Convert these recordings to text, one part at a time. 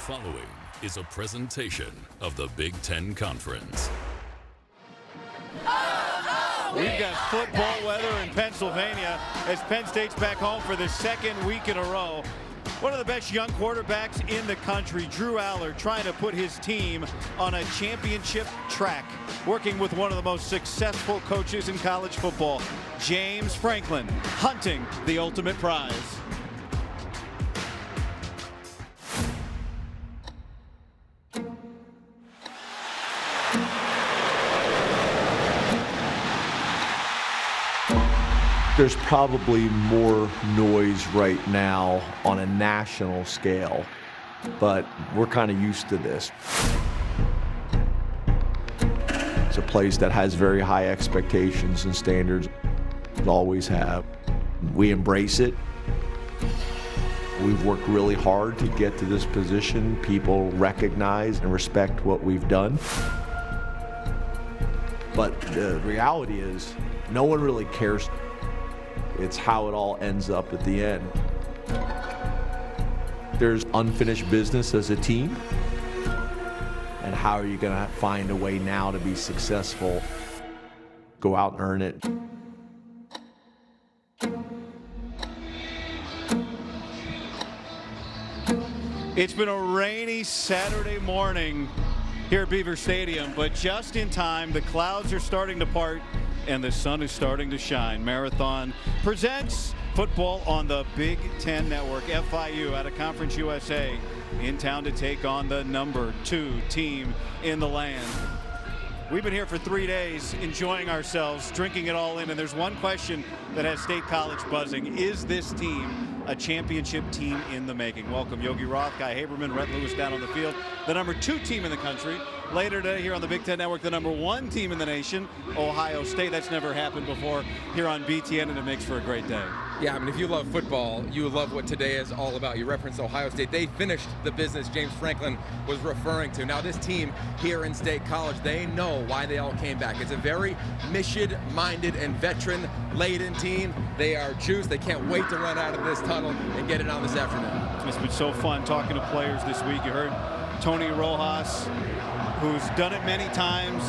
following is a presentation of the Big Ten Conference. We've got football weather in Pennsylvania as Penn State's back home for the second week in a row. One of the best young quarterbacks in the country, Drew Aller, trying to put his team on a championship track, working with one of the most successful coaches in college football, James Franklin, hunting the ultimate prize. There's probably more noise right now on a national scale, but we're kind of used to this. It's a place that has very high expectations and standards, always have. We embrace it. We've worked really hard to get to this position. People recognize and respect what we've done. But the reality is, no one really cares. It's how it all ends up at the end. There's unfinished business as a team. And how are you going to find a way now to be successful? Go out and earn it. It's been a rainy Saturday morning here at Beaver Stadium, but just in time, the clouds are starting to part and the sun is starting to shine. Marathon presents football on the Big Ten Network. FIU out of Conference USA in town to take on the number 2 team in the land. We've been here for 3 days enjoying ourselves, drinking it all in, and there's one question that has State College buzzing. Is this team a championship team in the making? Welcome Yogi Roth, Guy Haberman, Rhett Lewis down on the field. The number 2 team in the country. Later today here on the Big Ten Network, the number 1 team in the nation, Ohio State. That's never happened before here on BTN, and it makes for a great day. Yeah, I mean, if you love football, you love what today is all about. You referenced Ohio State. They finished the business James Franklin was referring to. Now, this team here in State College, they know why they all came back. It's a very mission-minded and veteran-laden team. They are juiced. They can't wait to run out of this tunnel and get it on this afternoon. It's been so fun talking to players this week. You heard Tony Rojas, who's done it many times.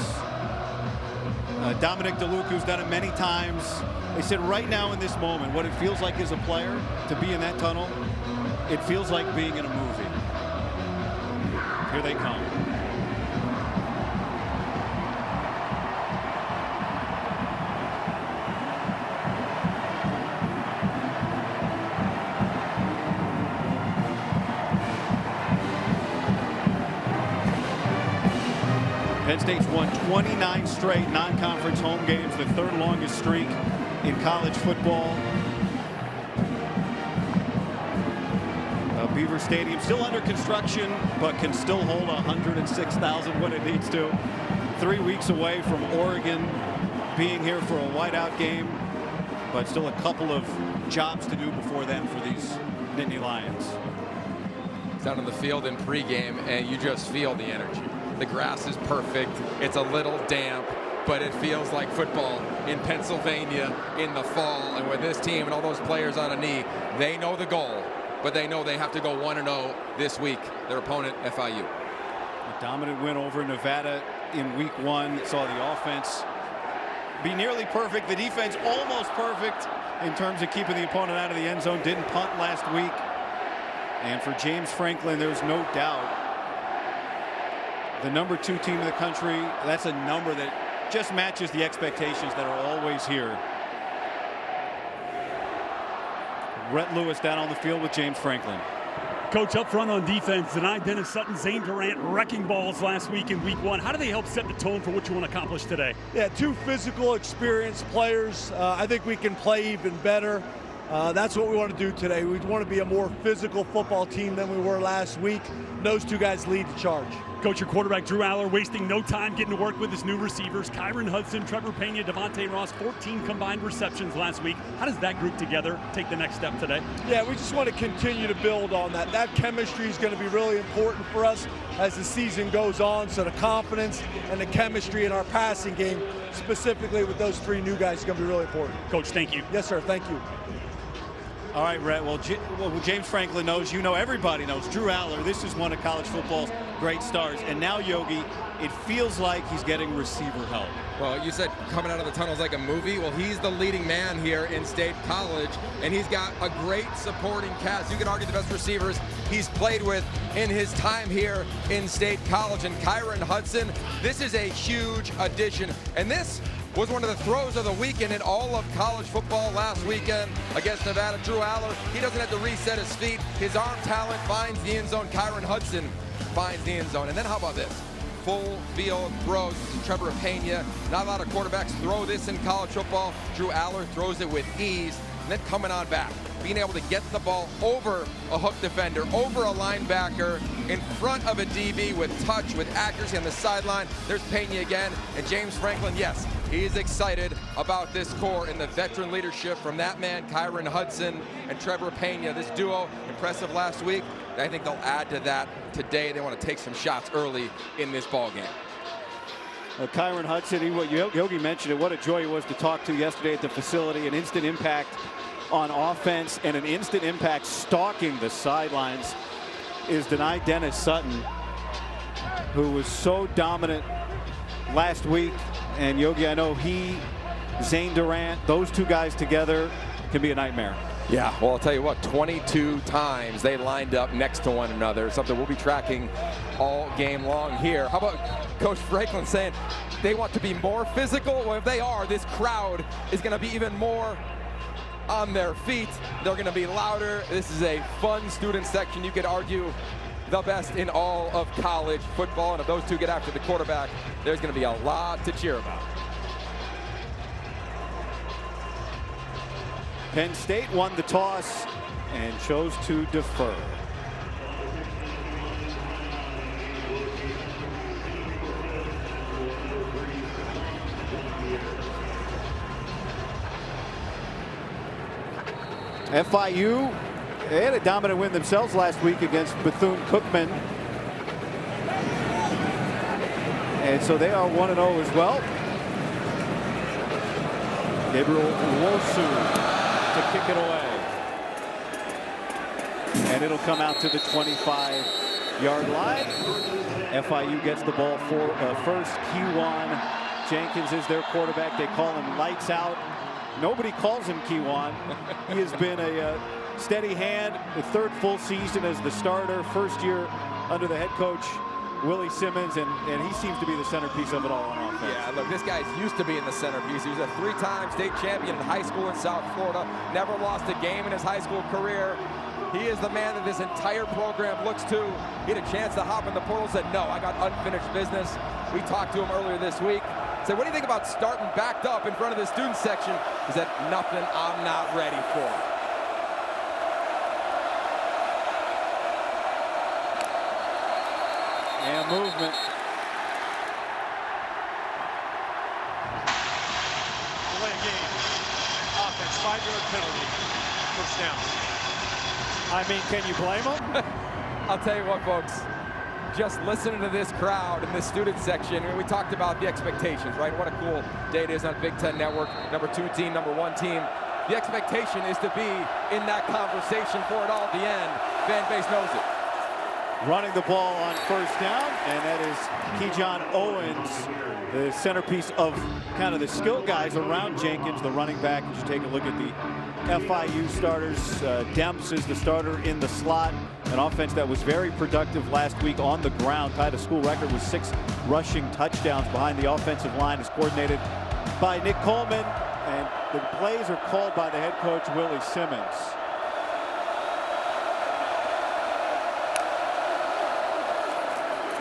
Dominic DeLuca, who's done it many times. They said right now in this moment, what it feels like as a player to be in that tunnel, it feels like being in a movie. Here they come. Penn State's won 29 straight non-conference home games, the 3rd longest streak in college football. Beaver Stadium still under construction, but can still hold 106,000 when it needs to. 3 weeks away from Oregon being here for a whiteout game, but still a couple of jobs to do before then for these Nittany Lions. It's out on the field in pregame, and you just feel the energy. The grass is perfect. It's a little damp, but it feels like football in Pennsylvania in the fall. And with this team and all those players on a knee, they know the goal, but they know they have to go 1-0 this week. Their opponent, FIU. A dominant win over Nevada in week 1. Saw the offense be nearly perfect. The defense almost perfect in terms of keeping the opponent out of the end zone. Didn't punt last week. And for James Franklin, there's no doubt. The number 2 team in the country, that's a number that just matches the expectations that are always here. Rhett Lewis down on the field with James Franklin. Coach, up front on defense, denied Dennis Sutton, Zane Durant wrecking balls last week in week 1. How do they help set the tone for what you want to accomplish today? Yeah, 2 physical, experienced players. I think we can play even better. That's what we want to do today. We want to be a more physical football team than we were last week. Those 2 guys lead the charge. Coach, your quarterback, Drew Aller, wasting no time getting to work with his new receivers. Kyron Hudson, Trevor Pena, Devontae Ross, 14 combined receptions last week. How does that group together take the next step today? Yeah, we just want to continue to build on that. That chemistry is going to be really important for us as the season goes on. So the confidence and the chemistry in our passing game, specifically with those 3 new guys, is going to be really important. Coach, thank you. Yes, sir. Thank you. All right, Rhett. Well, James Franklin knows, everybody knows. Drew Aller, this is one of college football's great stars. And now, Yogi, it feels like he's getting receiver help. Well, you said coming out of the tunnels like a movie. Well, he's the leading man here in State College, and he's got a great supporting cast. You could argue the best receivers he's played with in his time here in State College. And Kyron Hudson, this is a huge addition. And this was one of the throws of the weekend in all of college football last weekend against Nevada. Drew Aller, he doesn't have to reset his feet. His arm talent finds the end zone. Kyron Hudson finds the end zone. And then how about this? Full field throws to Trevor Pena. Not a lot of quarterbacks throw this in college football. Drew Aller throws it with ease. And then coming on back, being able to get the ball over a hook defender, over a linebacker, in front of a DB with touch, with accuracy on the sideline. There's Pena again. And James Franklin, yes, he's excited about this core and the veteran leadership from that man, Kyron Hudson, and Trevor Pena. This duo, impressive last week. I think they'll add to that today. They want to take some shots early in this ball game. Kyron Hudson, Yogi mentioned it, what a joy it was to talk to yesterday at the facility. An instant impact on offense and an instant impact stalking the sidelines is Denai Dennis Sutton, who was so dominant last week. And Yogi, I know Zane Durant, those two guys together can be a nightmare. Yeah, well, I'll tell you what, 22 times they lined up next to one another, something we'll be tracking all game long here. How about Coach Franklin saying they want to be more physical? Well, if they are, this crowd is going to be even more on their feet. They're going to be louder. This is a fun student section. You could argue the best in all of college football. And if those two get after the quarterback, there's going to be a lot to cheer about. Penn State won the toss and chose to defer. FIU, they had a dominant win themselves last week against Bethune-Cookman. And so they are 1-0 as well. Gabriel Wosu to kick it away. And it'll come out to the 25-yard line. FIU gets the ball for first. Kewan Jenkins is their quarterback. They call him lights out. Nobody calls him Kewan. He has been a steady hand. The third full season as the starter. First year under the head coach Willie Simmons, and he seems to be the centerpiece of it all on offense. Yeah, look, this guy's used to being the centerpiece. He was a three-time state champion in high school in South Florida. Never lost a game in his high school career. He is the man that this entire program looks to. He had a chance to hop in the portal, said, no, I got unfinished business. We talked to him earlier this week. Said, what do you think about starting backed up in front of the student section? He said, nothing I'm not ready for. And movement. Delay game. Offense, 5-yard penalty. First down. I mean, can you blame them? I'll tell you what, folks. Just listening to this crowd in this student section, we talked about the expectations, right? What a cool day it is on Big Ten Network. Number 2 team, number 1 team. The expectation is to be in that conversation for it all at the end. Fan base knows it. Running the ball on first down, and that is Keyshawn Owens, the centerpiece of kind of the skill guys around Jenkins, the running back. As you take a look at the FIU starters, Demps is the starter in the slot. An offense that was very productive last week on the ground, tied a school record with 6 rushing touchdowns behind the offensive line. Is coordinated by Nick Coleman, and the plays are called by the head coach, Willie Simmons.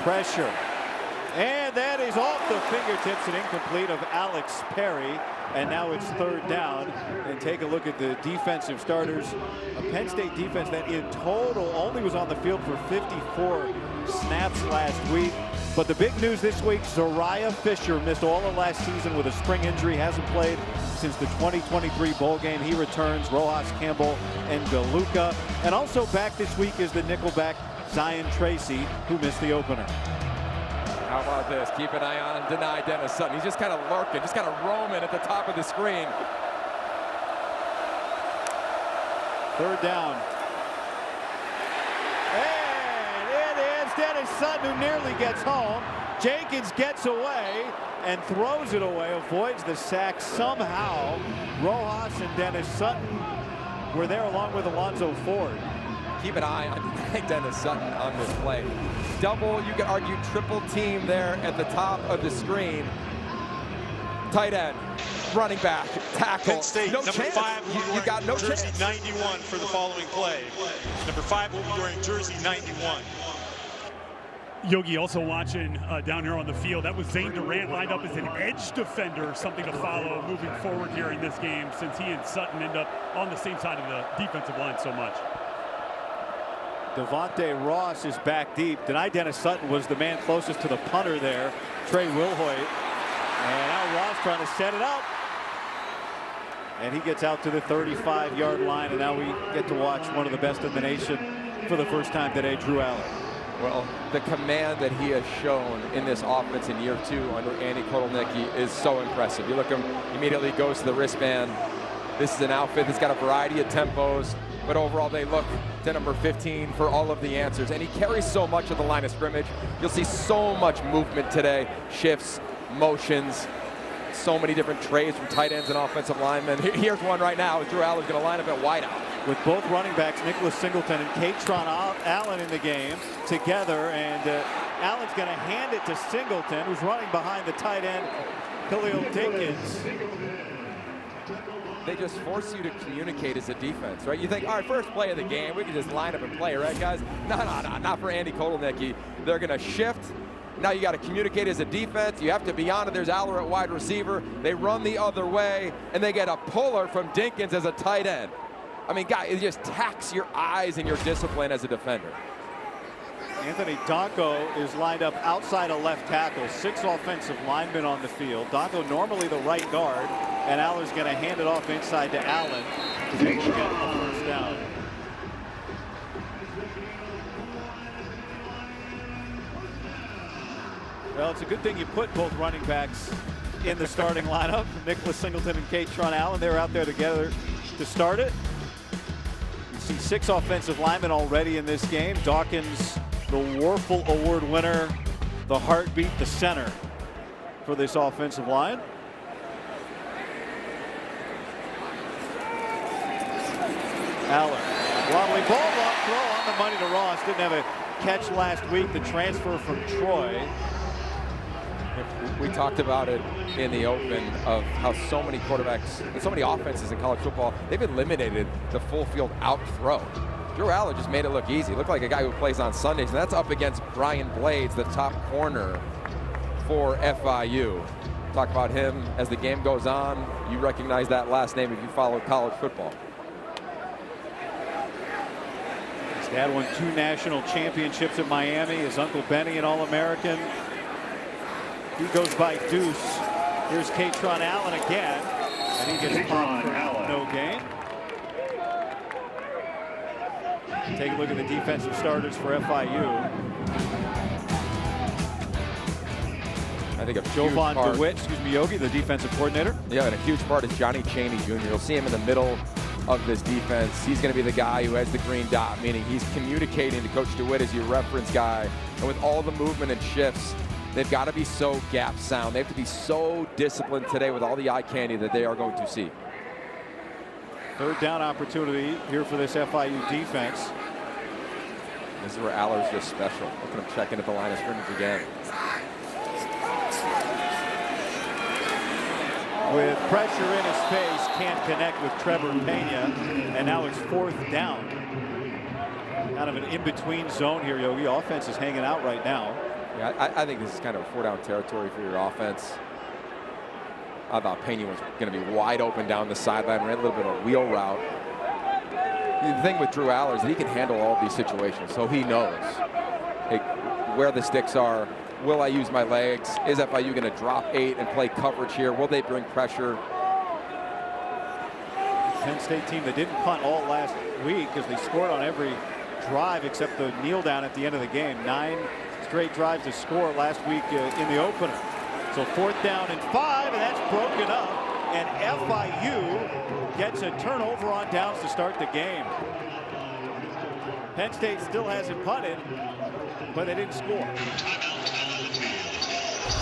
Pressure. And that is off the fingertips and incomplete of Alex Perry. And now it's third down. And take a look at the defensive starters. A Penn State defense that in total only was on the field for 54 snaps last week. But the big news this week, Zariah Fisher missed all of last season with a spring injury. Hasn't played since the 2023 bowl game. He returns. Rojas, Campbell, and Galuka. And also back this week is the nickelback Zion Tracy, who missed the opener. How about this? Keep an eye on Denai Dennis Sutton. He's just kind of lurking, just kind of roaming at the top of the screen. Third down. And it is Dennis Sutton who nearly gets home. Jenkins gets away and throws it away, avoids the sack somehow. Rojas and Dennis Sutton were there along with Alonzo Ford. Keep an eye on Dennis Sutton on this play. Double, you could argue triple team there at the top of the screen. Tight end, running back, tackle. Penn State, no number chance. 5 will be You got no jersey chance. 91 for the following play. Number 5 will be wearing jersey 91. Yogi also watching down here on the field. That was Zane Durant lined up as an edge defender, something to follow moving forward here in this game since he and Sutton end up on the same side of the defensive line so much. Devontae Ross is back deep. Denied Dennis Sutton was the man closest to the punter there, Trey Wilhoit. And now Ross trying to set it up. And he gets out to the 35-yard line, and now we get to watch one of the best in the nation for the first time today, Drew Allen. Well, the command that he has shown in this offense in year 2 under Andy Kotelnicki is so impressive. You look at him, immediately goes to the wristband. This is an outfit that's got a variety of tempos, but overall they look to number 15 for all of the answers. And he carries so much of the line of scrimmage. You'll see so much movement today, shifts, motions, so many different trades from tight ends and offensive linemen. Here's one right now. Drew Allen's going to line up at wideout. With both running backs, Nicholas Singleton and Katron Allen in the game together, and Allen's going to hand it to Singleton, who's running behind the tight end, Khalil Dinkins. They just force you to communicate as a defense, right? You think, all right, first play of the game, we can just line up and play, right, guys? No, not for Andy Kotelnicki. They're going to shift. Now you got to communicate as a defense. You have to be on it. There's Aller at wide receiver. They run the other way, and they get a puller from Dinkins as a tight end. I mean, guys, it just tax your eyes and your discipline as a defender. Anthony Donko is lined up outside of left tackle. 6 offensive linemen on the field. Donko normally the right guard, and Aller's going to hand it off inside to Allen to get the first down. Well, it's a good thing you put both running backs in the starting lineup. Nicholas Singleton and Katron Allen, they were out there together to start it. You see 6 offensive linemen already in this game. Dawkins, the Warfel Award winner, the heartbeat, the center for this offensive line. Allen, wobbly ball off, throw on the money to Ross. Didn't have a catch last week. The transfer from Troy. We talked about it in the open of how so many quarterbacks and so many offenses in college football, they've eliminated the full field out throw. Drew Aller just made it look easy. Looked like a guy who plays on Sundays, and that's up against Brian Blades, the top corner for FIU. Talk about him as the game goes on. You recognize that last name if you follow college football. His dad won 2 national championships at Miami. His uncle Benny, an All-American. He goes by Deuce. Here's Katron Allen again, and he gets popped for no gain. Take a look at the defensive starters for FIU. I think a Jovan DeWitt, Yogi, the defensive coordinator. Yeah, and a huge part is Johnny Chaney Jr. You'll see him in the middle of this defense. He's going to be the guy who has the green dot, meaning he's communicating to Coach DeWitt as your reference guy. And with all the movement and shifts, they've got to be so gap sound. They have to be so disciplined today with all the eye candy that they are going to see. Third down opportunity here for this FIU defense. This is where Aller's just special. Look at him checking at the line of scrimmage again. With pressure in his face, can't connect with Trevor Pena, and now it's 4th down. Kind of an in-between zone here, Yogi. Offense is hanging out right now. Yeah, I think this is kind of a 4-down territory for your offense. I thought Pena was going to be wide open down the sideline, ran a little bit of a wheel route. The thing with Drew Aller is that he can handle all of these situations, so he knows, hey, where the sticks are. Will I use my legs? Is FIU going to drop 8 and play coverage here? Will they bring pressure? Penn State team that didn't punt all last week because they scored on every drive except the kneel down at the end of the game. 9 straight drives to score last week in the opener. So 4th down and 5, and that's broken up and FIU gets a turnover on downs to start the game. Penn State still hasn't punted, but they didn't score.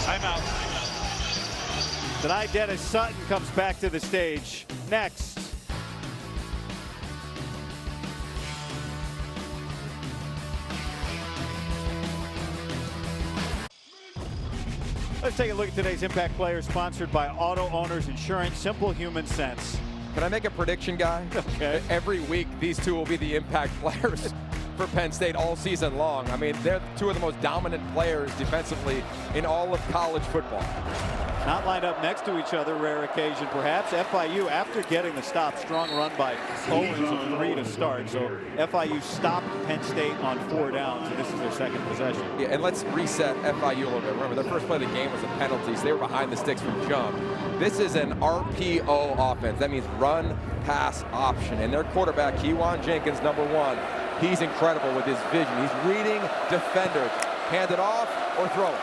Timeout. Tonight, Dennis Sutton comes back to the stage. Next. Let's take a look at today's Impact Players, sponsored by Auto Owners Insurance. Simple human sense. Can I make a prediction, guy? Okay. Every week, these two will be the impact players for Penn State all season long. I mean, they're two of the most dominant players defensively in all of college football. Not lined up next to each other, rare occasion perhaps. FIU, after getting the stop, strong run by Owens of 3 to start. So FIU stopped Penn State on 4 downs, and this is their second possession. Yeah, and let's reset FIU a little bit. Remember, their first play of the game was a penalty, so they were behind the sticks from jump. This is an RPO offense. That means run, pass, option. And their quarterback, Kewan Jenkins, #1, he's incredible with his vision. He's reading defenders. Hand it off or throw it.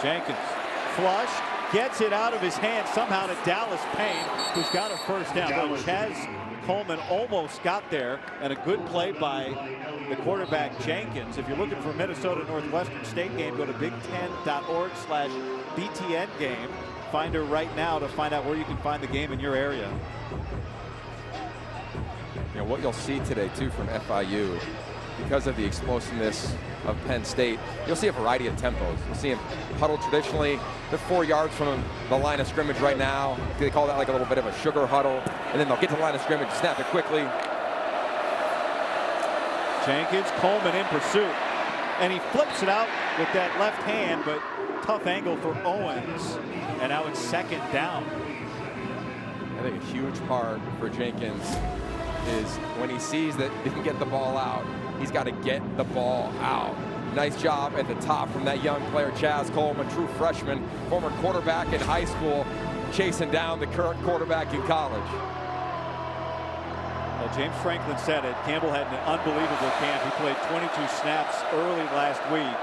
Jenkins flush, gets it out of his hand somehow to Dallas Payne, who's got a first down. But Chaz Coleman almost got there, and a good play by the quarterback Jenkins. If you're looking for a Minnesota Northwestern State game, go to big10.org/BTN game. Find her right now to find out where you can find the game in your area. You know, what you'll see today, too, from FIU, because of the explosiveness of Penn State, you'll see a variety of tempos. You'll see them huddle traditionally. They're 4 yards from the line of scrimmage right now. They call that like a little bit of a sugar huddle. And then they'll get to the line of scrimmage, snap it quickly. Jenkins, Coleman in pursuit. And he flips it out with that left hand, but tough angle for Owens. And now it's second down. I think a huge part for Jenkins is when he sees that he can get the ball out, he's got to get the ball out. Nice job at the top from that young player, Chaz Coleman, true freshman, former quarterback in high school, chasing down the current quarterback in college. Well, James Franklin said it. Campbell had an unbelievable camp. He played 22 snaps early last week.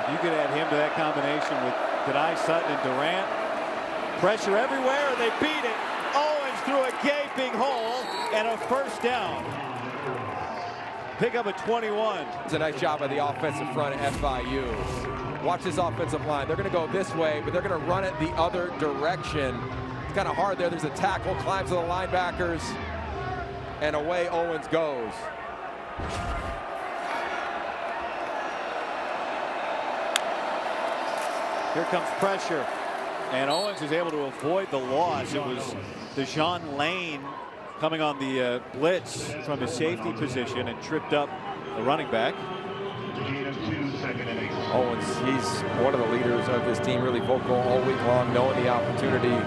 If you could add him to that combination with Denai Sutton and Durant, pressure everywhere, they beat it. Owens through a gaping hole and a first down. Pick up a 21. It's a nice job by the offensive front at FIU. Watch this offensive line. They're going to go this way, but they're going to run it the other direction. It's kind of hard there. There's a tackle, climbs to the linebackers, and away Owens goes. Here comes pressure, and Owens is able to avoid the loss. It was Deshaun Lane coming on the blitz from his safety position and tripped up the running back. Owens, he's one of the leaders of this team, really vocal all week long, knowing the opportunity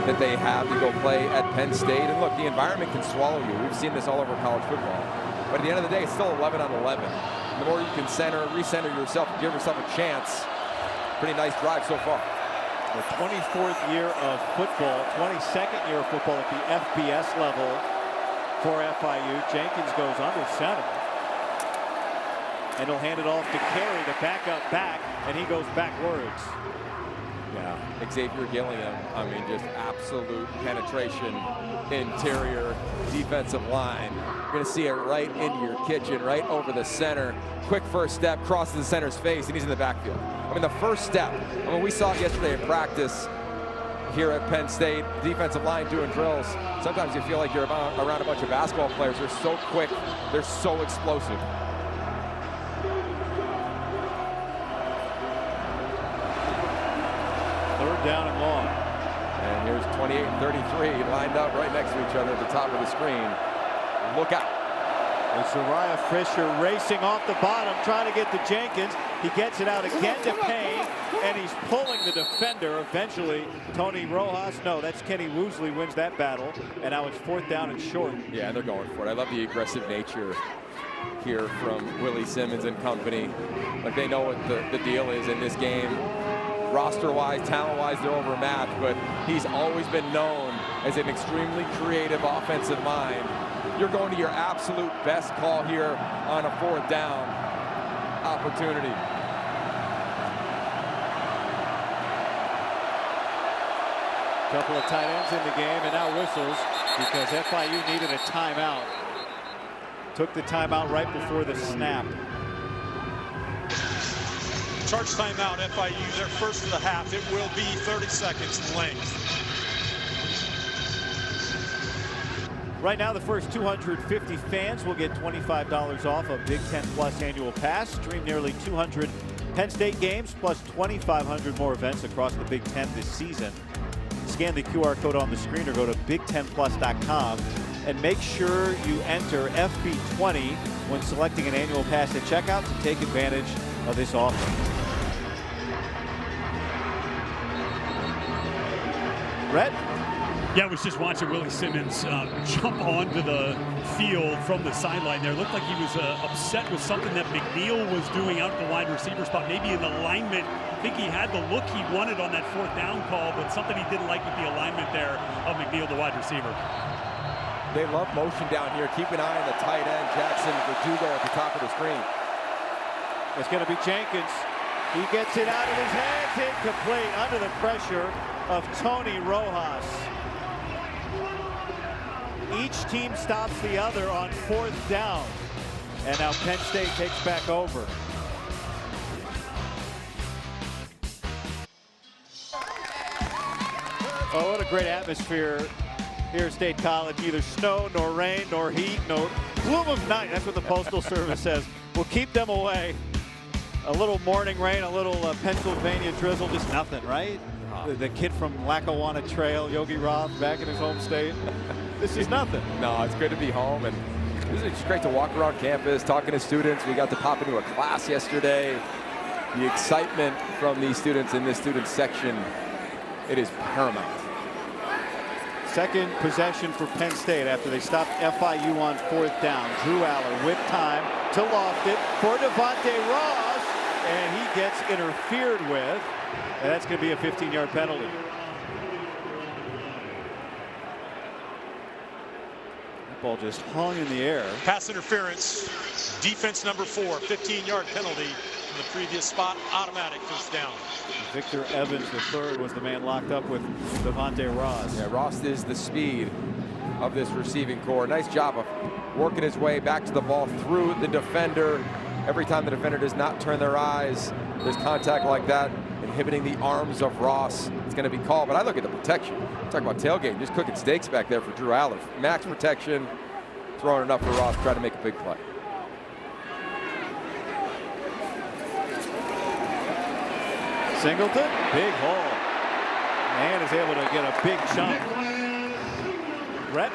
that they have to go play at Penn State. And look, the environment can swallow you. We've seen this all over college football. But at the end of the day, it's still 11 on 11. The more you can recenter yourself, give yourself a chance. Pretty nice drive so far. The 24th year of football, 22nd year of football at the FBS level for FIU. Jenkins goes under center. And he'll hand it off to Carey, the backup back, and he goes backwards. Yeah, Xavier Gilliam, I mean, just absolute penetration, interior defensive line. You're going to see it right into your kitchen, right over the center. Quick first step, crosses the center's face, and he's in the backfield. I mean, the first step, I mean, we saw it yesterday in practice here at Penn State, defensive line doing drills. Sometimes you feel like you're around a bunch of basketball players. They're so quick, they're so explosive. Third down and long. And here's 28 and 33 lined up right next to each other at the top of the screen. Look out. It's Uriah Fisher racing off the bottom, trying to get to Jenkins. He gets it out again to Payne, and he's pulling the defender. Eventually, Tony Rojas, no, that's Kenny Woosley, wins that battle. And now it's fourth down and short. Yeah, they're going for it. I love the aggressive nature here from Willie Simmons and company. Like, they know what the deal is in this game. Roster-wise, talent-wise, they're overmatched, but he's always been known as an extremely creative offensive mind. You're going to your absolute best call here on a fourth down opportunity. Couple of tight ends in the game, and now whistles because FIU needed a timeout. Took the timeout right before the snap. Charge timeout, FIU, their first of the half. It will be 30 seconds in length. Right now, the first 250 fans will get $25 off a Big Ten Plus annual pass. Stream nearly 200 Penn State games, plus 2,500 more events across the Big Ten this season. Scan the QR code on the screen or go to big10plus.com and make sure you enter FB20 when selecting an annual pass at checkout to take advantage of this offer. Brett? Yeah, I was just watching Willie Simmons jump onto the field from the sideline there. Looked like he was upset with something that McNeil was doing out at the wide receiver spot, maybe in alignment. I think he had the look he wanted on that 4th down call, but something he didn't like with the alignment there of McNeil, the wide receiver. They love motion down here. Keep an eye on the tight end, Jackson Verdugo at the top of the screen. It's going to be Jenkins. He gets it out of his hands, incomplete under the pressure of Tony Rojas. Each team stops the other on 4th down. And now Penn State takes back over. Oh, what a great atmosphere here at State College. Neither snow, nor rain, nor heat, no gloom of night. That's what the Postal Service says. We'll keep them away. A little morning rain, a little Pennsylvania drizzle, just nothing, right? The kid from Lackawanna Trail, Yogi Roth, back in his home state. This is nothing. No, it's good to be home, and this is just great to walk around campus, talking to students. We got to pop into a class yesterday. The excitement from these students in this student section, it is paramount. Second possession for Penn State after they stopped FIU on 4th down. Drew Aller with time to loft it for Devontae Ross, and he gets interfered with, and that's going to be a 15-yard penalty. That ball just hung in the air. Pass interference, defense number 4, 15-yard penalty from the previous spot, automatic first down. Victor Evans III was the man locked up with Devontae Ross. Yeah, Ross is the speed of this receiving core. Nice job of working his way back to the ball through the defender. Every time the defender does not turn their eyes, there's contact like that, inhibiting the arms of Ross. It's going to be called, but I look at the protection. Talk about tailgating, just cooking steaks back there for Drew Aller. Max protection, throwing it up for Ross, trying to make a big play. Singleton, big hole, and is able to get a big jump. Brett?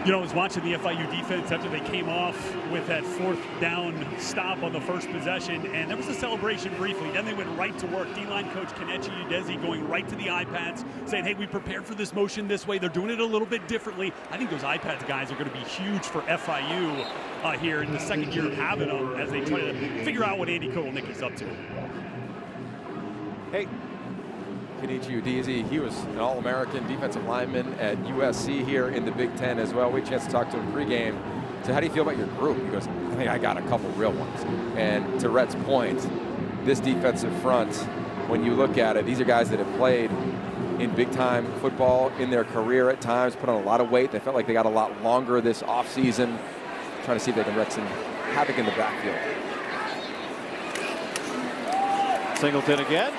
You know, I was watching the FIU defense after they came off with that 4th down stop on the first possession, and there was a celebration briefly. Then they went right to work. D-line coach Kenechi Udeze going right to the iPads, saying, hey, we prepared for this motion this way. They're doing it a little bit differently. I think those iPads guys are going to be huge for FIU here in the second year of having them as they try to figure out what Andy Kotelnick is up to. Hey, Kenechi Udeze, he was an All-American defensive lineman at USC here in the Big Ten as well. We had a chance to talk to him pregame. So how do you feel about your group? He goes, I think I got a couple real ones. And to Rhett's point, this defensive front, when you look at it, these are guys that have played in big-time football in their career at times, put on a lot of weight. They felt like they got a lot longer this offseason, trying to see if they can wreak some havoc in the backfield. Singleton again.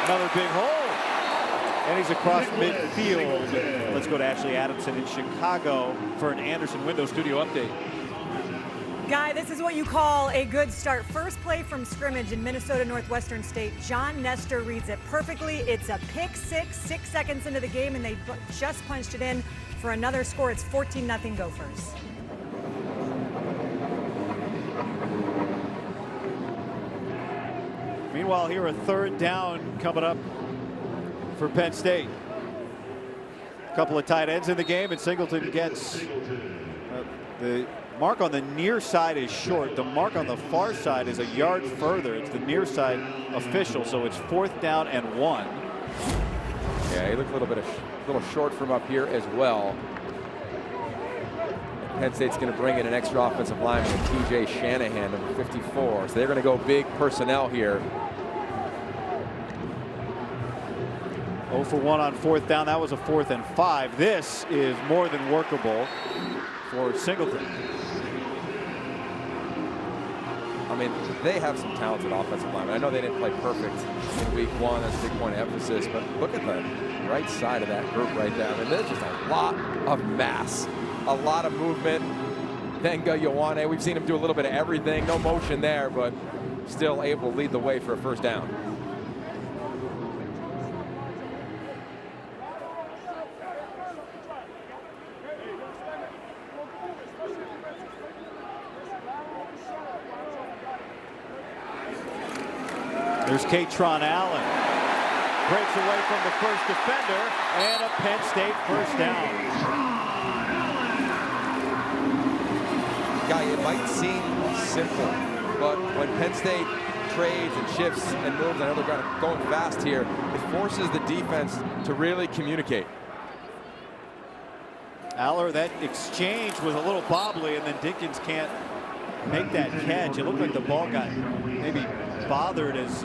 Another big hole. And he's across midfield. Let's go to Ashley Adamson in Chicago for an Anderson Window Studio update. Guy, this is what you call a good start. First play from scrimmage in Minnesota Northwestern State. John Nestor reads it perfectly. It's a pick six, 6 seconds into the game, and they just punched it in for another score. It's 14-0 Gophers. Meanwhile, here a 3rd down coming up for Penn State. A couple of tight ends in the game, and Singleton gets the mark on the near side is short. The mark on the far side is a yard further. It's the near side official, so it's 4th down and 1. Yeah, he looked a little short from up here as well. Penn State's going to bring in an extra offensive lineman, TJ Shanahan, number 54. So they're going to go big personnel here. 0 for 1 on 4th down. That was a 4th and 5. This is more than workable for Singleton. I mean, they have some talented offensive linemen. I know they didn't play perfect in week 1. That's a big point of emphasis. But look at the right side of that group right there. I mean, there's just a lot of mass, a lot of movement. Benga Ioane, we've seen him do a little bit of everything. No motion there, but still able to lead the way for a first down. There's Katron Allen. Breaks away from the first defender, and a Penn State first down. Guy, it might seem simple, but when Penn State trades and shifts and moves, I know they're going fast here, it forces the defense to really communicate. Aller, that exchange was a little bobbly, and then Dinkins can't make that catch. It looked like the ball got maybe bothered as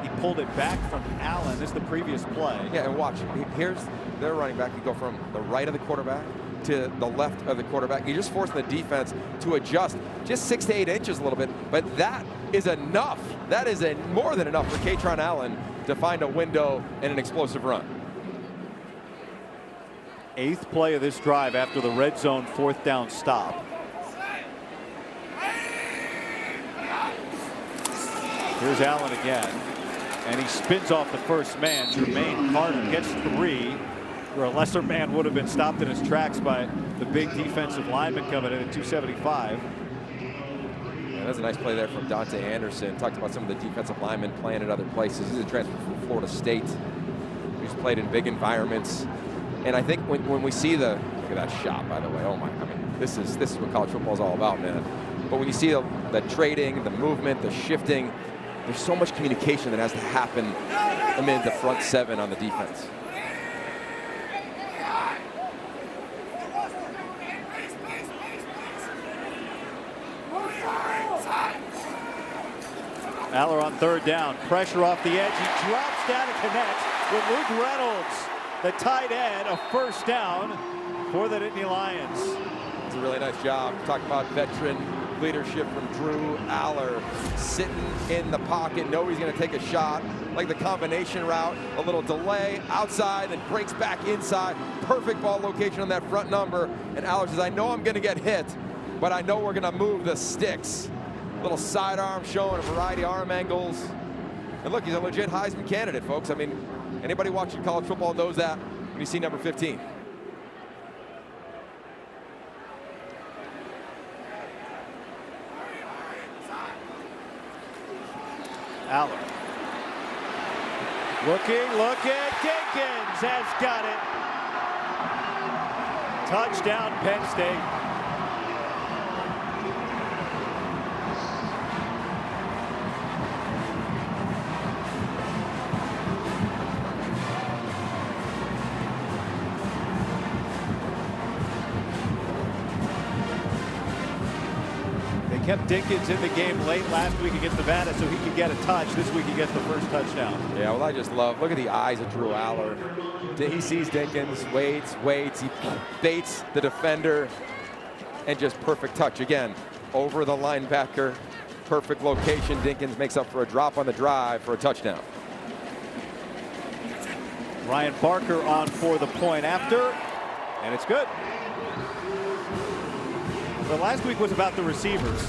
he pulled it back from Allen. This is the previous play. Yeah, and watch. Here's their running back. You go from the right of the quarterback to the left of the quarterback. You're just forcing the defense to adjust just 6 to 8 inches a little bit, but that is enough. That is more than enough for Katron Allen to find a window and an explosive run. 8th play of this drive after the red zone 4th down stop. Here's Allen again, and he spins off the first man. Jermaine Carter gets 3, where a lesser man would have been stopped in his tracks by the big defensive lineman coming in at 275. Yeah, that's a nice play there from Dante Anderson. Talked about some of the defensive linemen playing at other places. He's a transfer from Florida State. He's played in big environments. And I think when we see look at that shot, by the way, oh my, I mean, this is what college football is all about, man. But when you see the trading, the movement, the shifting, there's so much communication that has to happen amid the front 7 on the defense. Aller on 3rd down, pressure off the edge. He drops down and connects with Luke Reynolds, the tight end, a first down for the Nittany Lions. It's a really nice job. Talk about veteran leadership from Drew Aller, sitting in the pocket, know he's going to take a shot, like the combination route, a little delay outside and breaks back inside. Perfect ball location on that front number. And Aller says, I know I'm going to get hit, but I know we're going to move the sticks. Little sidearm showing a variety of arm angles. And look, he's a legit Heisman candidate, folks. I mean, anybody watching college football knows that when you see number 15. Aller. Looking, Dinkins has got it. Touchdown, Penn State. Kept Dinkins in the game late last week against Nevada so he could get a touch. This week he gets the first touchdown. Yeah, well, I just love, look at the eyes of Drew Aller. He sees Dinkins, waits, he baits the defender, and just perfect touch. Again, over the linebacker, perfect location. Dinkins makes up for a drop on the drive for a touchdown. Ryan Barker on for the point after, and it's good. The last week was about the receivers,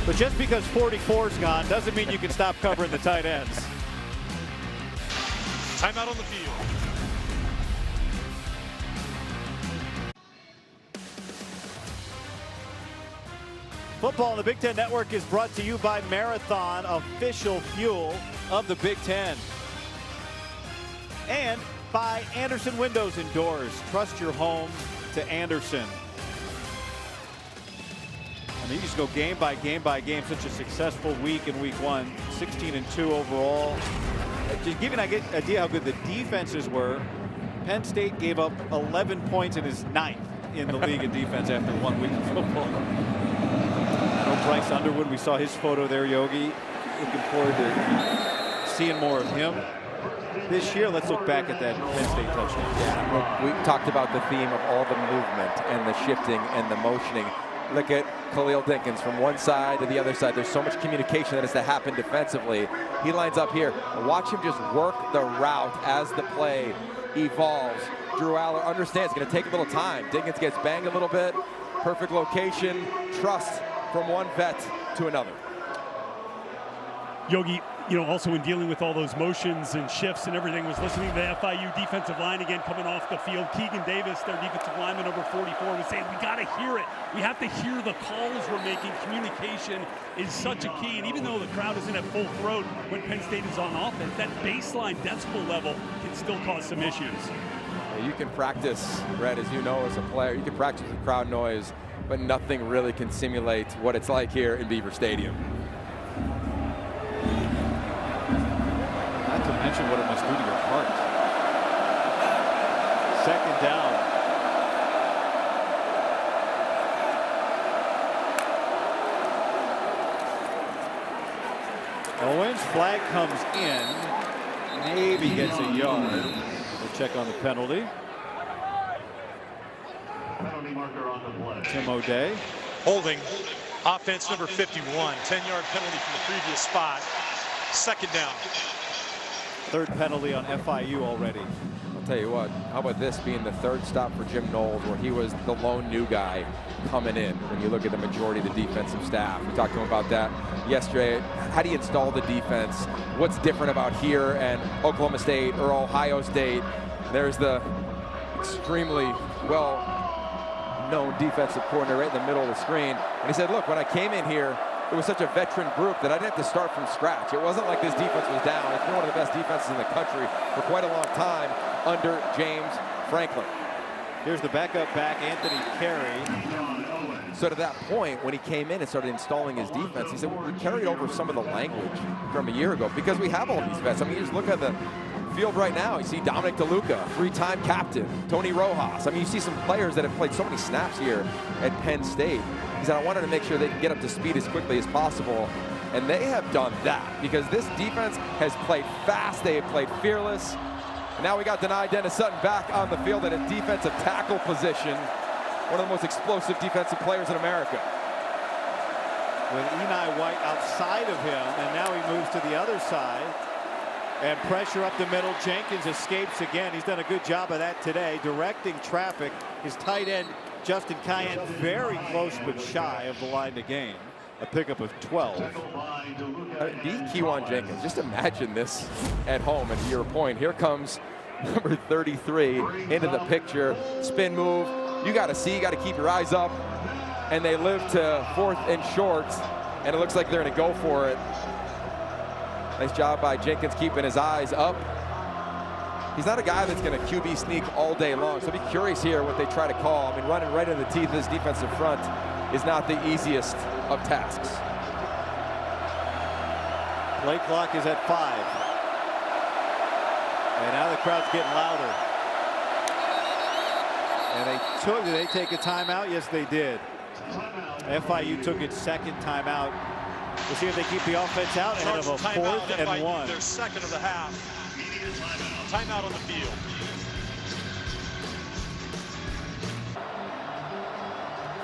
but just because 44's gone doesn't mean you can stop covering the tight ends. Timeout on the field. Football on the Big Ten Network is brought to you by Marathon, official fuel of the Big Ten. And by Anderson Windows and Doors. Trust your home to Anderson. I mean, you just go game by game by game. Such a successful week in week 1. 16-2 overall. Just give you an idea how good the defenses were. Penn State gave up 11 points and is 9th in the league in defense after 1 week of football. Bryce Underwood, we saw his photo there, Yogi. Looking forward to seeing more of him. this year. Let's look back at that Penn State touchdown. Yeah, we talked about the theme of all the movement and the shifting and the motioning. Look at Khalil Dinkins from one side to the other side. There's so much communication that has to happen defensively. He lines up here. Watch him just work the route as the play evolves. Drew Aller understands it's going to take a little time. Dinkins gets banged a little bit. Perfect location. Trust from one vet to another. Yogi, you know, also in dealing with all those motions and shifts and everything, was listening to the FIU defensive line again coming off the field. Keegan Davis, their defensive lineman, number 44, was saying, we got to hear it. We have to hear the calls we're making. Communication is such a key. And even though the crowd isn't at full throat when Penn State is on offense, that baseline decibel level can still cause some issues. You can practice, Brett, as you know, as a player, you can practice with crowd noise, but nothing really can simulate what it's like here in Beaver Stadium. Not to mention what it must do to your heart. Second down. Owens, flag comes in. Maybe gets a yard. We'll check on the penalty. Tim O'Day. Holding. Offense number 51. 10-yard penalty from the previous spot. Second down. Third penalty on FIU already. I'll tell you what, how about this being the third stop for Jim Knowles, where he was the lone new guy coming in when you look at the majority of the defensive staff. We talked to him about that yesterday. How do you install the defense? What's different about here and Oklahoma State or Ohio State? There's the extremely well-known defensive coordinator right in the middle of the screen. And he said, look, when I came in here, it was such a veteran group that I didn't have to start from scratch. It wasn't like this defense was down. It's been one of the best defenses in the country for quite a long time under James Franklin. Here's the backup back, Anthony Carey. So to that point, when he came in and started installing his defense, he said, well, we carried over some of the language from a year ago because we have all these vets. I mean, you just look at the field right now. You see Dominic DeLuca, three-time captain, Tony Rojas. I mean, you see some players that have played so many snaps here at Penn State. He said, I wanted to make sure they can get up to speed as quickly as possible. And they have done that because this defense has played fast. They have played fearless. And now we got denied Dennis Sutton back on the field at a defensive tackle position. One of the most explosive defensive players in America. With Eni White outside of him, and now he moves to the other side. And pressure up the middle. Jenkins escapes again. He's done a good job of that today, directing traffic. His tight end, Justin Cayenne, very close but shy of the line to gain. A pickup of 12. Kewan Jenkins, just imagine this at home. And to your point, here comes number 33 into the picture. Spin move. You got to see, you got to keep your eyes up. And they live to 4th and short. And it looks like they're going to go for it. Nice job by Jenkins keeping his eyes up. He's not a guy that's going to QB sneak all day long. So I'll be curious here what they try to call. I mean, running right into the teeth of this defensive front is not the easiest of tasks. Play clock is at 5. And now the crowd's getting louder. And did they take a timeout? Yes, they did. FIU took its second timeout. We'll see if they keep the offense out ahead of a 4th and 1. Their second of the half. Timeout on the field.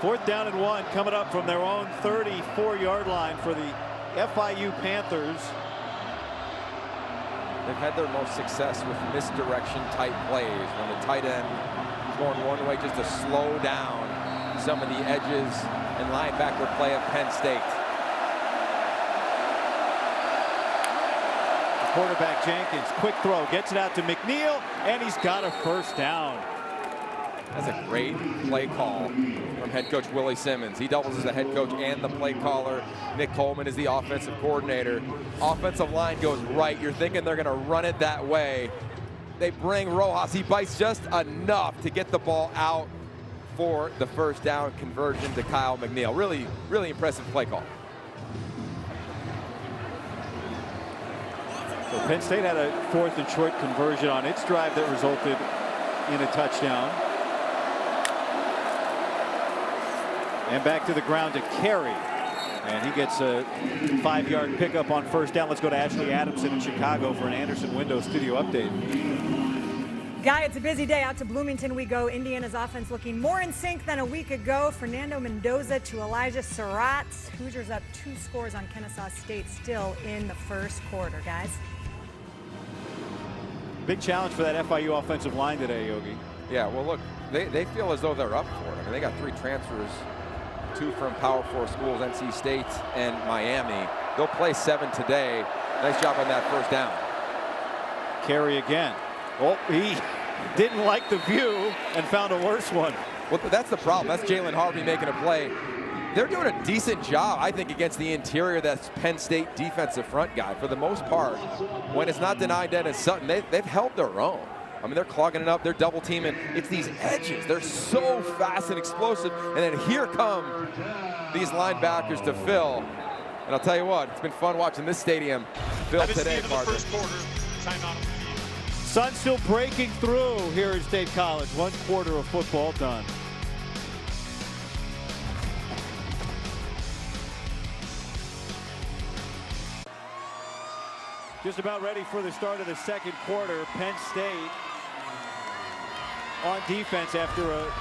Fourth down and 1 coming up from their own 34-yard line for the FIU Panthers. They've had their most success with misdirection type plays when the tight end is going one way just to slow down some of the edges and linebacker play of Penn State. Quarterback Jenkins, quick throw, gets it out to McNeil, and he's got a first down. That's a great play call from head coach Willie Simmons. He doubles as the head coach and the play caller. Nick Coleman is the offensive coordinator. Offensive line goes right. You're thinking they're going to run it that way. They bring Rojas. He bites just enough to get the ball out for the first down conversion to Kyle McNeil. Really, really impressive play call. So Penn State had a 4th and short conversion on its drive that resulted in a touchdown. And back to the ground to Carey. And he gets a 5-yard pickup on first down. Let's go to Ashley Adamson in Chicago for an Anderson Windows studio update. Guy, it's a busy day. Out to Bloomington we go. Indiana's offense looking more in sync than a week ago. Fernando Mendoza to Elijah Surratt. Hoosiers up 2 scores on Kennesaw State still in the first quarter, guys. Big challenge for that FIU offensive line today, Yogi. Yeah, well, look, they feel as though they're up for it. I mean, they got 3 transfers, 2 from Power 4 schools, NC State and Miami. They'll play 7 today. Nice job on that first down. Carry again. Oh, he didn't like the view and found a worse one. Well, that's the problem. That's Jalen Harvey making a play. They're doing a decent job, I think, against the interior. That's Penn State defensive front guy. For the most part, when it's not denied Dennis Sutton, they've held their own. I mean, they're clogging it up. They're double teaming. It's these edges. They're so fast and explosive. And then here come these linebackers to fill. And I'll tell you what, it's been fun watching this stadium fill today, Martin. First quarter, timeout. Sun still breaking through here at State College. 1 quarter of football done. Just about ready for the start of the second quarter. Penn State on defense after a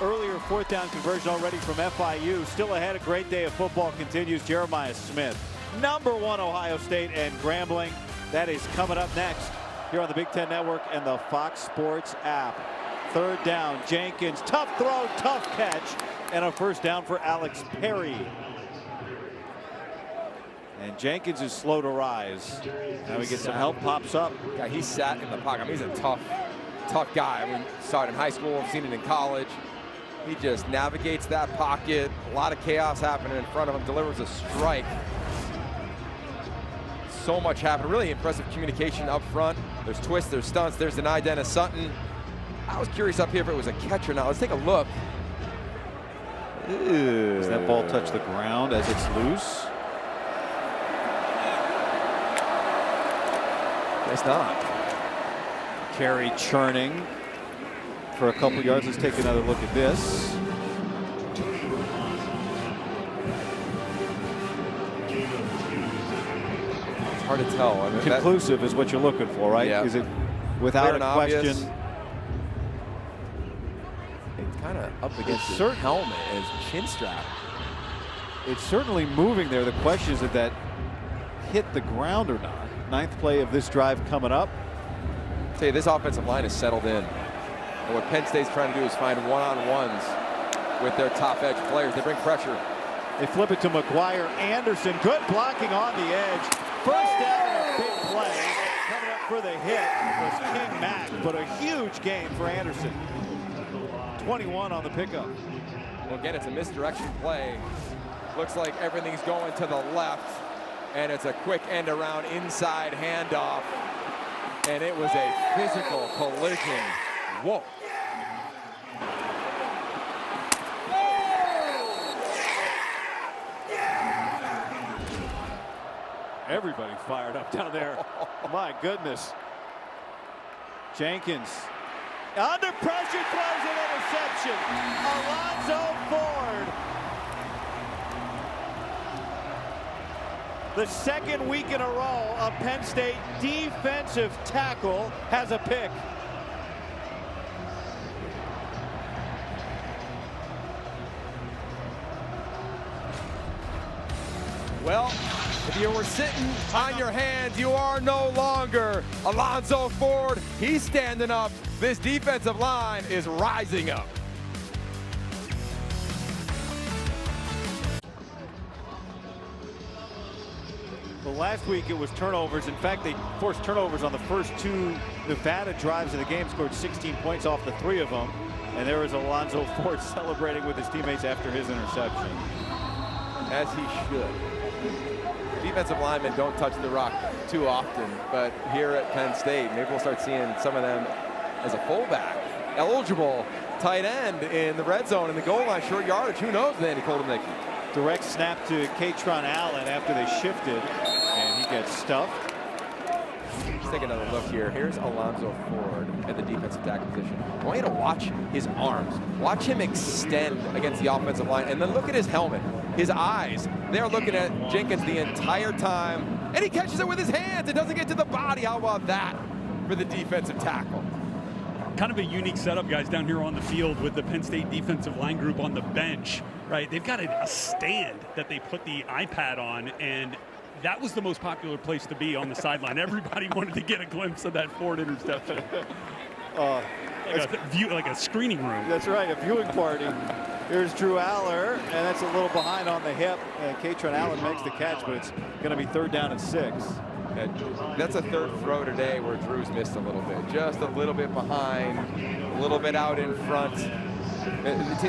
earlier 4th down conversion already from FIU. Still ahead. A great day of football continues. Jeremiah Smith, #1 Ohio State and Grambling. That is coming up next here on the Big Ten Network and the Fox Sports app. 3rd down, Jenkins, tough throw, tough catch, and a first down for Alex Perry. And Jenkins is slow to rise. Now we get some help, pops up. Yeah, he sat in the pocket. I mean, he's a tough guy. I mean, saw it in high school, I've seen it in college. He just navigates that pocket. A lot of chaos happening in front of him, delivers a strike. So much happened. Really impressive communication up front. There's twists, there's stunts, there's denied Dennis Sutton. I was curious up here if it was a catch or not. Let's take a look. Does that ball touch the ground as it's loose? It's not. Carry churning for a couple yards. Let's take another look at this. It's hard to tell. I mean, conclusive is what you're looking for, right? Yeah. Is it without a question? Obvious. It's kind of up against his helmet and his chin strap. It's certainly moving there. The question is, did that hit the ground or not? 9th play of this drive coming up. I'll tell you, this offensive line is settled in. And what Penn State's trying to do is find one-on-ones with their top edge players. They bring pressure. They flip it to McGuire. Anderson, good blocking on the edge. First down and a big play. Coming up for the hit was King Mack, but a huge gain for Anderson. 21 on the pickup. Well, again, it's a misdirection play. Looks like everything's going to the left. And it's a quick end around inside handoff. And it was a physical collision. Whoa. Everybody fired up down there. My goodness. Jenkins under pressure throws an interception. Alonzo Ford. The 2nd week in a row, a Penn State defensive tackle has a pick. Well, if you were sitting on your hands, you are no longer. Alonzo Ford, he's standing up. This defensive line is rising up. Well, last week it was turnovers. In fact, they forced turnovers on the first 2 Nevada drives of the game, scored 16 points off the 3 of them. And there was Alonzo Ford celebrating with his teammates after his interception. As he should. Defensive linemen don't touch the rock too often, but here at Penn State, maybe we'll start seeing some of them as a fullback. Eligible tight end in the red zone in the goal line, short yardage. Who knows, Andy Koldenicki? Direct snap to Katron Allen after they shifted, and he gets stuffed. Let's take another look here. Here's Alonzo Ford at the defensive tackle position. I want you to watch his arms. Watch him extend against the offensive line, and then look at his helmet. his eyes, they're looking at Jenkins the entire time, and he catches it with his hands. It doesn't get to the body. How about that for the defensive tackle? Kind of a unique setup, guys, down here on the field with the Penn State defensive line group on the bench, right? They've got a stand that they put the iPad on, and that was the most popular place to be on the sideline. Everybody wanted to get a glimpse of that Ford interception. Like a screening room. That's right, a viewing party. Here's Drew Aller, and that's a little behind on the hip. Katron Allen makes the catch, but it's going to be 3rd down and 6. That's a 3rd throw today where Drew's missed a little bit. Just a little bit behind, a little bit out in front.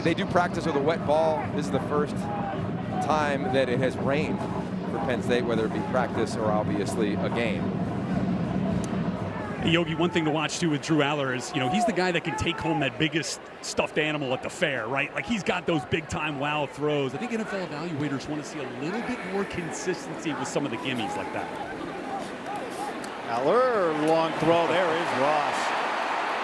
They do practice with a wet ball. This is the first time that it has rained for Penn State, whether it be practice or obviously a game. Hey, Yogi, one thing to watch too with Drew Aller is, he's the guy that can take home that biggest stuffed animal at the fair, right? Like, he's got those big time wow throws. I think NFL evaluators want to see a little bit more consistency with some of the gimmies like that. Aller, long throw. There is Ross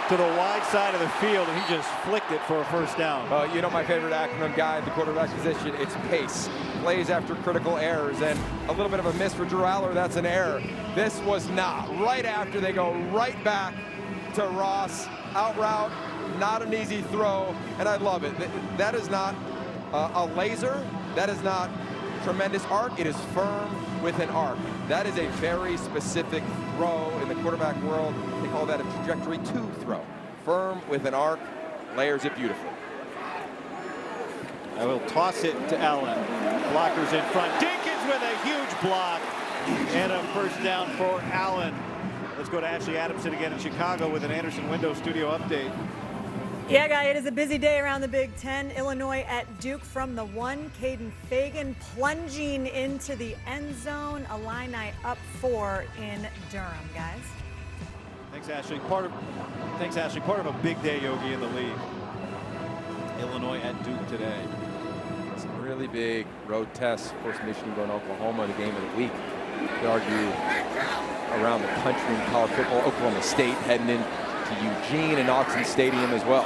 to the wide side of the field, and he just flicked it for a 1st down. My favorite acronym guy at the quarterback position, it's PACE. Plays after critical errors, and a little bit of a miss for Drew Aller. That's an error. This was not. Right after, they go right back to Ross. Out route, not an easy throw, and I love it. That is not a laser. That is not tremendous arc. It is firm with an arc. That is a very specific throw in the quarterback world. They call that a trajectory 2 throw. Firm with an arc, layers it beautifully. I will toss it to Allen. Blockers in front. Dinkins with a huge block. And a 1st down for Allen. Let's go to Ashley Adamson again in Chicago with an Anderson Window Studio update. Yeah, guy, it is a busy day around the Big Ten. Illinois at Duke from the 1. Caden Fagan plunging into the end zone. Illini up 4 in Durham, guys. Thanks, Ashley. Part of a big day, Yogi, in the league. Illinois at Duke today. Some really big road tests. Of course, Michigan going to Oklahoma, the game of the week. You could argue around the country in college football. Oklahoma State heading in to Eugene and Autzen Stadium as well.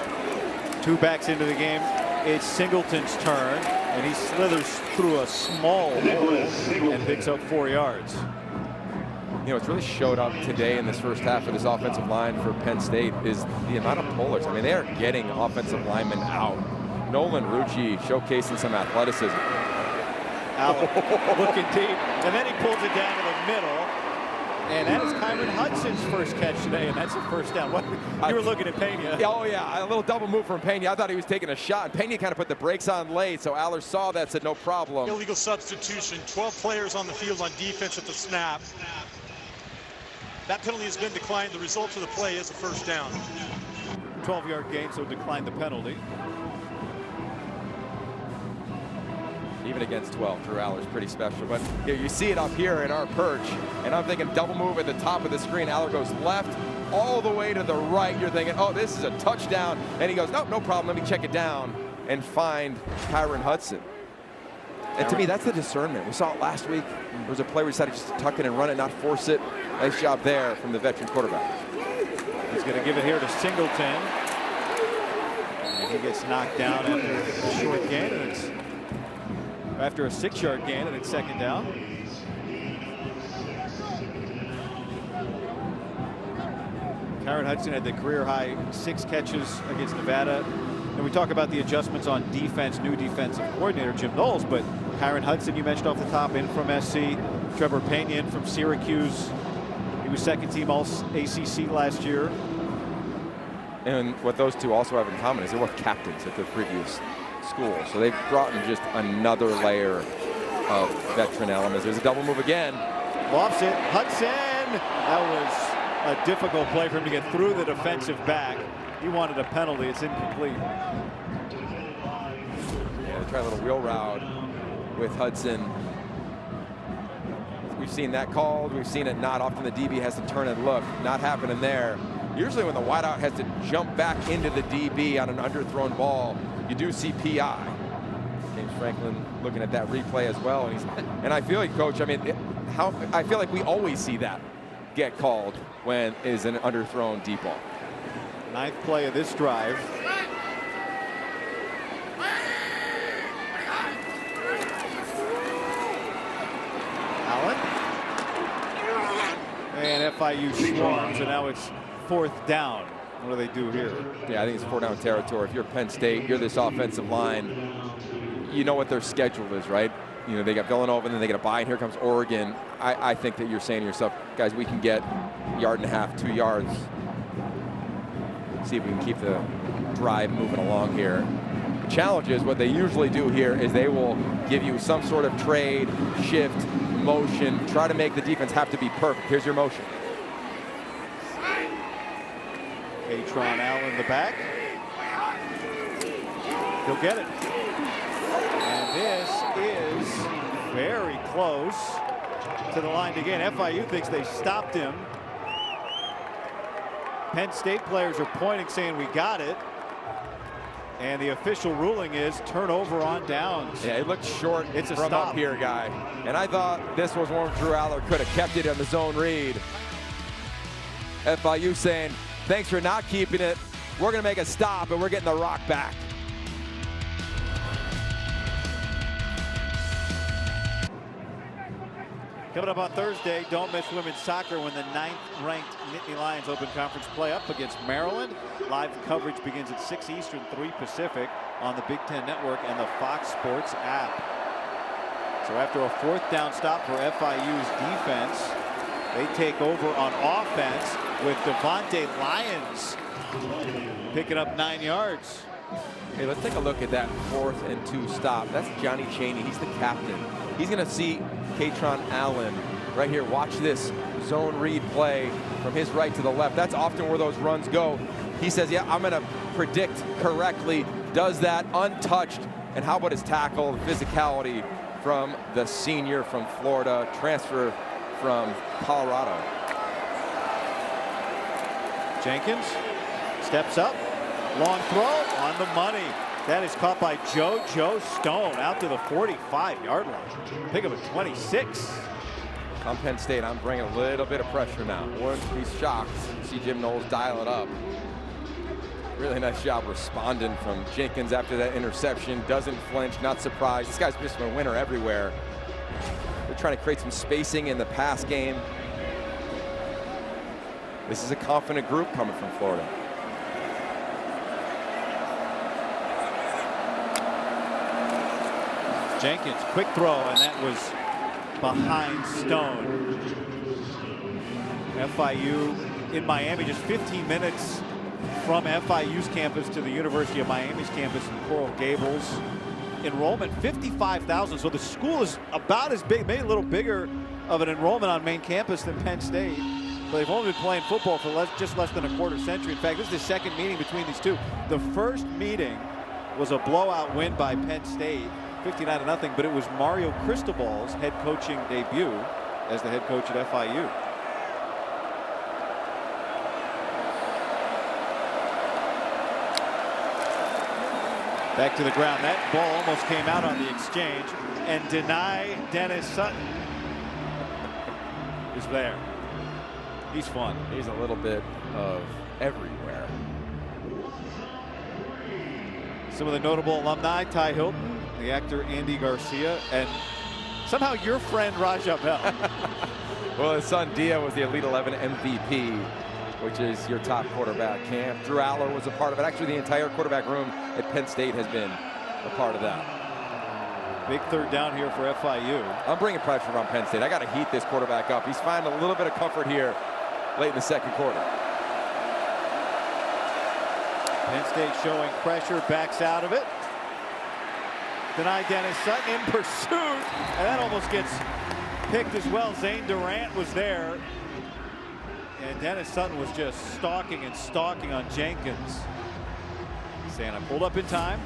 2 backs into the game. It's Singleton's turn, and he slithers through a small hole and picks up 4 yards. It's really showed up today in this first half of this offensive line for Penn State is the amount of pullers. I mean, they are getting offensive linemen out. Nolan Rucci showcasing some athleticism. Allen looking deep, and then he pulls it down to the middle. And that is Kyron Hudson's first catch today, and that's a 1st down. You were looking at Pena. Oh, yeah, a little double move from Pena. I thought he was taking a shot, and Pena kind of put the brakes on late, so Aller saw that, said no problem. Illegal substitution, 12 players on the field on defense at the snap. That penalty has been declined. The result of the play is a 1st down. 12-yard gain, so declined the penalty. Even against 12, Drew Aller's pretty special. But you see it up here in our perch, and I'm thinking double move at the top of the screen. Aller goes left all the way to the right. You're thinking, oh, this is a touchdown. And he goes, nope, no problem. Let me check it down and find Kyron Hudson. And to me, that's the discernment. We saw it last week. There was a play where he decided just to tuck it and run it, not force it. Nice job there from the veteran quarterback. He's going to give it here to Singleton. And he gets knocked down after a short gain. And it's after a 6-yard gain, and it's 2nd down. Kyron Hudson had the career-high 6 catches against Nevada. And we talk about the adjustments on defense, new defensive coordinator Jim Knowles, but Kyron Hudson, you mentioned off the top, in from SC. Trevor Pena in from Syracuse. He was 2nd team All-ACC last year. And what those two also have in common is they were captains at their previous school. So they've brought in just another layer of veteran elements. There's a double move again. Lofts it. Hudson. That was a difficult play for him to get through the defensive back. He wanted a penalty. It's incomplete. Yeah, they try a little wheel route with Hudson. We've seen that called. We've seen it not. Often the DB has to turn and look. Not happening there. Usually when the wideout has to jump back into the DB on an underthrown ball, you do see PI. James Franklin looking at that replay as well. And I feel like, Coach, I mean, I feel like we always see that get called when is an underthrown deep ball. 9th play of this drive. FIU swarms, and now it's 4th down. What do they do here? Yeah, I think it's 4th down territory. If you're Penn State, you're this offensive line, you know what their schedule is, right? You know, they got Villanova, and then they got a bye, and here comes Oregon. I think that you're saying to yourself, guys, we can get 1.5 yards, 2 yards. See if we can keep the drive moving along here. The challenge is what they usually do here is they will give you some sort of trade, shift, motion, try to make the defense have to be perfect. Here's your motion. Katron Allen in the back. He'll get it. And this is very close to the line to gain. FIU thinks they stopped him. Penn State players are pointing, saying we got it. And the official ruling is turnover on downs. Yeah, it looked short. It's a from stop up here, guy. And I thought this was one Drew Aller could have kept it on the zone read. FIU saying, thanks for not keeping it. We're going to make a stop, and we're getting the rock back. Coming up on Thursday, don't miss women's soccer when the 9th-ranked Nittany Lions open conference play up against Maryland. Live coverage begins at 6 Eastern, 3 Pacific on the Big Ten Network and the Fox Sports app. So after a 4th down stop for FIU's defense, they take over on offense with Devontae Lyons picking up 9 yards. Hey, let's take a look at that 4th and 2 stop. That's Johnny Chaney. He's the captain. He's going to see Katron Allen right here. Watch this zone read play from his right to the left. That's often where those runs go. He says, yeah, I'm going to predict correctly. Does that untouched. And how about his tackle, the physicality from the senior from Florida, transfer from Colorado. Jenkins steps up. Long throw on the money. That is caught by JoJo Stone out to the 45-yard line. Pick up a 26. I'm Penn State. I'm bringing a little bit of pressure now. Wouldn't be shocked to see Jim Knowles dial it up. Really nice job responding from Jenkins after that interception. Doesn't flinch, not surprised. This guy's just a winner everywhere. They're trying to create some spacing in the pass game. This is a confident group coming from Florida. Jenkins, quick throw, and that was behind Stone. FIU in Miami, just 15 minutes from FIU's campus to the University of Miami's campus in Coral Gables. Enrollment 55,000, so the school is about as big, maybe a little bigger of an enrollment on main campus than Penn State. But they've only been playing football for just less than a quarter century. In fact, this is the second meeting between these two. The first meeting was a blowout win by Penn State, 59-0, but it was Mario Cristobal's head coaching debut as the head coach at FIU. Back to the ground. That ball almost came out on the exchange, and Dennis Sutton is there. He's fun. He's a little bit of everywhere. Some of the notable alumni: Ty Hilton, the actor Andy Garcia, and somehow your friend Raja Bell. Well, his son Dia was the Elite 11 MVP, which is your top quarterback camp. Drew Aller was a part of it. Actually, the entire quarterback room at Penn State has been a part of that. Big third down here for FIU. I'm bringing pressure on Penn State. I got to heat this quarterback up. He's finding a little bit of comfort here late in the second quarter. Penn State showing pressure, backs out of it. Denied Dennis Sutton in pursuit, and that almost gets picked as well. Zane Durant was there, and Dennis Sutton was just stalking and stalking on Jenkins. Santa pulled up in time.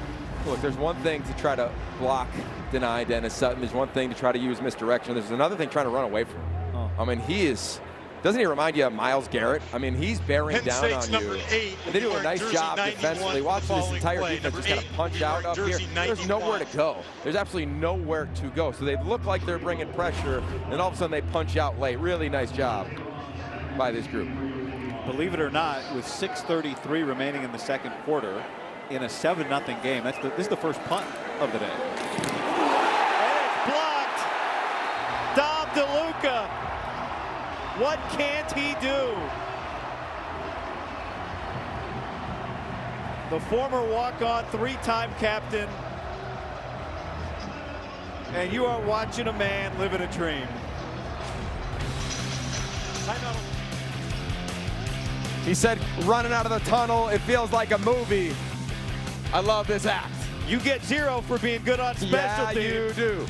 Look, there's one thing to try to block, deny Dennis Sutton. There's one thing to try to use misdirection. There's another thing trying to run away from him. Oh. I mean, he is. Doesn't he remind you of Myles Garrett? I mean, he's bearing Penn down State's on number you. 8 And they do a nice job defensively. Watch this entire play. defense just Number kind of 8 punch out up here. There's nowhere to 95. go. There's absolutely nowhere to go. So they look like they're bringing pressure, and all of a sudden they punch out late. Really nice job by this group. Believe it or not, with 6:33 remaining in the second quarter, in a 7-0 game, this is the first punt of the day. And it's blocked. Dom DeLuca What can't he do? The former walk-on, three-time captain. And you are watching a man living a dream. He said, running out of the tunnel, it feels like a movie. I love this act. You get 0 for being good on special teams. Yeah, you do.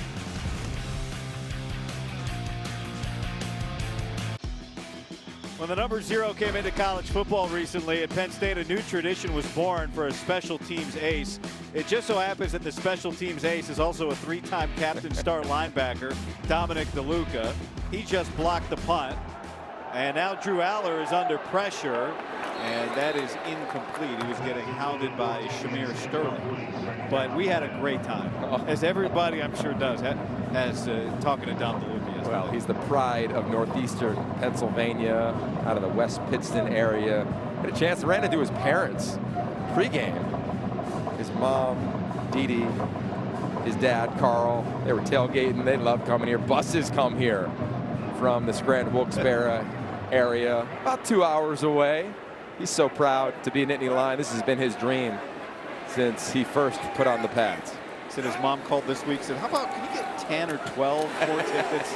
When the number 0 came into college football recently at Penn State, a new tradition was born for a special teams ace. It just so happens that the special teams ace is also a three-time captain star linebacker, Dominic DeLuca. He just blocked the punt. And now Drew Aller is under pressure, and that is incomplete. He was getting hounded by Shamir Sterling. But we had a great time, as everybody I'm sure does, as talking to Dom DeLuca. Well, he's the pride of northeastern Pennsylvania, out of the West Pittston area. Had a chance, ran into his parents pregame. His mom, Dee Dee, his dad, Carl, they were tailgating. They love coming here. Buses come here from the Scranton Wilkes-Barre area, about 2 hours away. He's so proud to be in Nittany Lion. This has been his dream since he first put on the pads. Said his mom called this week, said, how about, can you get 10 or 12 more tickets?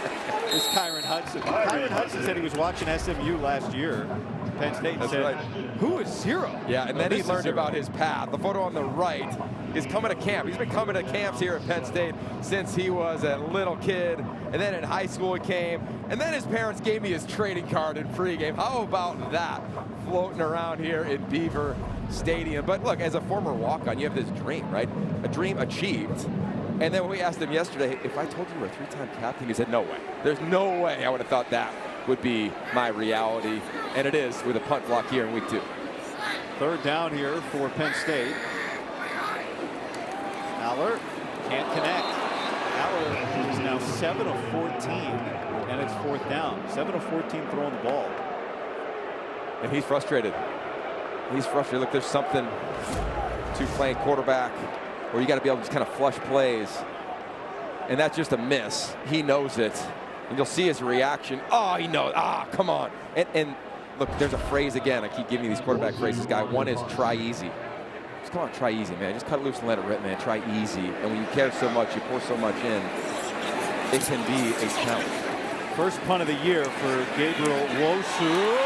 This Kyron Hudson. Kyron Hudson said he was watching SMU last year. Penn State said, right. Who is 0? Yeah, and then he learned about his path. The photo on the right is coming to camp. He's been coming to camps here at Penn State since he was a little kid. And then in high school he came. And then his parents gave me his trading card in pregame. How about that? Floating around here in Beaver Stadium. But look, as a former walk-on, you have this dream, right? A dream achieved. And then we asked him yesterday, if I told you you were a three-time captain, he said, no way. There's no way I would have thought that would be my reality. And it is with a punt block here in week 2. Third down here for Penn State. Aller can't connect. Aller is now 7 of 14, and it's 4th down. 7 of 14 throwing the ball. And he's frustrated. He's frustrated. Look, there's something to playing quarterback where you got to be able to just kind of flush plays. And that's just a miss. He knows it. And you'll see his reaction. Oh, he knows. Ah, come on. And look, there's a phrase again. I keep giving you these quarterback phrases, guy. One is try easy. Just come on, try easy, man. Just cut it loose and let it rip, man. Try easy. And when you care so much, you pour so much in, it can be a challenge. First punt of the year for Gabriel Wosu.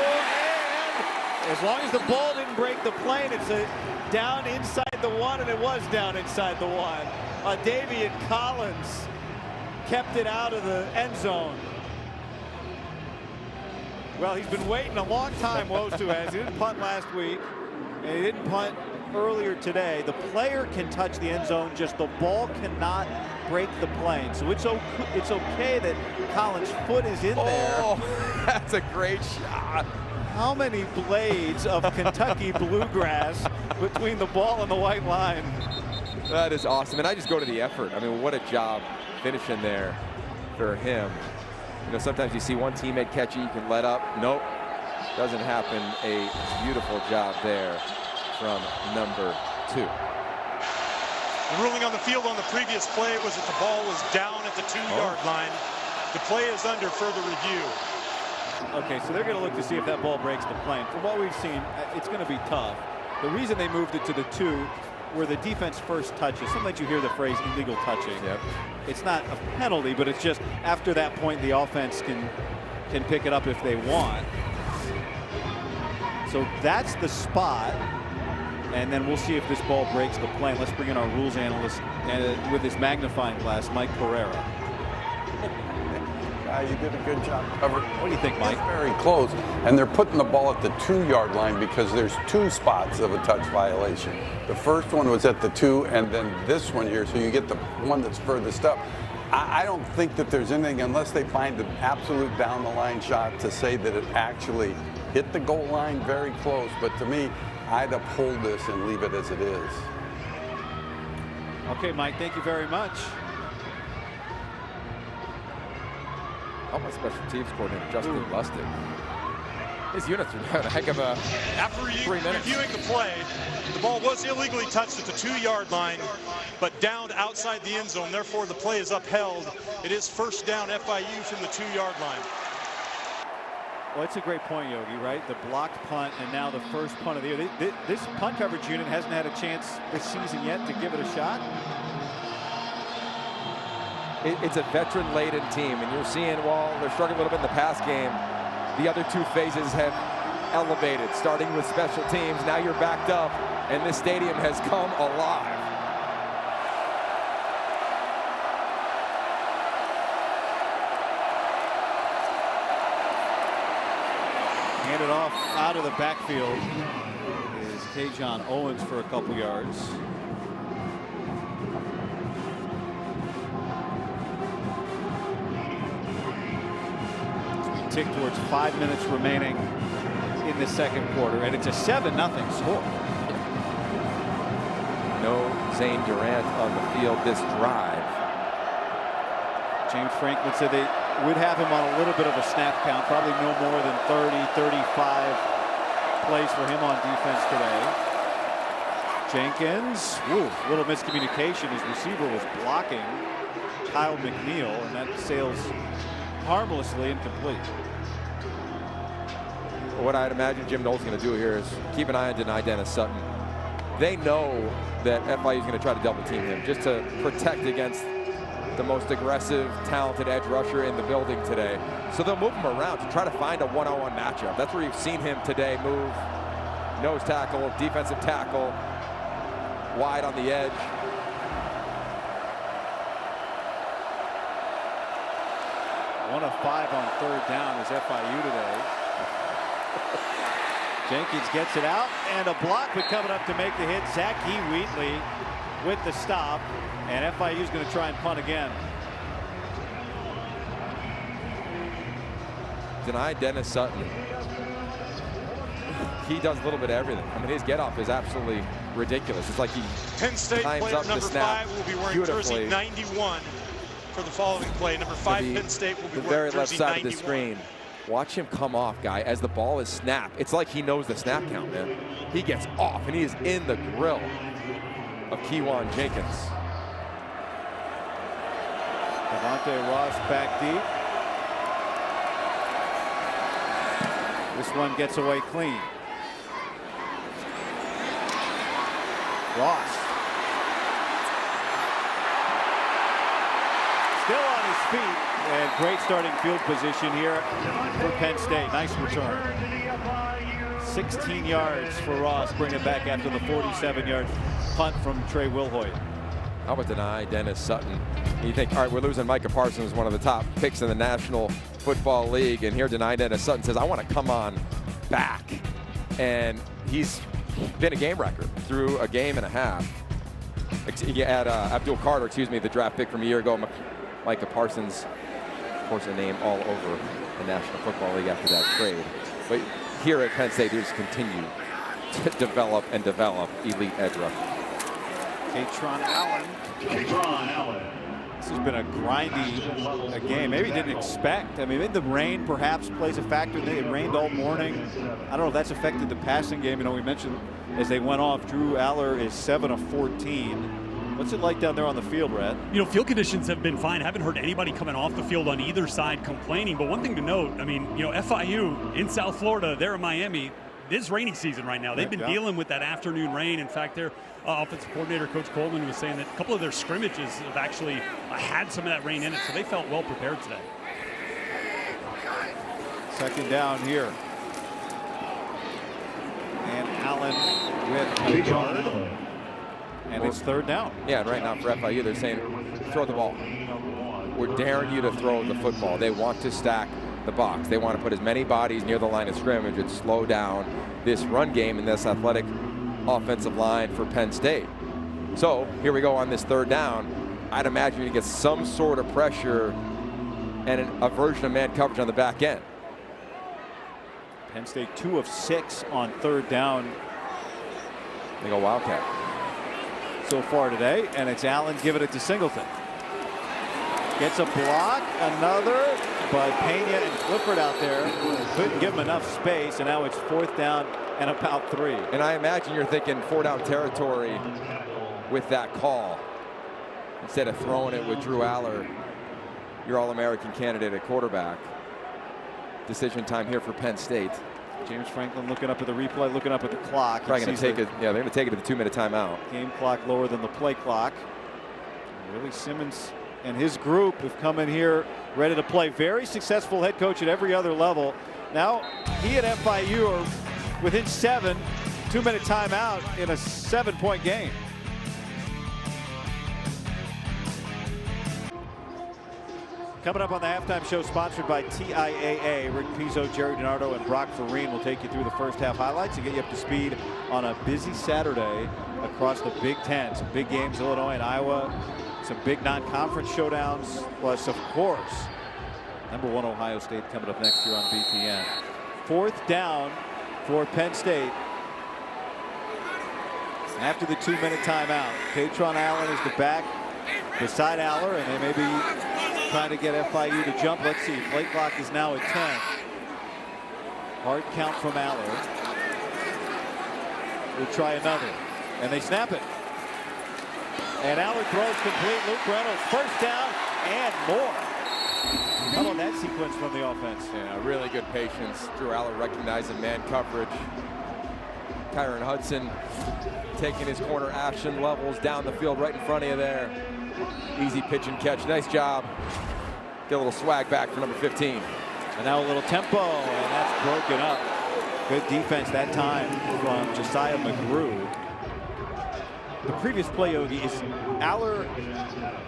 And as long as the ball didn't break the plane, it's a down inside the 1, and it was down inside the 1. Davian Collins kept it out of the end zone. Well, he's been waiting a long time, Wosu has. He didn't punt last week, and he didn't punt earlier today. The player can touch the end zone, just the ball cannot break the plane. So it's okay that Collins' foot is in there. Oh, that's a great shot. How many blades of Kentucky bluegrass between the ball and the white line? That is awesome. And I just go to the effort. I mean, what a job finishing there for him. You know, sometimes you see one teammate catch it, you can let up. Nope, doesn't happen. A beautiful job there from number 2. The ruling on the field on the previous play was that the ball was down at the 2-yard line. The play is under further review. Okay, so they're going to look to see if that ball breaks the plane. From what we've seen, it's going to be tough. The reason they moved it to the 2, where the defense first touches, sometimes you hear the phrase illegal touching. Yep. It's not a penalty, but it's just after that point the offense can pick it up if they want. So that's the spot, and then we'll see if this ball breaks the plane. Let's bring in our rules analyst with his magnifying glass, Mike Pereira. You did a good job covering. What do you think, Mike? It's very close, and they're putting the ball at the 2-yard line because there's 2 spots of a touch violation. The first one was at the 2, and then this one here, so you get the one that's furthest up. I don't think that there's anything, unless they find an absolute down-the-line shot, to say that it actually hit the goal line very close. But to me, I'd uphold this and leave it as it is. Okay, Mike, thank you very much. Oh, my special teams coordinator, Justin Lustig. His units are doing a heck of a After 3 minutes. reviewing the play, the ball was illegally touched at the 2-yard line, but downed outside the end zone. Therefore, the play is upheld. It is first down FIU from the 2-yard line. Well, it's a great point, Yogi, right? The blocked punt and now the first punt of the year. This punt coverage unit hasn't had a chance this season yet to give it a shot. It's a veteran-laden team, and you're seeing while they're struggling a little bit in the pass game, the other two phases have elevated, starting with special teams. Now you're backed up, and this stadium has come alive. Handed off out of the backfield is Kajon Owens for a couple yards. As we tick towards 5 minutes remaining in the second quarter, and it's a 7-0 score. No Zane Durant on the field this drive. James Franklin said they would have him on a little bit of a snap count, probably no more than 30, 35 plays for him on defense today. Jenkins, little miscommunication. His receiver was blocking Kyle McNeil, and that sails harmlessly incomplete. What I'd imagine Jim Knowles is going to do here is keep an eye on Deni Dennis Sutton. They know that FIU is going to try to double team him just to protect against the most aggressive, talented edge rusher in the building today. So they'll move him around to try to find a one-on-one matchup. That's where you've seen him today move nose tackle, defensive tackle, wide on the edge. One of 5 on third down is FIU today. Jenkins gets it out, and a block, but coming up to make the hit, Zachy Wheatley with the stop, and FIU is going to try and punt again. Deni Dennis Sutton. He does a little bit of everything. I mean, his get off is absolutely ridiculous. It's like he Penn State times player up the number snap 5 will be wearing jersey 91 for the following play. Number 5 Penn State will be wearing jersey 91. The very left side 91. of the screen. Watch him come off, guy, as the ball is snapped. It's like he knows the snap count, man. He gets off, and he is in the grill of Kewan Jenkins. Devontae Ross back deep. This one gets away clean. Ross. Still on his feet, and great starting field position here for Penn State. Nice return. 16 yards for Ross, bring it back after the 47-yard punt from Trey Wilhoit. How about Deni Dennis Sutton? You think, all right, we're losing Micah Parsons, one of the top picks in the National Football League, and here Deni Dennis Sutton says, I want to come on back. And he's been a game wrecker through a game and a half. You add Abdul Carter, the draft pick from a year ago. Micah Parsons, of course, a name all over the National Football League after that trade. But here at Penn State, they just continue to develop and develop elite edge rushers. Katron Allen. This has been a grindy game. Maybe didn't expect. I mean, the rain perhaps plays a factor. It rained all morning. I don't know if that's affected the passing game. You know, we mentioned as they went off, Drew Aller is 7 of 14. What's it like down there on the field, Brad? You know, field conditions have been fine. I haven't heard anybody coming off the field on either side complaining. But one thing to note, I mean, you know, FIU in South Florida, they're in Miami. It's rainy season right now. They've been dealing with that afternoon rain. In fact, their offensive coordinator, Coach Coleman, was saying that a couple of their scrimmages have actually had some of that rain in it, so they felt well prepared today. Second down here. And Allen with a yard. And it's third down. Yeah, and right now for FIU, they're saying, throw the ball. We're daring you to throw the football. They want to stack the box. They want to put as many bodies near the line of scrimmage and slow down this run game and this athletic offensive line for Penn State. So here we go on this third down. I'd imagine you get some sort of pressure and a version of man coverage on the back end. Penn State 2 of 6 on third down. They go Wildcat so far today, and it's Allen giving it to Singleton. Gets a block, another, but Pena and Clifford out there couldn't give him enough space, and now it's fourth down and about 3. And I imagine you're thinking 4-down territory with that call. Instead of throwing it with Drew Aller, your All-American candidate at quarterback. decision time here for Penn State. James Franklin looking up at the replay, looking up at the clock. Probably going to take it. Yeah, they're going to take it to the 2-minute timeout. Game clock lower than the play clock. Willie Simmons and his group have come in here ready to play. Very successful head coach at every other level. Now he and FIU are within 7. 2-minute timeout in a 7-point game. Coming up on the halftime show, sponsored by TIAA. Rick Pizzo, Jerry DiNardo, and Brock Farine will take you through the first half highlights and get you up to speed on a busy Saturday across the Big Ten. Some big games, Illinois and Iowa. Some big non-conference showdowns. Plus, of course, #1 Ohio State coming up next year on BTN. 4th down for Penn State. After the 2-minute timeout, Katron Allen is the back beside Aller, and they may be trying to get FIU to jump. Let's see. Play clock is now at 10. Hard count from Aller. We'll try another. And they snap it. And Aller throws complete. Luke Reynolds, first down and more. How about that sequence from the offense? Yeah, really good patience. Drew Aller recognizing man coverage. Kyron Hudson taking his corner action levels down the field right in front of you there. Easy pitch and catch. Nice job. Get a little swag back for number 15. And now a little tempo, and that's broken up. Good defense that time from Josiah McGrew. The previous play, Yogi, is Aller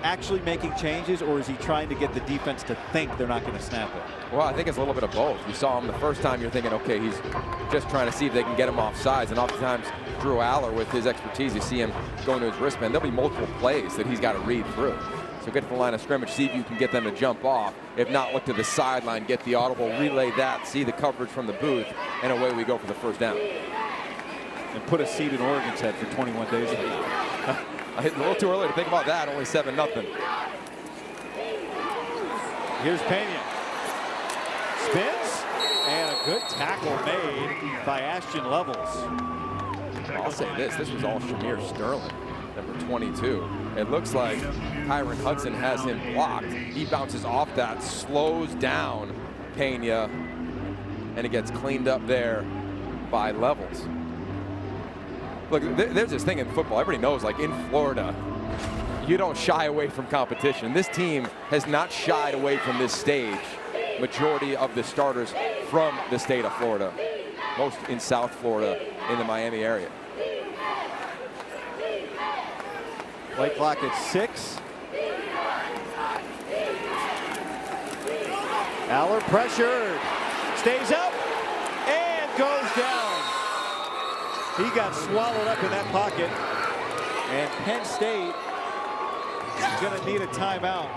actually making changes, or is he trying to get the defense to think they're not going to snap it? Well, I think it's a little bit of both. You saw him the first time, you're thinking, okay, he's just trying to see if they can get him off sides. And oftentimes, Drew Aller, with his expertise, you see him going to his wristband. There'll be multiple plays that he's got to read through. So get to the line of scrimmage, see if you can get them to jump off. If not, look to the sideline, get the audible, relay that, see the coverage from the booth, and away we go for the first down. And put a seed in Oregon's head for 21 days. A little too early to think about that, only 7-0. Here's Pena. Spins, and a good tackle made by Ashton Levels. I'll say this was all Shamir Sterling, number 22. It looks like Kyron Hudson has him blocked. He bounces off that, slows down Pena, and it gets cleaned up there by Levels. Look, there's this thing in football. Everybody knows, like in Florida, you don't shy away from competition. This team has not shied away from this stage. Majority of the starters from the state of Florida. Most in South Florida, in the Miami area. Play clock at 6. Aller pressured. Stays up and goes down. He got swallowed up in that pocket. And Penn State is going to need a timeout.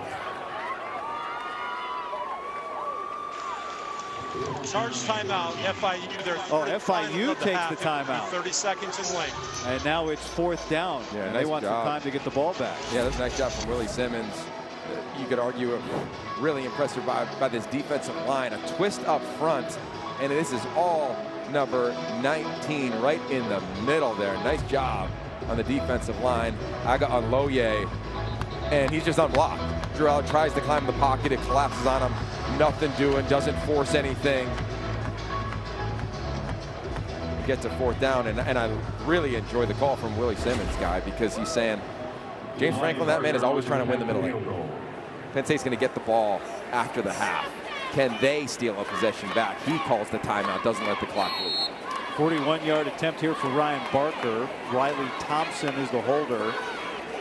Charge timeout. FIU. FIU takes the timeout. 30 seconds in length. And now it's 4th down. Yeah, and they want some time to get the ball back. Yeah, that's a nice job from Willie Simmons. You could argue really impressive by this defensive line. A twist up front, and this is all number 19 right in the middle there. Nice job on the defensive line. Aga Onloye, and he's just unblocked. Drew Aller tries to climb the pocket. It collapses on him. Nothing doing, doesn't force anything. Get to 4th down, and I really enjoy the call from Willie Simmons, guy, because he's saying, James Franklin, that man is always trying to win the middle lane. Penn State's going to get the ball after the half. Can they steal a possession back? He calls the timeout, doesn't let the clock bleed. 41-yard attempt here for Ryan Barker. Riley Thompson is the holder.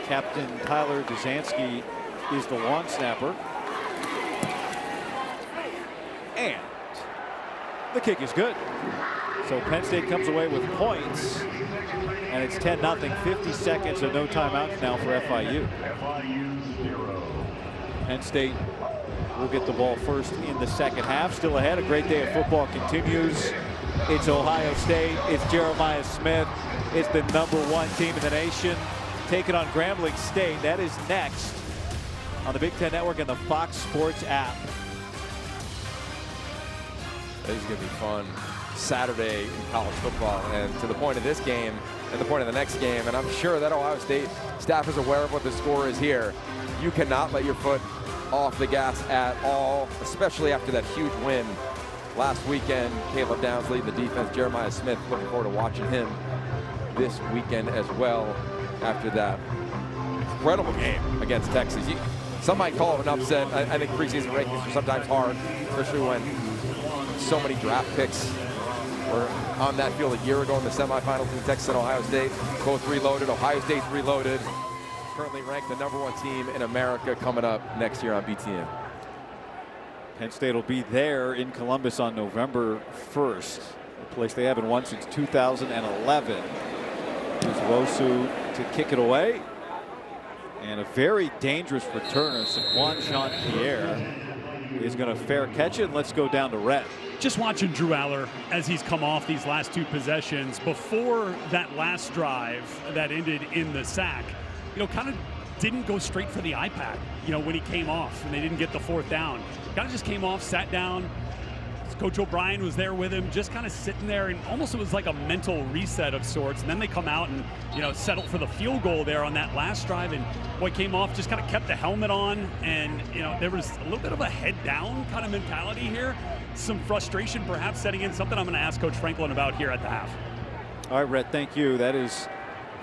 Captain Tyler Dzansky is the long snapper. And the kick is good. So Penn State comes away with points, and it's 10-0. 50 seconds and no timeouts now for FIU. Penn State will get the ball first in the second half. Still ahead. A great day of football continues. It's Ohio State. It's Jeremiah Smith. It's the #1 team in the nation taking on Grambling State. That is next on the Big Ten Network and the Fox Sports app. This is going to be fun. Saturday in college football, and to the point of this game and the point of the next game, and I'm sure that Ohio State staff is aware of what the score is here. You cannot let your foot off the gas at all, especially after that huge win last weekend. Caleb Downs leading the defense. Jeremiah Smith, looking forward to watching him this weekend as well after that incredible game against Texas. Some might call it an upset. I think preseason rankings are sometimes hard, especially when so many draft picks were on that field a year ago in the semifinals between Texas and Ohio State. Both reloaded. Ohio State's reloaded. Currently ranked the #1 team in America, coming up next year on BTN. Penn State will be there in Columbus on November 1st, a place they haven't won since 2011. Here's Wosu to kick it away. And a very dangerous returner, Saquon Jean-Pierre, is going to fair catch it. Let's go down to Rhett. Just watching Drew Aller as he's come off these last 2 possessions before that last drive that ended in the sack, kind of didn't go straight for the iPad, when he came off and they didn't get the 4th down. Kind of just came off, sat down. Coach O'Brien was there with him, just kind of sitting there, and almost it was like a mental reset of sorts. And then they come out and, settled for the field goal there on that last drive. And boy, came off, just kind of kept the helmet on. And, there was a little bit of a head down kind of mentality here. Some frustration perhaps setting in, something I'm going to ask Coach Franklin about here at the half. All right, Rhett, thank you. That is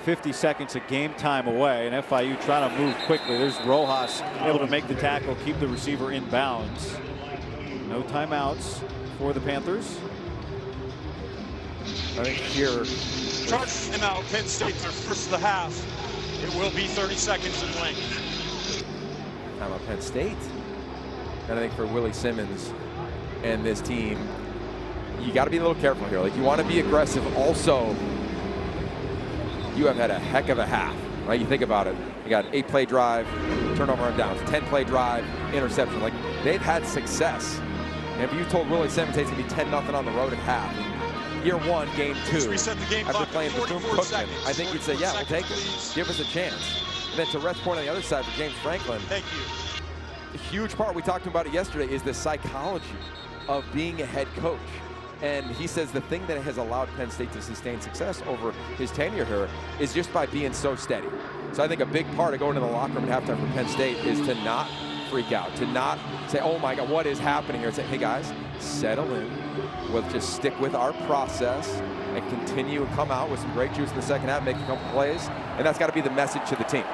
50 seconds of game time away, and FIU trying to move quickly. There's Rojas able to make the tackle, keep the receiver in bounds. No timeouts for the Panthers. I think here, Short timeout, Penn State, their first of the half. It will be 30 seconds in length. Timeout Penn State. And I think for Willie Simmons and this team, you got to be a little careful here. Like, you want to be aggressive. Also, you have had a heck of a half, right? You think about it. You got an 8-play drive, turnover on downs, 10-play drive, interception. Like, they've had success. And if you told Willie Simmons it's going to be 10-0 on the road at half, year 1, game 2, reset the game after clock playing Bethune-Cookman, I think you'd say, yeah, we'll take it. Please. Give us a chance. And then to Rhett's point on the other side for James Franklin, Thank you. a huge part, we talked about it yesterday, is the psychology of being a head coach. And he says the thing that has allowed Penn State to sustain success over his tenure here is just by being so steady. So I think a big part of going to the locker room at halftime for Penn State is to not freak out, to not say, oh my God, what is happening here? Say, hey guys, settle in. We'll just stick with our process and continue and come out with some great juice in the second half, make a couple plays. And that's got to be the message to the team.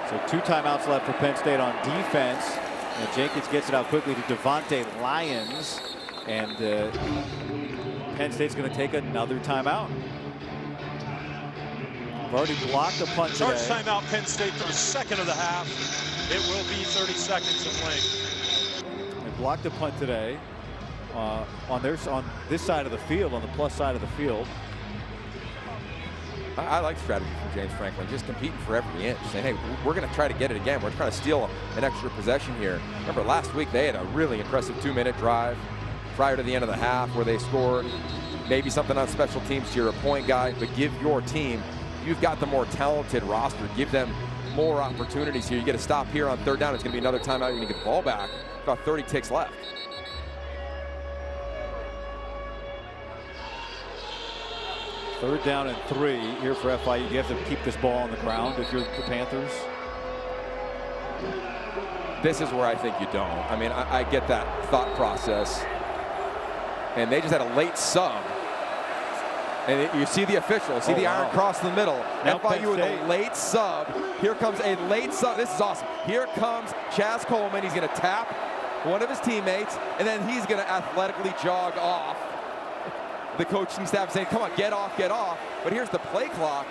So 2 timeouts left for Penn State on defense. And Jenkins gets it out quickly to Devontae Lyons. And Penn State's going to take another timeout. We've already blocked a punt Charge today. timeout, Penn State, for the second of the half. It will be 30 seconds in length. They blocked a punt today on this side of the field, on the plus side of the field. I like the strategy from James Franklin, just competing for every inch, saying, hey, we're going to try to get it again. We're trying to steal an extra possession here. Remember, last week they had a really impressive 2-minute drive prior to the end of the half where they scored. Maybe something on special teams to your point guy, but give your team, you've got the more talented roster, give them more opportunities here. You get a stop here on 3rd down, it's going to be another timeout, you're going to get the ball back. About 30 ticks left. Third down and 3 here for FIU. You have to keep this ball on the ground if you're the Panthers. This is where I think you don't. I mean, I get that thought process. And they just had a late sub. And you see the official, see the iron cross in the middle. Now FIU with a late sub. Here comes a late sub. This is awesome. Here comes Chaz Coleman. He's going to tap one of his teammates, and then he's going to athletically jog off. The coaching staff saying, come on, get off, get off. But here's the play clock.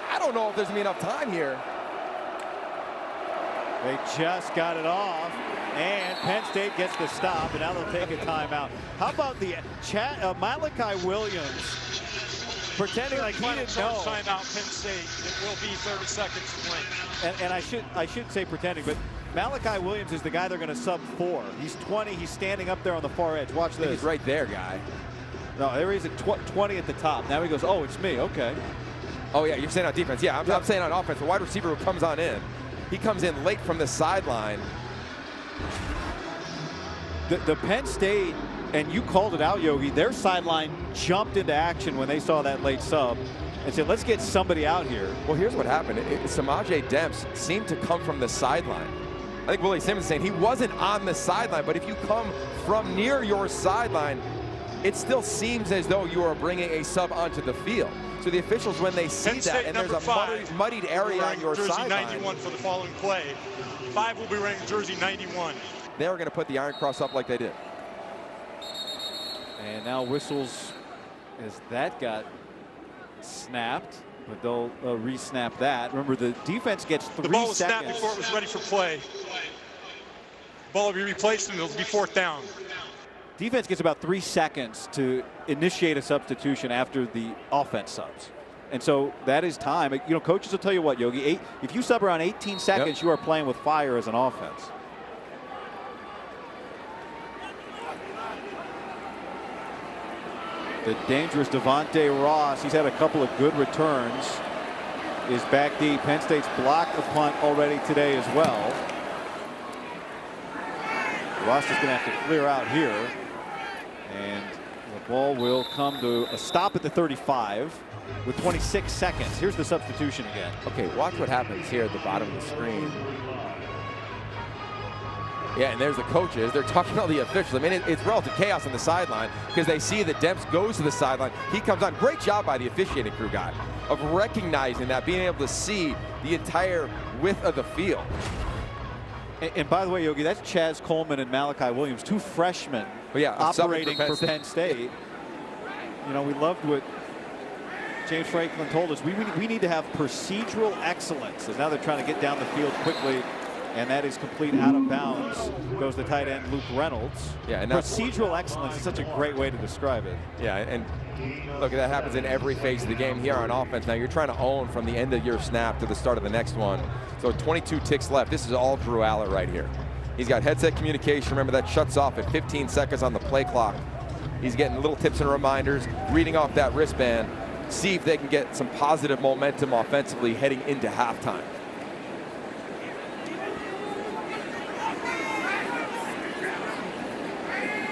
I don't know if there's going to be enough time here. They just got it off, and Penn State gets the stop, and now they'll take a timeout. How about the Malachi Williams pretending like he didn't know? Timeout, Penn State. It will be 30 seconds in length. And I should say pretending, but Malachi Williams is the guy they're going to sub for. He's 20. He's standing up there on the far edge. Watch this. He's right there, guy. No, there he's at 20 at the top. Now he goes, oh, it's me. Okay. Oh, yeah, you're saying on defense. Yeah, I'm saying on offense. The wide receiver who comes on in. He comes in late from the sideline. The Penn State, and you called it out, Yogi, their sideline jumped into action when they saw that late sub and said, let's get somebody out here. Well, here's what happened. Samaje Demps seemed to come from the sideline. I think Willie Simmons saying he wasn't on the sideline, but if you come from near your sideline, it still seems as though you are bringing a sub onto the field. So the officials, when they see that, and there's a muddied area on your sideline. Jersey 91 for the following play. 5 will be wearing jersey 91. They were going to put the iron cross up like they did. And now whistles as that got snapped, but they'll re-snap that. Remember, the defense gets 3 seconds. The ball was snapped before it was ready for play. The ball will be replaced and it'll be 4th down. Defense gets about 3 seconds to initiate a substitution after the offense subs. And so that is time. You know, coaches will tell you what, Yogi, if you sub around 18 seconds, you are playing with fire as an offense. The dangerous Devontae Ross, he's had a couple of good returns, is back deep. Penn State's blocked a punt already today as well. Ross is going to have to clear out here. And the ball will come to a stop at the 35 with 26 seconds. Here's the substitution again. Okay, watch what happens here at the bottom of the screen. Yeah, and there's the coaches. They're talking about the officials. I mean, it's relative chaos on the sideline because they see that Demps goes to the sideline. He comes on. Great job by the officiating crew guy of recognizing that, being able to see the entire width of the field. And by the way, Yogi, that's Chaz Coleman and Malachi Williams, 2 freshmen operating for Penn State. You know, we loved what James Franklin told us. We need to have procedural excellence. And now they're trying to get down the field quickly. And that is complete out of bounds. Goes the tight end, Luke Reynolds. Yeah, and procedural excellence is such a great way to describe it. Yeah, and look, that happens in every phase of the game here on offense. Now you're trying to own from the end of your snap to the start of the next one. So 22 ticks left. This is all Drew Aller right here. He's got headset communication. Remember, that shuts off at 15 seconds on the play clock. He's getting little tips and reminders, reading off that wristband, see if they can get some positive momentum offensively heading into halftime.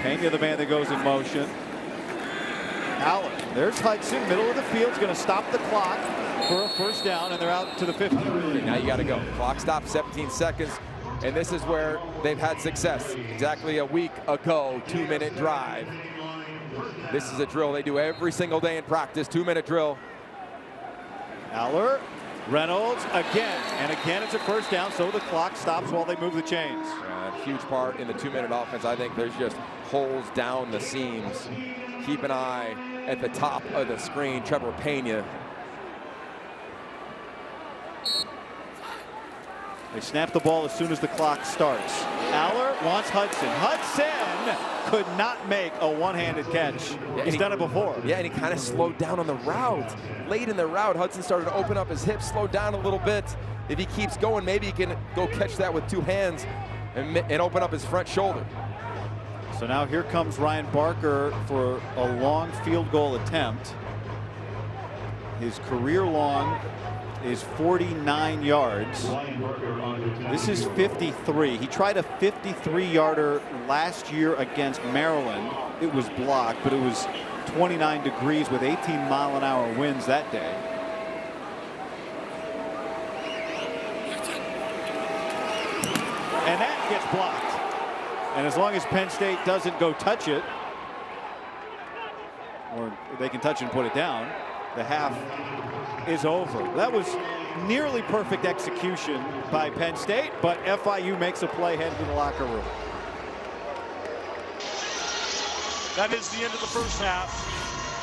Pena, the man that goes in motion. Allen, there's Hudson, middle of the field, is going to stop the clock for a first down, and they're out to the 50. Okay, now you got to go. Clock stops, 17 seconds, and this is where they've had success. Exactly a week ago, 2-minute drive. This is a drill they do every single day in practice, 2-minute drill. Aller, Reynolds, again, and again it's a first down, so the clock stops while they move the chains. Huge part in the 2-minute offense. I think there's just holes down the seams. Keep an eye at the top of the screen. Trevor Pena. They snap the ball as soon as the clock starts. Aller wants Hudson. Hudson could not make a one-handed catch. Yeah, he's done it before. Yeah, and he kind of slowed down on the route. Late in the route, Hudson started to open up his hips, slowed down a little bit. If he keeps going, maybe he can go catch that with 2 hands and open up his front shoulder. So now here comes Ryan Barker for a long field goal attempt. His career long is 49 yards. This is 53. He tried a 53-yarder last year against Maryland. It was blocked, but it was 29 degrees with 18-mile-an-hour winds that day. And that gets blocked. And as long as Penn State doesn't go touch it, or they can touch it and put it down, the half is over. That was nearly perfect execution by Penn State, but FIU makes a play heading to the locker room. That is the end of the first half.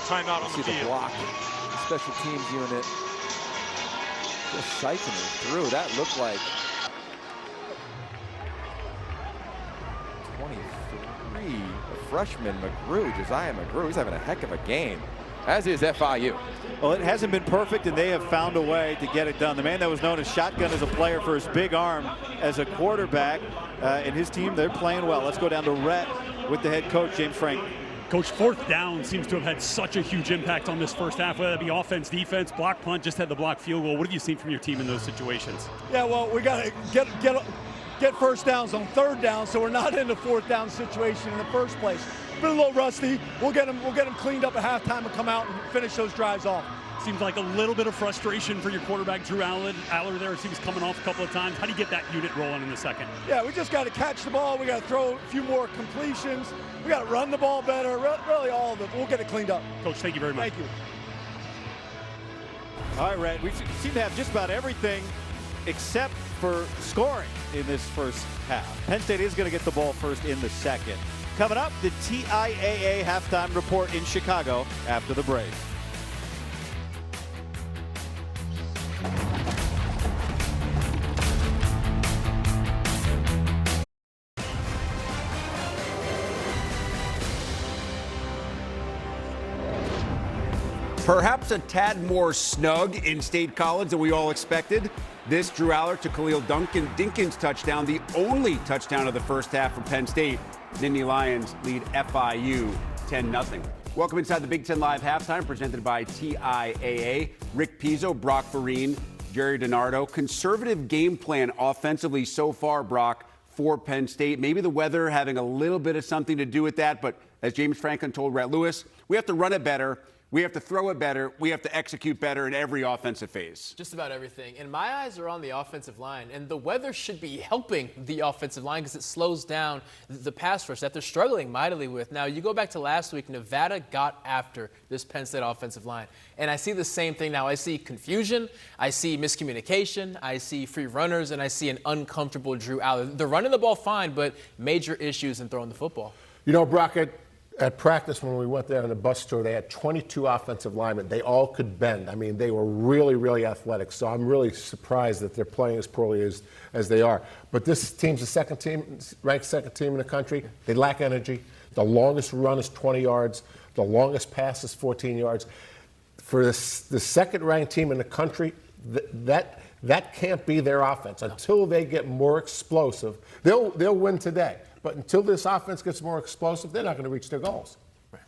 Timeout on the field. The block. The special teams unit just siphoning through. That looked like 23. The freshman McGrew, Josiah McGrew, he's having a heck of a game, as is FIU. Well, it hasn't been perfect, and they have found a way to get it done. The man that was known as Shotgun as a player for his big arm as a quarterback, and his team, they're playing well. Let's go down to Rhett with the head coach, James Franklin. Coach, 4th down seems to have had such a huge impact on this first half, whether it be offense, defense, block punt, just had the block field goal. What have you seen from your team in those situations? Yeah, well, we got to get first downs on 3rd down, so we're not in the 4th down situation in the first place. Been a little rusty. We'll get them cleaned up at halftime and come out and finish those drives off. Seems like a little bit of frustration for your quarterback, Drew Aller there. Seems coming off a couple of times. How do you get that unit rolling in the second? Yeah, we just got to catch the ball. We got to throw a few more completions. We got to run the ball better. Really all of it. We'll get it cleaned up. Coach, thank you very much. Thank you. All right, Red, we seem to have just about everything except for scoring in this first half. Penn State is going to get the ball first in the second. Coming up, the TIAA halftime report in Chicago after the break. Perhaps a tad more snug in State College than we all expected. This Drew Aller to Khalil Dinkins touchdown, the only touchdown of the first half for Penn State. Nittany Lions lead FIU 10-0. Welcome inside the Big Ten Live halftime, presented by TIAA. Rick Pizzo, Brock Vereen, Jerry DiNardo. Conservative game plan offensively so far, Brock, for Penn State. Maybe the weather having a little bit of something to do with that, but as James Franklin told Rhett Lewis, we have to run it better. We have to throw it better. We have to execute better in every offensive phase. Just about everything. And my eyes are on the offensive line. And the weather should be helping the offensive line because it slows down the pass rush that they're struggling mightily with. Now, you go back to last week, Nevada got after this Penn State offensive line. And I see the same thing now. I see confusion. I see miscommunication. I see free runners. And I see an uncomfortable Drew Aller. They're running the ball fine, but major issues in throwing the football. You know, Brock, at practice, when we went there on the bus tour, they had 22 offensive linemen. They all could bend. I mean, they were really, really athletic. So I'm really surprised that they're playing as poorly as they are. But this team's the ranked second team in the country. They lack energy. The longest run is 20 yards. The longest pass is 14 yards. For the second-ranked team in the country, that can't be their offense. Until they get more explosive, they'll win today. But until this offense gets more explosive, they're not going to reach their goals.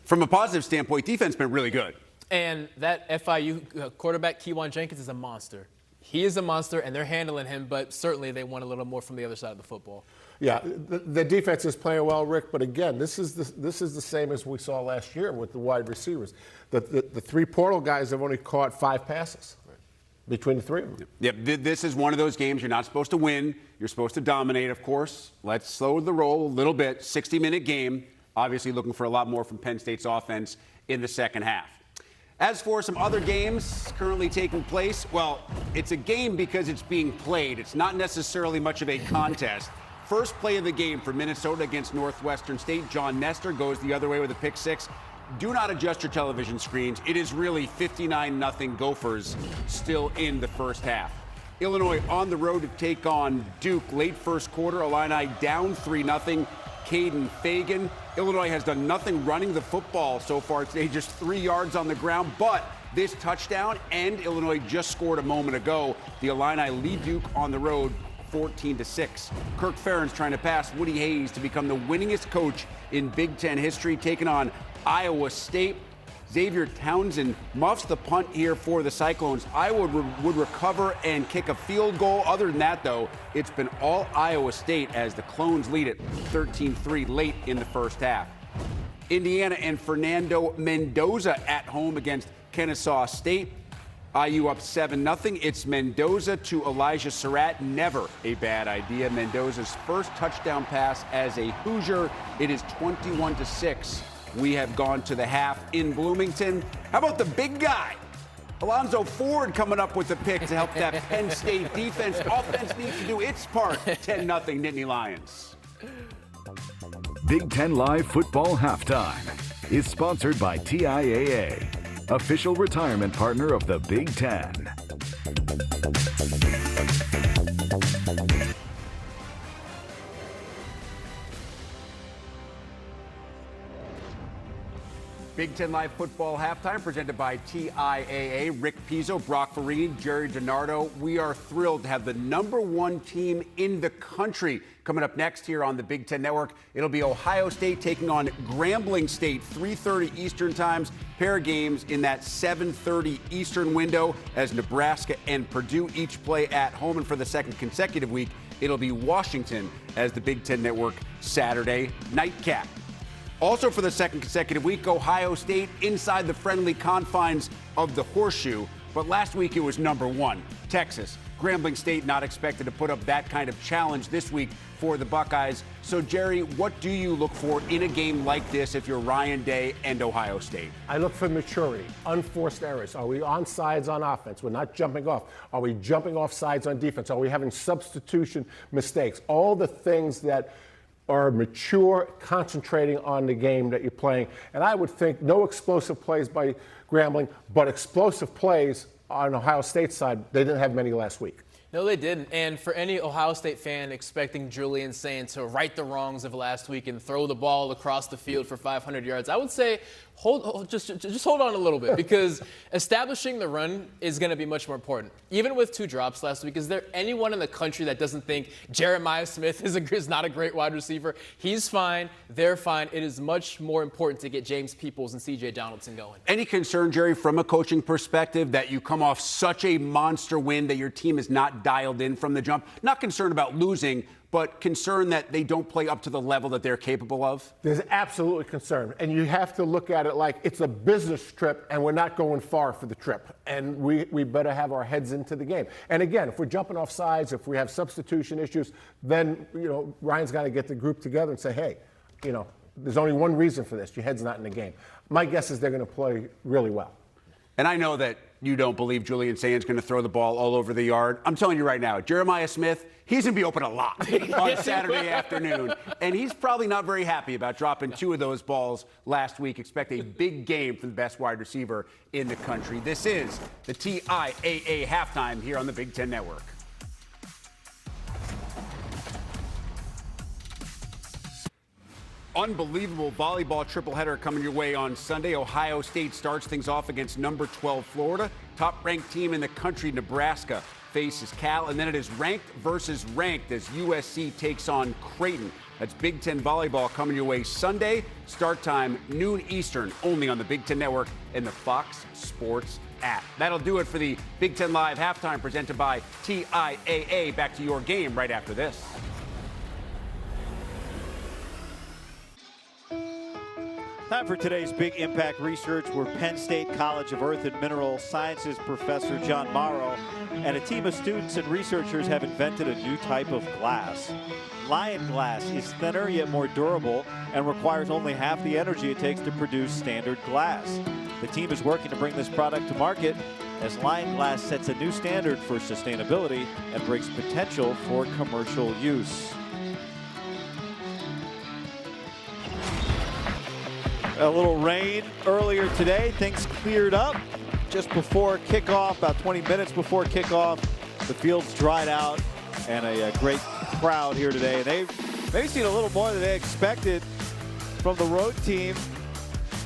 From a positive standpoint, defense has been really good. And that FIU quarterback, Kewan Jenkins, is a monster. He is a monster, and they're handling him, but certainly they want a little more from the other side of the football. Yeah, the defense is playing well, Rick, but again, this is the same as we saw last year with the wide receivers. The three portal guys have only caught 5 passes. Between the three of them. Yep, this is one of those games you're not supposed to win. You're supposed to dominate, of course. Let's slow the roll a little bit. 60-minute game. Obviously looking for a lot more from Penn State's offense in the second half. As for some other games currently taking place, well, it's a game because it's being played. It's not necessarily much of a contest. First play of the game for Minnesota against Northwestern State. John Nestor goes the other way with a pick six. Do not adjust your television screens. It is really 59-0 Gophers still in the first half. Illinois on the road to take on Duke. Late first quarter, Illini down 3-0. Caden Fagan. Illinois has done nothing running the football so far today, just 3 yards on the ground. But this touchdown, and Illinois just scored a moment ago. The Illini lead Duke on the road 14-6. Kirk Ferentz trying to pass Woody Hayes to become the winningest coach in Big Ten history, taking on Iowa State. Xavier Townsend muffs the punt here for the Cyclones. Iowa would recover and kick a field goal. Other than that, though, it's been all Iowa State as the Clones lead it 13-3 late in the first half. Indiana and Fernando Mendoza at home against Kennesaw State. IU up 7-0. It's Mendoza to Elijah Surratt. Never a bad idea. Mendoza's first touchdown pass as a Hoosier. It is 21-6. We have gone to the half in Bloomington. How about the big guy? Alonzo Ford coming up with the pick to help that Penn State defense. Offense needs to do its part. 10-0 Nittany Lions. Big Ten Live Football Halftime is sponsored by TIAA, official retirement partner of the Big Ten. Big Ten Live Football Halftime presented by TIAA. Rick Pizzo, Brock Vereen, Jerry DiNardo. We are thrilled to have the #1 team in the country coming up next here on the Big Ten Network. It'll be Ohio State taking on Grambling State, 3:30 Eastern times. Pair of games in that 7:30 Eastern window as Nebraska and Purdue each play at home. And for the second consecutive week, it'll be Washington as the Big Ten Network Saturday nightcap. Also for the second consecutive week, Ohio State inside the friendly confines of the horseshoe, but last week it was number 1, Texas. Grambling State not expected to put up that kind of challenge this week for the Buckeyes. So, Jerry, what do you look for in a game like this if you're Ryan Day and Ohio State? I look for maturity, unforced errors. Are we on sides on offense? We're not jumping off. Are we jumping off sides on defense? Are we having substitution mistakes? All the things that are mature, concentrating on the game that you're playing. And I would think no explosive plays by Grambling, but explosive plays on Ohio State's side. They didn't have many last week. No, they didn't. And for any Ohio State fan expecting Julian Sain to right the wrongs of last week and throw the ball across the field for 500 yards, I would say just hold on a little bit, because establishing the run is going to be much more important. Even with 2 drops last week, is there anyone in the country that doesn't think Jeremiah Smith is not a great wide receiver? He's fine. They're fine. It is much more important to get James Peoples and C.J. Donaldson going. Any concern, Jerry, from a coaching perspective, that you come off such a monster win that your team is not dialed in from the jump? Not concerned about losing, but concerned that they don't play up to the level that they're capable of? There's absolutely concern. And you have to look at it like it's a business trip and we're not going far for the trip. And we better have our heads into the game. And again, if we're jumping off sides, if we have substitution issues, then, Ryan's got to get the group together and say, hey, there's only one reason for this. Your head's not in the game. My guess is they're going to play really well. And I know that you don't believe Julian Sain's going to throw the ball all over the yard. I'm telling you right now, Jeremiah Smith, he's going to be open a lot on Saturday afternoon. And he's probably not very happy about dropping 2 of those balls last week. Expect a big game from the best wide receiver in the country. This is the TIAA halftime here on the Big Ten Network. Unbelievable volleyball tripleheader coming your way on Sunday. Ohio State starts things off against number 12 Florida. Top-ranked team in the country, Nebraska, faces Cal. And then it is ranked versus ranked as USC takes on Creighton. That's Big Ten volleyball coming your way Sunday. Start time, noon Eastern, only on the Big Ten Network and the Fox Sports app. That'll do it for the Big Ten Live halftime presented by TIAA. Back to your game right after this. Time for today's Big Impact Research, where Penn State College of Earth and Mineral Sciences professor John Morrow and a team of students and researchers have invented a new type of glass. Lion glass is thinner yet more durable and requires only half the energy it takes to produce standard glass. The team is working to bring this product to market as Lion glass sets a new standard for sustainability and brings potential for commercial use. A little rain earlier today. Things cleared up just before kickoff, about 20 minutes before kickoff. The field's dried out, and a great crowd here today. And they've maybe seen a little more than they expected from the road team.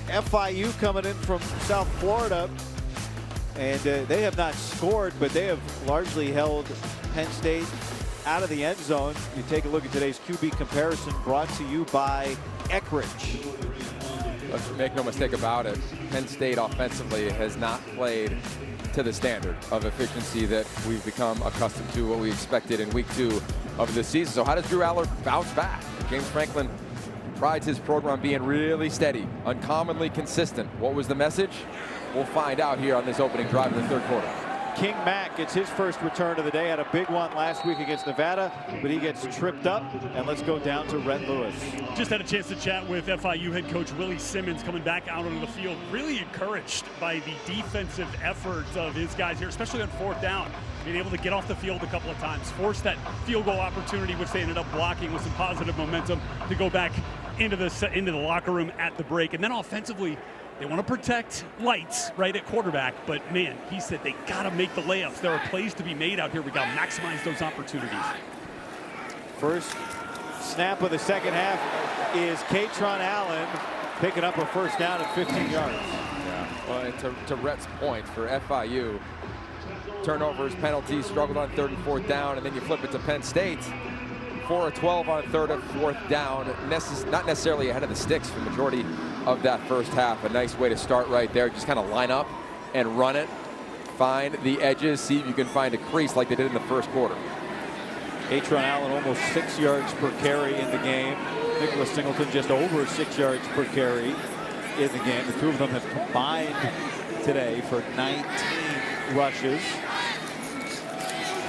FIU coming in from South Florida, and they have not scored, but they have largely held Penn State out of the end zone. You take a look at today's QB comparison brought to you by Eckridge. Let's make no mistake about it, Penn State offensively has not played to the standard of efficiency that we've become accustomed to, what we expected in week 2 of the season. So how does Drew Aller bounce back? James Franklin prides his program on being really steady, uncommonly consistent. What was the message? We'll find out here on this opening drive in the third quarter. King Mack gets his first return of the day. Had a big one last week against Nevada, but he gets tripped up. And let's go down to Rhett Lewis. Just had a chance to chat with FIU head coach Willie Simmons coming back out onto the field. Really encouraged by the defensive efforts of his guys here, especially on 4th down. Being able to get off the field a couple of times, force that field goal opportunity, which they ended up blocking with some positive momentum to go back into the locker room at the break. And then offensively, they want to protect Lights right at quarterback, but man, he said they got to make the layups. There are plays to be made out here. We got to maximize those opportunities. First snap of the second half is Katron Allen picking up a first down at 15 yards. Yeah. Well, and to Rhett's point, for FIU, turnovers, penalties, struggled on 3rd and 4th down, and then you flip it to Penn State. 4 of 12 on 3rd and 4th down, not necessarily ahead of the sticks for the majority of that first half. A nice way to start right there. Just kind of line up and run it. Find the edges. See if you can find a crease like they did in the first quarter. Katron Allen almost 6 yards per carry in the game. Nicholas Singleton just over 6 yards per carry. in the game. The two of them have combined today for 19 rushes.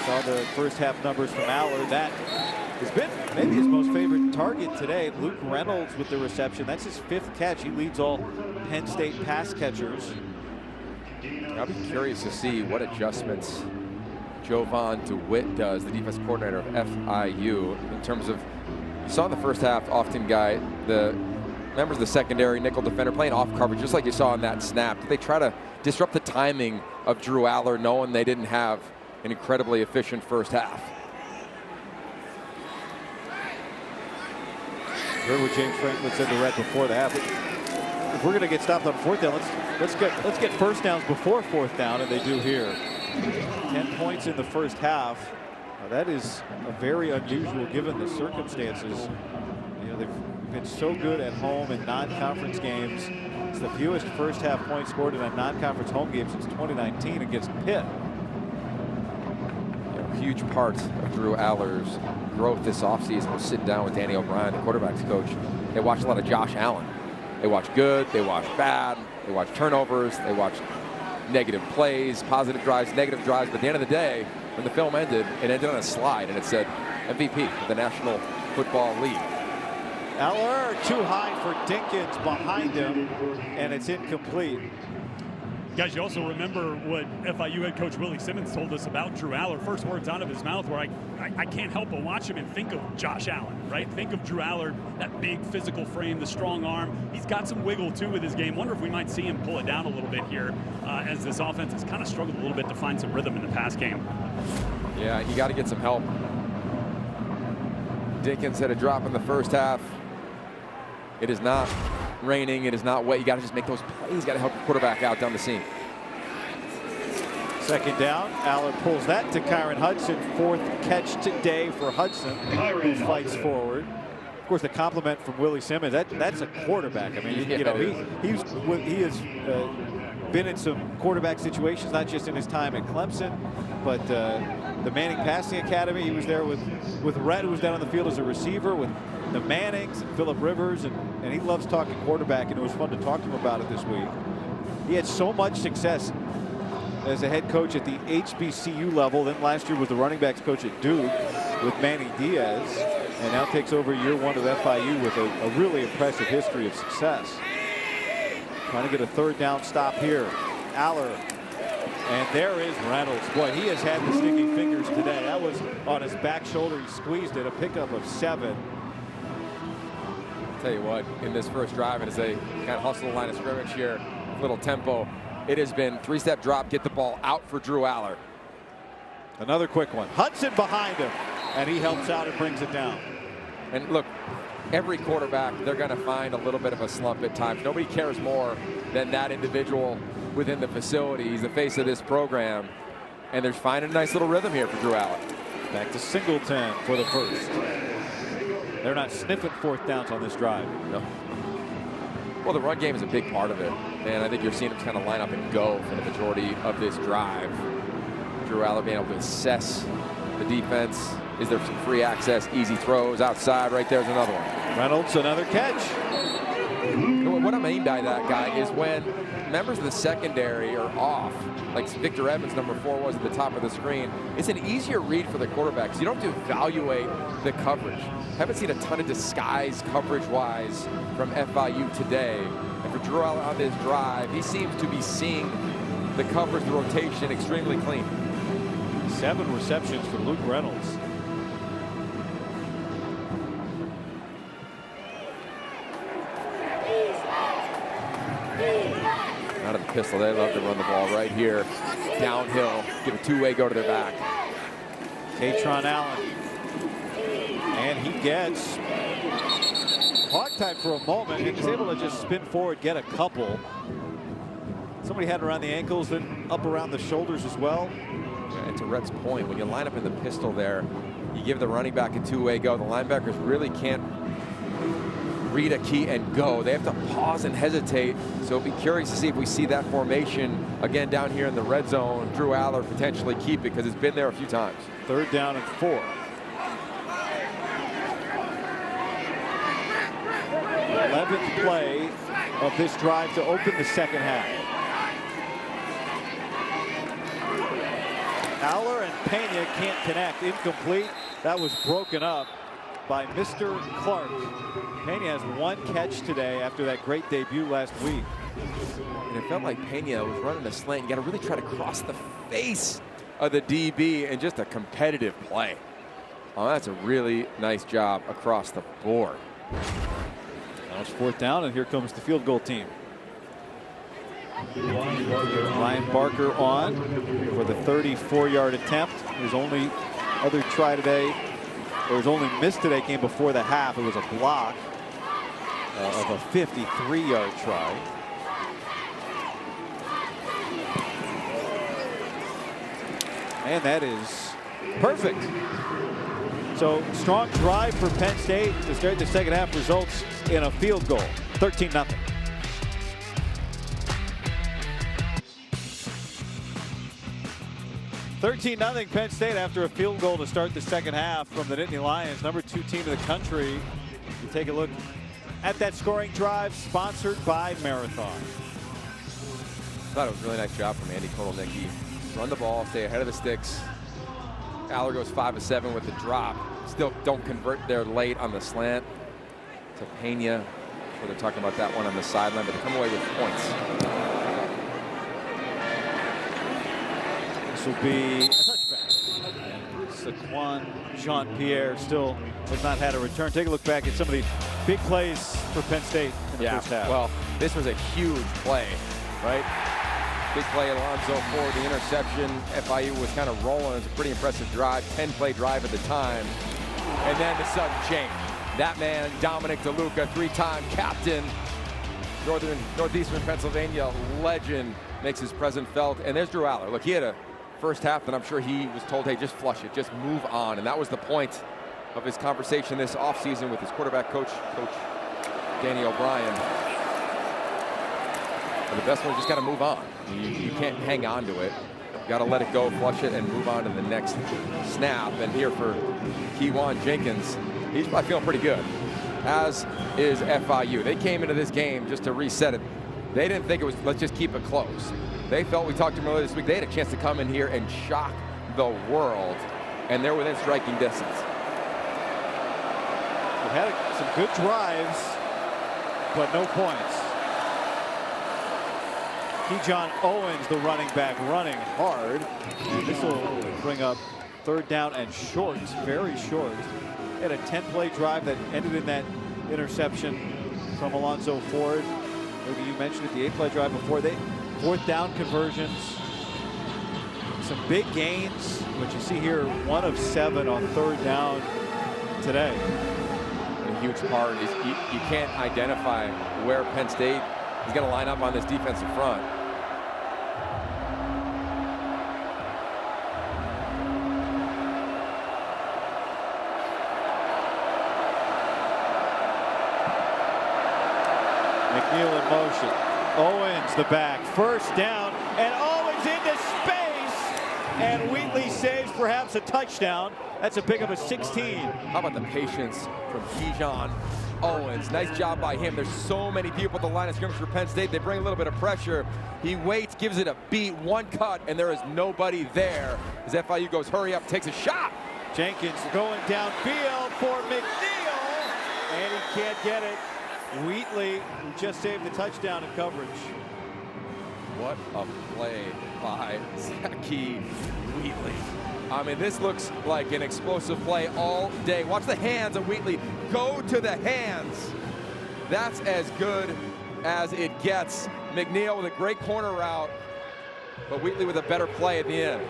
Saw the first half numbers from Aller. That has been maybe his most favorite target today. Luke Reynolds with the reception. That's his 5th catch. He leads all Penn State pass catchers. I'll be curious to see what adjustments Jovan DeWitt does, the defense coordinator of FIU, in terms of, you saw in the first half, often Guy, the members of the secondary, nickel defender playing off coverage, just like you saw in that snap. Did they try to disrupt the timing of Drew Aller, knowing they didn't have an incredibly efficient first half? Heard what James Franklin said to Red before the half. If we're going to get stopped on 4th down, let's get first downs before 4th down, and they do here. 10 points in the first half. That is a very unusual given the circumstances. You know, they've been so good at home in non-conference games. It's the fewest first half points scored in a non-conference home game since 2019 against Pitt. Huge part of Drew Aller's growth this offseason was sitting down with Danny O'Brien, the quarterback's coach. They watched a lot of Josh Allen. They watched good, they watched bad, they watched turnovers, they watched negative plays, positive drives, negative drives. But at the end of the day, when the film ended, it ended on a slide and it said MVP of the National Football League. Aller too high for Dinkins behind him, and it's incomplete. Guys, you also remember what FIU head coach Willie Simmons told us about Drew Aller. First words out of his mouth where I can't help but watch him and think of Josh Allen, right? Think of Drew Aller, that big physical frame, the strong arm. He's got some wiggle too with his game. Wonder if we might see him pull it down a little bit here as this offense has kind of struggled a little bit to find some rhythm in the pass game. Yeah, you got to get some help. Dinkins had a drop in the first half. It is not raining, it is not wet. You got to just make those plays. You got to help the quarterback out down the seam. 2nd down. Aller pulls that to Kyron Hudson. 4th catch today for Hudson, who fights forward. Of course, the compliment from Willie Simmons. That's a quarterback. I mean, you know, he has been in some quarterback situations, not just in his time at Clemson, but the Manning Passing Academy. He was there with Rhett, who was down on the field as a receiver, with the Mannings and Phillip Rivers, and he loves talking quarterback, and it was fun to talk to him about it this week. He had so much success as a head coach at the HBCU level. Then last year was the running backs coach at Duke with Manny Diaz, and now takes over year 1 of FIU with a really impressive history of success. Trying to get a 3rd down stop here. Aller, and there is Reynolds. Boy, he has had the sticky fingers today. That was on his back shoulder. He squeezed it, a pickup of 7. Tell you what, in this first drive, and as they kind of hustle the line of scrimmage here, little tempo, it has been 3-step drop, get the ball out for Drew Aller. Another quick one. Hudson behind him, and he helps out and brings it down. And look, every quarterback, they're going to find a little bit of a slump at times. Nobody cares more than that individual within the facility. He's the face of this program, and they're finding a nice little rhythm here for Drew Aller. Back to Singleton for the first. They're not sniffing 4th downs on this drive. No. Well, the run game is a big part of it, and I think you're seeing them kind of line up and go for the majority of this drive. Drew Aller being able to assess the defense. Is there some free access, easy throws outside? Right there's another one. Reynolds, another catch. What I mean by that, Guy, is when members of the secondary are off, like Victor Evans, number 4, was at the top of the screen, it's an easier read for the quarterbacks. You don't have to evaluate the coverage. Haven't seen a ton of disguise coverage-wise from FIU today. And for Drew Aller on this drive, he seems to be seeing the coverage, the rotation extremely clean. 7 receptions for Luke Reynolds. Out of the pistol, they love to run the ball right here. Downhill, give a 2-way go to their back. Katron Allen. And he gets hog tied for a moment. He was able to just spin forward, get a couple. Somebody had around the ankles, then up around the shoulders as well. And to Rhett's point, when you line up in the pistol there, you give the running back a 2-way go. The linebackers really can't read a key and go. They have to pause and hesitate. So be curious to see if we see that formation again down here in the red zone. Drew Aller potentially keep it because it's been there a few times. 3rd down and 4. 11th play of this drive to open the second half. Aller and Pena can't connect. Incomplete. That was broken up by Mr. Clark. Pena has one catch today after that great debut last week. And it felt like Pena was running a slant. You got to really try to cross the face of the DB, and just a competitive play. Oh, that's a really nice job across the board. Now it's 4th down, and here comes the field goal team. Ryan Barker on for the 34-yard attempt. His only other try today, or his only miss today, came before the half. It was a block of a 53-yard try. And that is perfect. So strong drive for Penn State to start the second half results in a field goal. 13-0. $13-0 Penn State after a field goal to start the second half from the Nittany Lions, number 2 team in the country. You take a look at that scoring drive, sponsored by Marathon. I thought it was a really nice job from Andy Kotelnicki. Run the ball, stay ahead of the sticks. Aller goes 5 of 7 with the drop. Still don't convert there late on the slant to Pena. So they're talking about that one on the sideline, but they come away with points. This will be a touchback. Saquon Jean-Pierre still has not had a return. Take a look back at some of the big plays for Penn State in the first half. Well, this was a huge play, right? Big play, Alonzo Ford, the interception. FIU was kind of rolling. It was a pretty impressive drive, 10-play drive at the time. And then the sudden change. That man, Dominic DeLuca, 3-time captain, Northeastern Pennsylvania legend, makes his presence felt. And there's Drew Aller. Look, he had a first half that I'm sure he was told, hey, just flush it, just move on. And that was the point of his conversation this offseason with his quarterback coach, Coach Danny O'Brien. But the best one, just got to move on. You can't hang on to it. You got to let it go, flush it, and move on to the next snap. And here for Keywan Jenkins, he's probably feeling pretty good, as is FIU. They came into this game just to reset it. They didn't think it was, let's just keep it close. They felt, we talked to them earlier this week, they had a chance to come in here and shock the world, and they're within striking distance. We had some good drives, but no points. Keyshawn Owens, the running back, running hard. And this will bring up 3rd down and short, very short. Had a 10-play drive that ended in that interception from Alonzo Ford. Maybe you mentioned it, the 8-play drive before. 4th down conversions. Some big gains, but you see here 1 of 7 on 3rd down today. A huge part is you can't identify where Penn State is going to line up on this defensive front. McNeil in motion. Owens the back. 1st down, and Owens into space, and Wheatley saves perhaps a touchdown. That's a pickup of 16. How about the patience from Keyshawn Owens? Nice job by him. There's so many people at the line of scrimmage for Penn State. They bring a little bit of pressure. He waits, gives it a beat, 1 cut, and there is nobody there. As FIU goes, hurry up, takes a shot. Jenkins going downfield for McNeil, and he can't get it. Wheatley, who just saved the touchdown in coverage. What a play by Zachy Wheatley. I mean, this looks like an explosive play all day. Watch the hands of Wheatley. Go to the hands. That's as good as it gets. McNeil with a great corner route, but Wheatley with a better play at the end.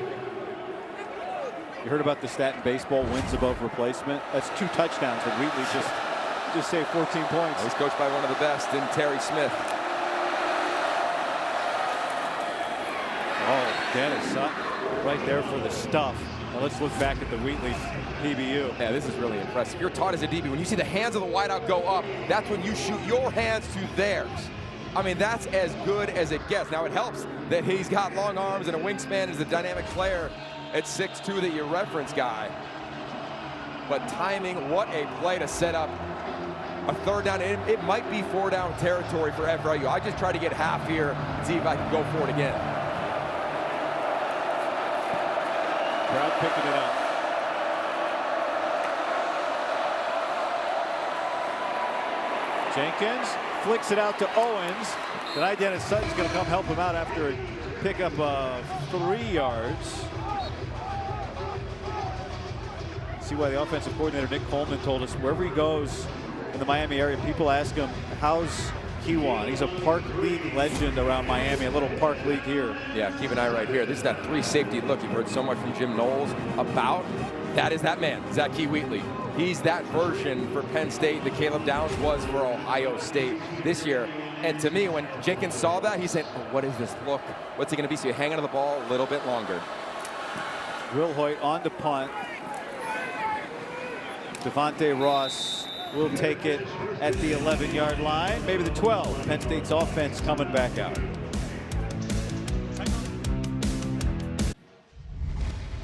You heard about the stat in baseball, wins above replacement. That's 2 touchdowns, but Wheatley just saved 14 points. He's coached by one of the best in Terry Smith. Oh, Dennis Sutton right there for the stuff. Now let's look back at the Wheatley PBU. Yeah, this is really impressive. You're taught as a DB, when you see the hands of the wideout go up, that's when you shoot your hands to theirs. I mean, that's as good as it gets. Now, it helps that he's got long arms and a wingspan as a dynamic player at 6'2", that you reference, Guy. But timing, what a play to set up a third down. It might be 4-down territory for FIU. I just try to get half here and see if I can go for it again. Crowd picking it up. Jenkins flicks it out to Owens. Tonight Dennis Sutton's going to come help him out after a pickup of 3 yards. See why the offensive coordinator Nick Coleman told us wherever he goes in the Miami area, people ask him, how's Kiwan? He's a Park League legend around Miami, a little Park League here. Yeah, keep an eye right here. This is that 3 safety look you've heard so much from Jim Knowles about. That is that man, Zach Key Wheatley. He's that version for Penn State that Caleb Downs was for Ohio State this year. And to me, when Jenkins saw that, he said, oh, what is this look? What's he going to be? So you hang onto the ball a little bit longer. Will Hoyt on to punt. Devontae Ross will take it at the 11-yard line, maybe the 12. Penn State's offense coming back out.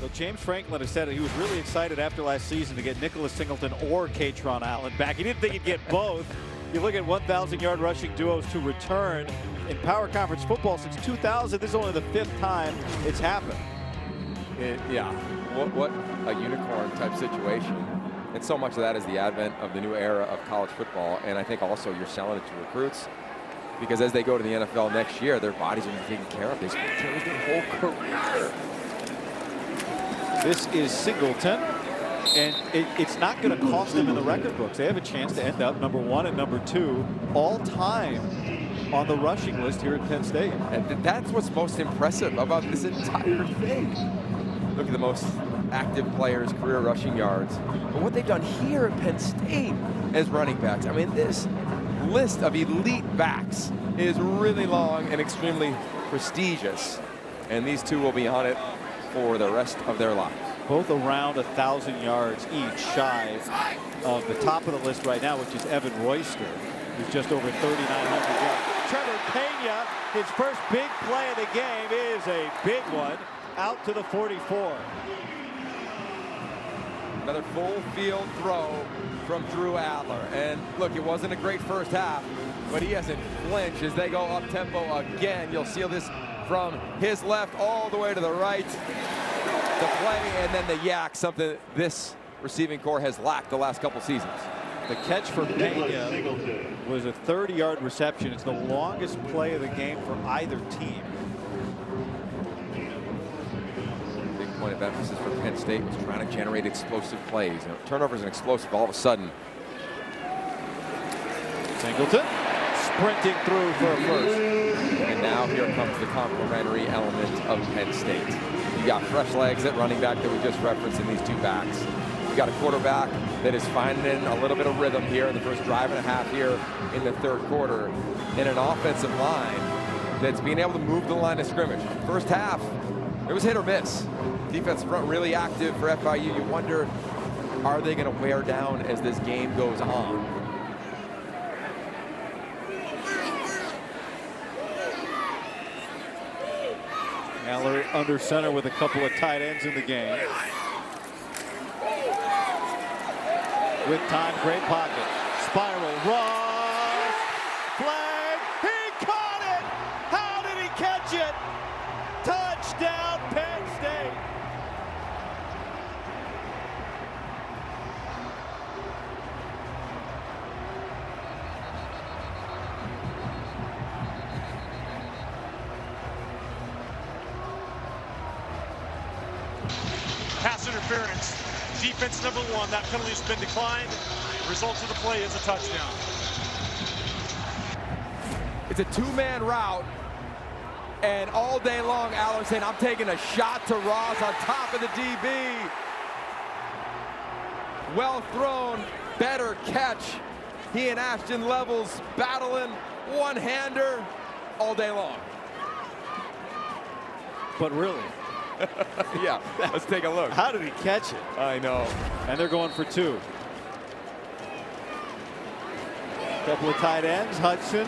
So James Franklin has said he was really excited after last season to get Nicholas Singleton or Katron Allen back. He didn't think he'd get both. You look at 1,000-yard rushing duos to return in Power Conference football since 2000. This is only the 5th time it's happened. Yeah, what a unicorn type situation. And so much of that is the advent of the new era of college football. And I think also you're selling it to recruits because as they go to the NFL next year, their bodies are taken care of. They spend their whole career. This is Singleton, and it's not going to cost them in the record books. They have a chance to end up number 1 and number 2 all time on the rushing list here at Penn State. And that's what's most impressive about this entire thing. Look at the most active players, career rushing yards. But what they've done here at Penn State as running backs, I mean, this list of elite backs is really long and extremely prestigious. And these two will be on it for the rest of their lives. Both around 1,000 yards each, shy of the top of the list right now, which is Evan Royster, who's just over 3,900 yards. Trevor Pena, his first big play of the game, is a big one, out to the 44. Another full field throw from Drew Adler. And look, it wasn't a great first half, but he hasn't flinched as they go up tempo again. You'll see this from his left all the way to the right. The play and then the yak, something this receiving core has lacked the last couple seasons. The catch for Pena was a 30-yard reception. It's the longest play of the game for either team. Big point of emphasis for Penn State was trying to generate explosive plays. You know, turnovers and explosive all of a sudden. Singleton sprinting through for a first. And now here comes the complementary element of Penn State. You got fresh legs at running back that we just referenced in these two backs. You got a quarterback that is finding a little bit of rhythm here in the first drive and a half here in the third quarter. And an offensive line that's being able to move the line of scrimmage. First half, it was hit or miss. Defensive front really active for FIU. You wonder, are they going to wear down as this game goes on? Aller under center with a couple of tight ends in the game. With time, great pocket. Spiral, Ross, flag, he caught it! How did he catch it? Touchdown, Penn State! Pass interference. Defense number 1. That penalty's been declined. Results of the play is a touchdown. It's a 2-man route. And all day long, Allen saying, I'm taking a shot to Ross on top of the DB. Well thrown, better catch. He and Ashton Levels battling, one-hander all day long. But really? Yeah, let's take a look. How did he catch it? I know. And they're going for 2. Couple of tight ends. Hudson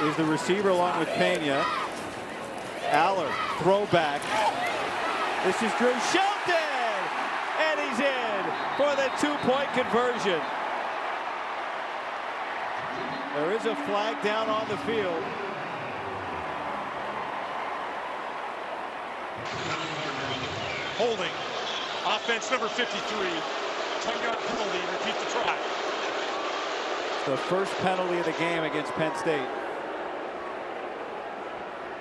is the receiver along with Pena. Aller, throwback. This is Drew Shelton, and he's in for the 2-point conversion. There is a flag down on the field. Holding. Offense number 53. 10-yard penalty. Repeat the try. The first penalty of the game against Penn State.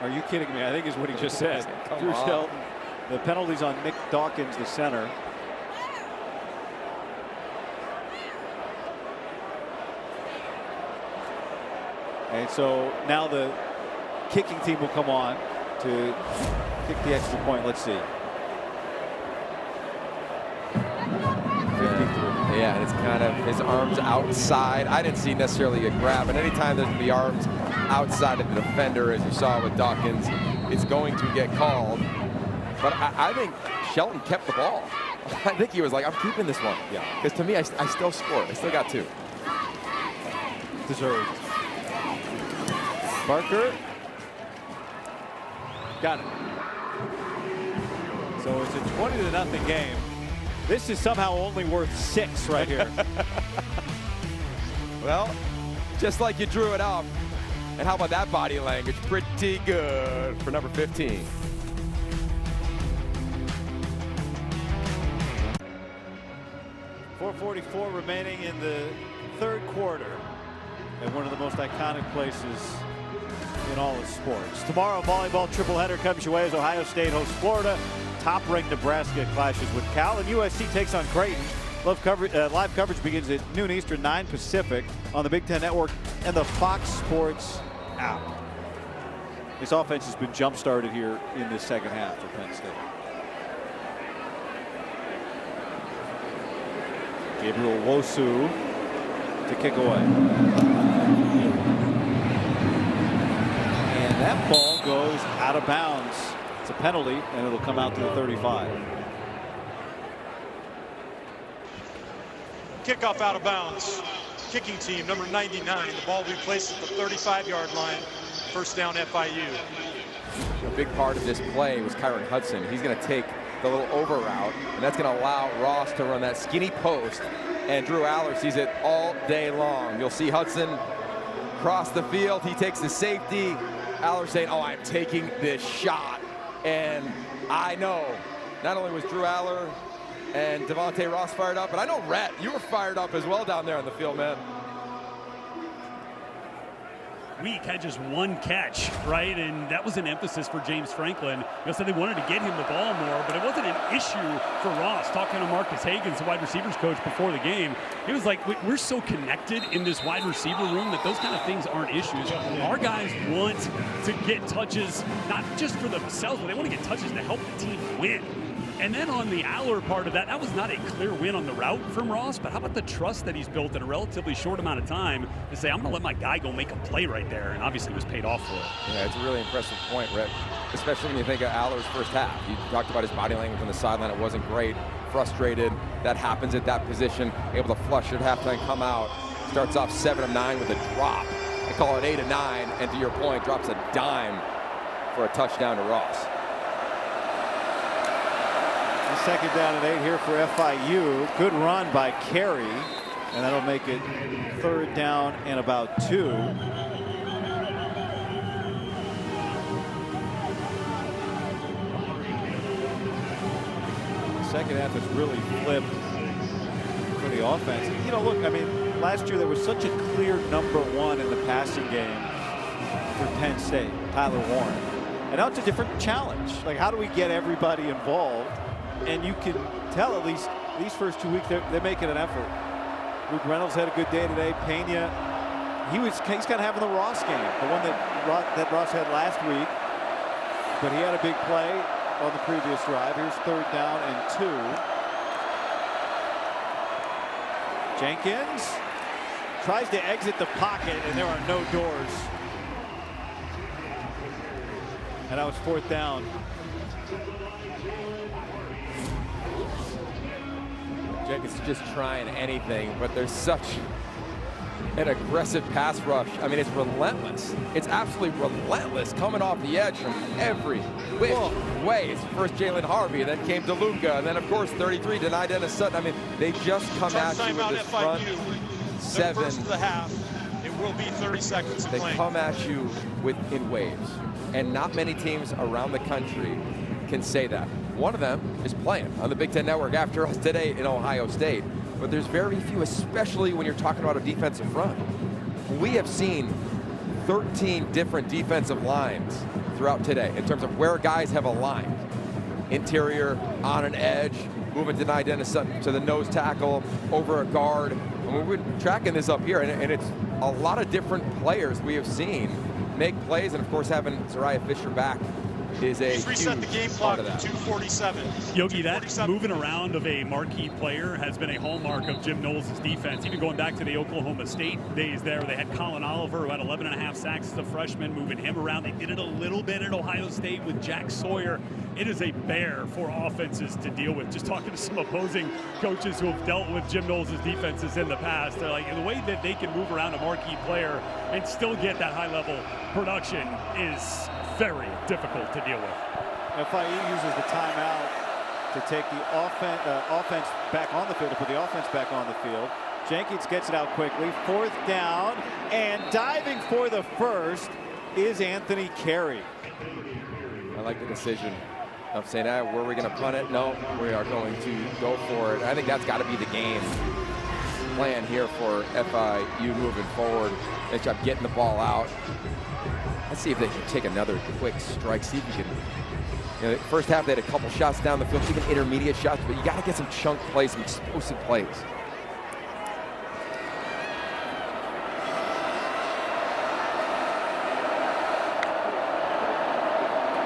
Are you kidding me? I think is what he just said. Drew Shelton. The penalty's on Nick Dawkins, the center. And so now the kicking team will come on to kick the extra point. Let's see. 53. Yeah, and it's kind of his arms outside. I didn't see necessarily a grab, and anytime there's the arms outside of the defender, as you saw with Dawkins, it's going to get called. But I think Shelton kept the ball. I think he was like, I'm keeping this one. Yeah. Because to me, I still scored. I still got 2. Deserved. Barker. Got it. So it's a 20-0 game. This is somehow only worth 6 right here. Well, just like you drew it up. And how about that body language? Pretty good for number 15. .444 remaining in the third quarter. And one of the most iconic places in all of sports. Tomorrow, volleyball tripleheader comes your way as Ohio State hosts Florida. Top-ranked Nebraska clashes with Cal, and USC takes on Creighton. Live coverage begins at noon Eastern, 9 Pacific on the Big Ten Network and the Fox Sports app. This offense has been jump-started here in the second half for Penn State. Gabriel Wosu to kick away. And that ball goes out of bounds. It's a penalty, and it'll come out to the 35. Kickoff out of bounds. Kicking team, number 99. The ball will be placed at the 35-yard line. First down, FIU. A big part of this play was Kyron Hudson. He's going to take the little over route, and that's going to allow Ross to run that skinny post, and Drew Aller sees it all day long. You'll see Hudson cross the field. He takes the safety. Aller saying, oh, I'm taking this shot. And I know not only was Drew Aller and Devontae Ross fired up, but I know, Rhett, you were fired up as well down there on the field, man. Week had just one catch, right? And that was an emphasis for James Franklin. You know, so they wanted to get him the ball more, but it wasn't an issue for Ross. Talking to Marcus Hagans, the wide receivers coach, before the game, he was like, we're so connected in this wide receiver room that those kind of things aren't issues. Our guys want to get touches, not just for themselves, but they want to get touches to help the team win. And then on the Aller part of that, that was not a clear win on the route from Ross, but how about the trust that he's built in a relatively short amount of time to say, I'm going to let my guy go make a play right there, and obviously was paid off for it. Yeah, it's a really impressive point, Rhett, especially when you think of Aller's first half. You talked about his body language on the sideline. It wasn't great, frustrated. That happens at that position, able to flush it at halftime, come out. Starts off 7 of 9 with a drop. I call it 8 of 9, and to your point, drops a dime for a touchdown to Ross. Second down and 8 here for FIU. Good run by Carey, and that'll make it third down and about 2. The second half has really flipped for the offense. You know, look, I mean, last year there was such a clear number 1 in the passing game for Penn State, Tyler Warren. And now it's a different challenge. Like, how do we get everybody involved? And you can tell, at least these first 2 weeks, they're making an effort. Luke Reynolds had a good day today. Pena, he's kind of having the Ross game, the one that Ross had last week. But he had a big play on the previous drive. Here's third down and 2. Jenkins tries to exit the pocket, and there are no doors. And that was fourth down. Jenkins just trying anything, but there's such an aggressive pass rush. I mean, it's relentless. It's absolutely relentless, coming off the edge from every which way. It's first Jalen Harvey, then came DeLuca, and then, of course, 33 denied Dennis Sutton. I mean, they just come at you with this front 7. First of the half. It will be 30 seconds of They playing. come at you in waves, and not many teams around the country can say that. One of them is playing on the Big Ten Network after us today in Ohio State, but there's very few, especially when you're talking about a defensive front. We have seen 13 different defensive lines throughout today in terms of where guys have aligned. Interior, on an edge, moving to the nose tackle, over a guard. And we're tracking this up here, and it's a lot of different players we have seen make plays, and of course having Zariah Fisher back is a He's reset the game clock to 2:47. Yogi, that moving around of a marquee player has been a hallmark of Jim Knowles' defense. Even going back to the Oklahoma State days there, they had Colin Oliver, who had 11.5 sacks as a freshman, moving him around. They did it a little bit at Ohio State with Jack Sawyer. It is a bear for offenses to deal with. Just talking to some opposing coaches who have dealt with Jim Knowles' defenses in the past, they're like, the way that they can move around a marquee player and still get that high-level production is very difficult to deal with. FIU uses the timeout to take the offense back on the field, to put the offense back on the field. Jenkins gets it out quickly. 4th down, and diving for the first is Anthony Carey. I like the decision of saying, where are we going to punt it? No, we are going to go for it. I think that's got to be the game plan here for FIU moving forward. Nice job getting the ball out. Let's see if they can take another quick strike. See if you can. First half they had a couple shots down the field, even intermediate shots, but you got to get some chunk plays, some explosive plays.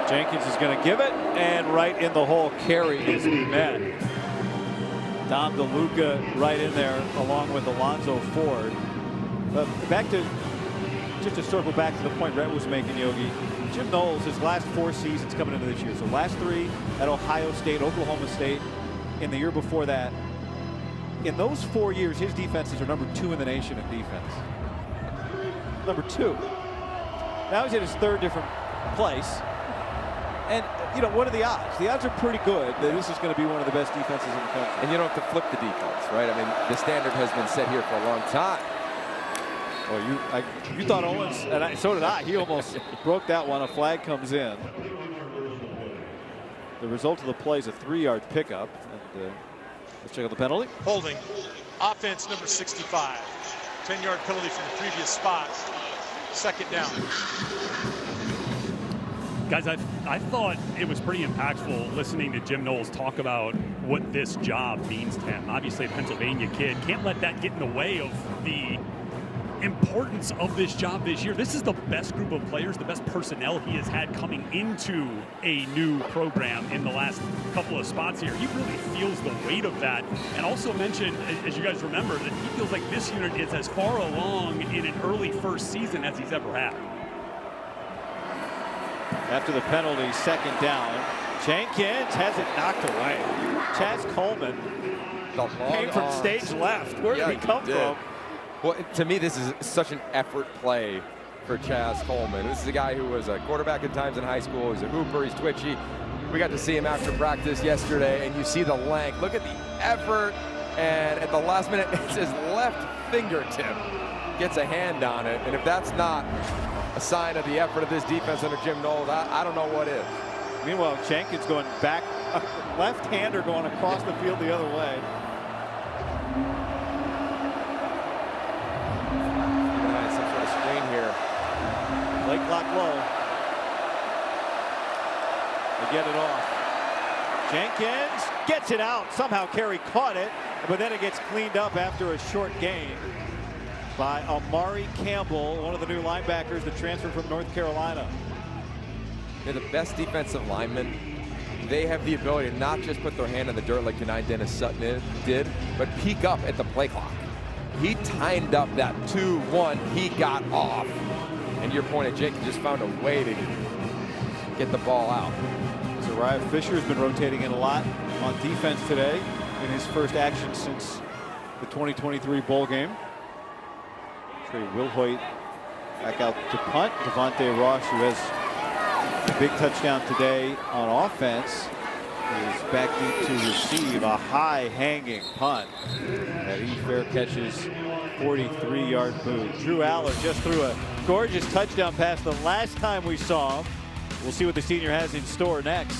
Jenkins is going to give it, and right in the hole, Carey is met. Dom DeLuca right in there, along with Alonzo Ford. Back to, just to circle back to the point Rhett was making, Yogi. Jim Knowles, his last 4 seasons coming into this year. So last 3 at Ohio State, Oklahoma State, in the year before that. In those 4 years, his defenses are number 2 in the nation in defense. Number 2. Now he's at his 3rd different place. And, what are the odds? The odds are pretty good that this is going to be one of the best defenses in the country. And you don't have to flip the defense, right? I mean, the standard has been set here for a long time. Well, you thought Owens, and so did I. He almost broke that one. A flag comes in. The result of the play is a 3-yard pickup. And, let's check out the penalty. Holding. Offense number 65. 10-yard penalty from the previous spot. 2nd down. Guys, I thought it was pretty impactful listening to Jim Knowles talk about what this job means to him. Obviously, a Pennsylvania kid. Can't let that get in the way of the importance of this job this year. This is the best group of players, the best personnel he has had coming into a new program in the last couple of spots here. He really feels the weight of that, and also mentioned, as you guys remember, that he feels like this unit is as far along in an early first season as he's ever had. After the penalty, 2nd down. Jenkins has it knocked away. Chaz Coleman came from stage left. Where did he come from? Well, to me, this is such an effort play for Chaz Coleman. This is a guy who was a quarterback at times in high school. He's a hooper. He's twitchy. We got to see him after practice yesterday, and you see the length. Look at the effort, and at the last minute, it's his left fingertip gets a hand on it, and if that's not a sign of the effort of this defense under Jim Knowles, I don't know what is. Meanwhile, Jenkins going back, left-hander going across the field the other way. Some sort of screen here. Play clock low. They get it off. Jenkins gets it out. Somehow Carey caught it, but then it gets cleaned up after a short gain by Amari Campbell, one of the new linebackers that transferred from North Carolina. They're the best defensive linemen. They have the ability to not just put their hand in the dirt like Denai Dennis Sutton did, but peek up at the play clock. He timed up that 2-1. He got off. And your point at Jenkins just found a way to get the ball out. Zariah Fisher has been rotating in a lot on defense today in his first action since the 2023 bowl game. Trey Wilhoit back out to punt. Devontae Ross, who has a big touchdown today on offense, is back deep to receive a high hanging punt that he fair catches 43-yard boot. Drew Aller just threw a gorgeous touchdown pass the last time we saw him. We'll see what the senior has in store next.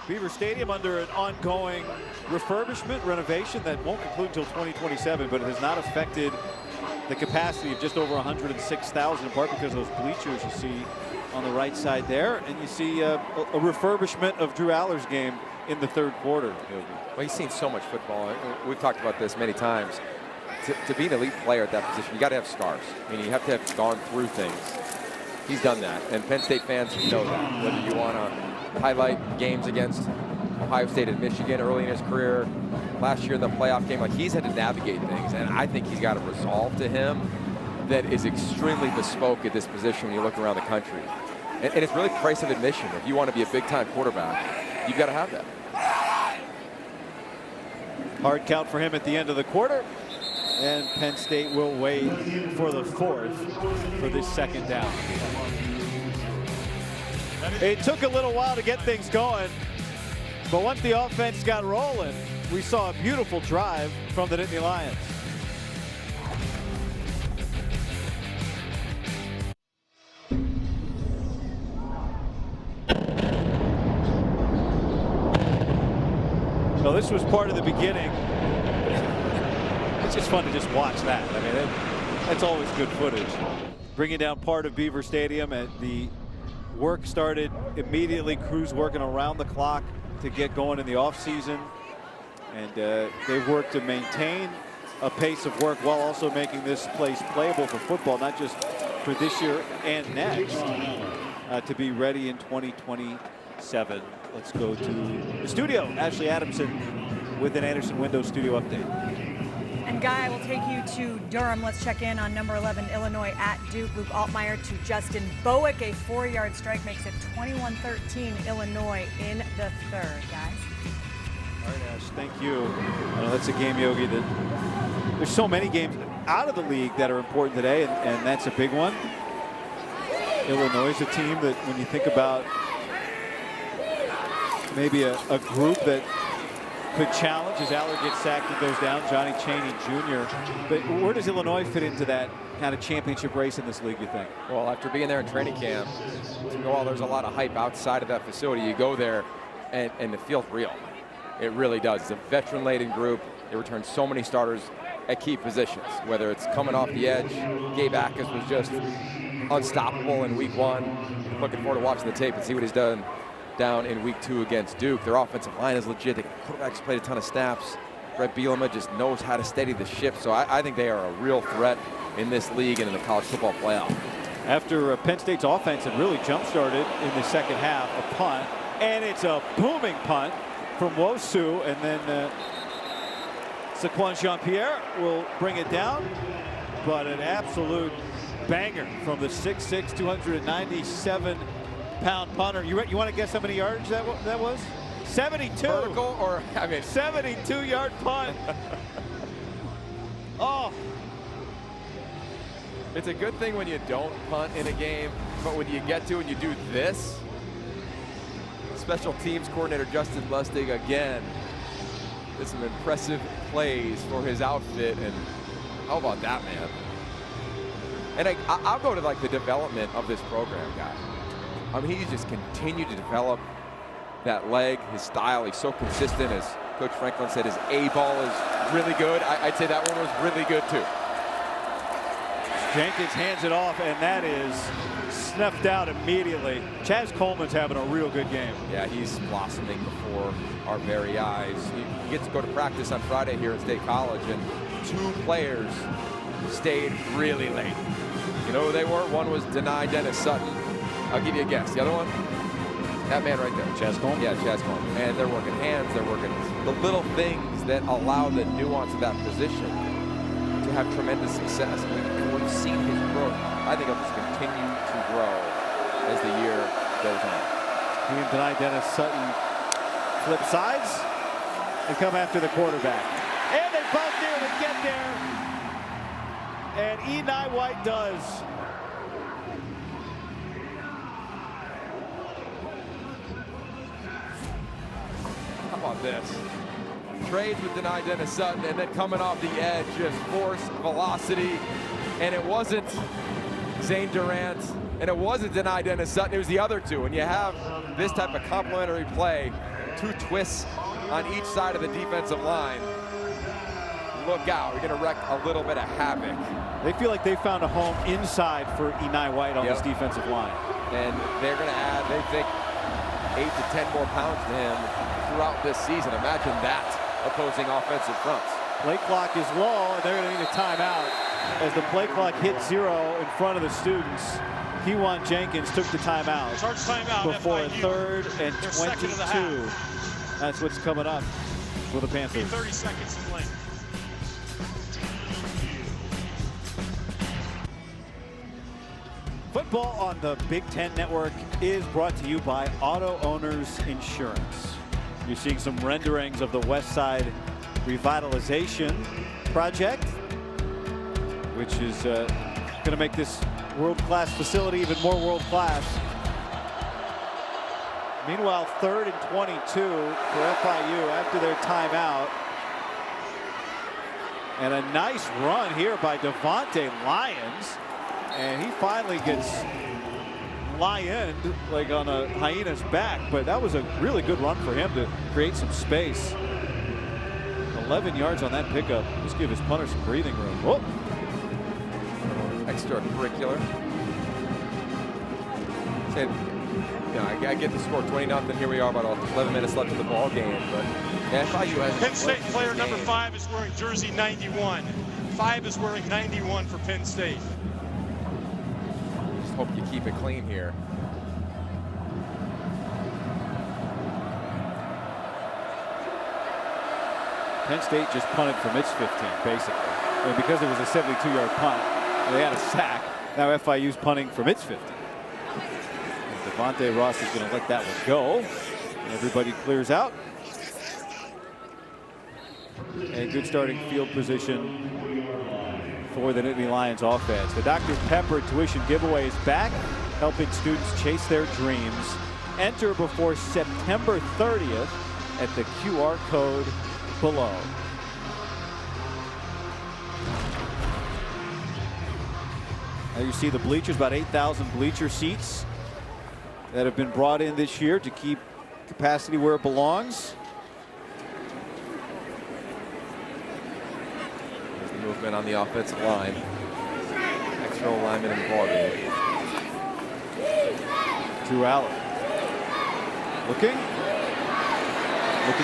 Beaver Stadium under an ongoing refurbishment, renovation that won't conclude until 2027, but it has not affected the capacity of just over 106,000, in part because of those bleachers you see on the right side there, and you see a refurbishment of Drew Aller's game in the third quarter. Well, he's seen so much football. We've talked about this many times. To be an elite player at that position, you got to have scars. I mean, you have to have gone through things. He's done that, and Penn State fans know that. Whether you want to highlight games against Ohio State and Michigan early in his career, last year in the playoff game, like he's had to navigate things, and I think he's got a resolve to him that is extremely bespoke at this position when you look around the country. And it's really price of admission. If you want to be a big-time quarterback, you've got to have that. Hard count for him at the end of the quarter. And Penn State will wait for the fourth for this second down. It took a little while to get things going, but once the offense got rolling, we saw a beautiful drive from the Nittany Lions. Well, this was part of the beginning. It's just fun to just watch that. I mean, that's always good footage. Bringing down part of Beaver Stadium, and the work started immediately. Crews working around the clock to get going in the offseason. And they've worked to maintain a pace of work while also making this place playable for football, not just for this year and next, to be ready in 2027. Let's go to the studio. Ashley Adamson with an Anderson Windows studio update. And Guy, will take you to Durham. Let's check in on number 11, Illinois at Duke. Luke Altmaier to Justin Bowick. A 4-yard strike makes it 21-13 Illinois in the third, guys. All right, Ash, thank you. That's a game, Yogi, that there's so many games out of the league that are important today, and that's a big one. Illinois is a team that when you think about maybe a group that could challenge as Aller gets sacked and goes down, Johnny Chaney Jr. But where does Illinois fit into that kind of championship race in this league, you think? Well, after being there in training camp, while there's a lot of hype outside of that facility, you go there and it feels real. It really does. It's a veteran-laden group. They return so many starters at key positions, whether it's coming off the edge. Gabe Akers was just unstoppable in week 1. Looking forward to watching the tape and see what he's done down in week 2 against Duke. Their offensive line is legit. The quarterback's played a ton of snaps. Brett Bielema just knows how to steady the ship. So I think they are a real threat in this league and in the college football playoff. After Penn State's offense had really jump-started in the second half, a punt, and it's a booming punt from Wosu, and then Saquon Jean-Pierre will bring it down, but an absolute banger from the 6'6", 297-pound punter. You want to guess how many yards that was? 72. Vertical, or I mean, 72-yard punt. Oh. It's a good thing when you don't punt in a game, but when you get to and you do this, special teams coordinator Justin Lustig again did some impressive plays for his outfit, and how about that, man? And I'll go to like the development of this program, guy. I mean, he's just continued to develop that leg, his style. He's so consistent. As Coach Franklin said, his A-ball is really good. I'd say that one was really good too. Jenkins hands it off, and that is snuffed out immediately. Chaz Coleman's having a real good game. Yeah, he's blossoming before our very eyes. He gets to go to practice on Friday here at State College, and 2 players stayed really late. You know who they were? One was Denai Dennis Sutton. I'll give you a guess. The other one? That man right there. Chaz Coleman? Yeah, Chaz Coleman. And they're working hands. They're working the little things that allow the nuance of that position to have tremendous success. And we've seen his growth. I think it'll just continue to grow as the year goes on. He and Denai Dennis Sutton flip sides and come after the quarterback. And they both nearly get there. And Enai White does. about this. Trades with denied Dennis Sutton, and then coming off the edge, just force, velocity, and it wasn't Zane Durant, and it wasn't denied Dennis Sutton, it was the other two. And you have this type of complementary play, two twists on each side of the defensive line. Look out, you're gonna wreak a little bit of havoc. They feel like they found a home inside for Enai White on this defensive line. And they're gonna add, they think, 8 to 10 more pounds to him throughout this season. Imagine that opposing offensive fronts. Play clock is low, and they're going to need a timeout. As the play clock hit 0 in front of the students, Kewan Jenkins took the timeout. Charge timeout, before FIU. 3rd and 22. That's what's coming up for the Panthers. 30 seconds in length. Football on the Big Ten Network is brought to you by Auto Owners Insurance. You're seeing some renderings of the West Side Revitalization Project, which is going to make this world-class facility even more world-class. Meanwhile, 3rd and 22 for FIU after their timeout. And a nice run here by Devontae Lyons. And he finally gets lioned like on a hyena's back, but that was a really good run for him to create some space. 11 yards on that pickup. Just give his punter some breathing room. Whoa. Extracurricular. Say, you know, I get the score 20-0. Here we are, about 11 minutes left in the ball game. But FIU has Penn State player number 5 is wearing jersey 91. 5 is wearing 91 for Penn State. Hope you keep it clean here. Penn State just punted from its 15, basically. And because it was a 72-yard punt, they had a sack. Now FIU's punting from its 50. And Devontae Ross is going to let that one go. And everybody clears out. And good starting field position for the Nittany Lions offense. The Dr. Pepper tuition giveaway is back, helping students chase their dreams. Enter before September 30th at the QR code below. Now you see the bleachers, about 8,000 bleacher seats that have been brought in this year to keep capacity where it belongs. Movement on the offensive line. Extra lineman in the ball game. To Allen. Looking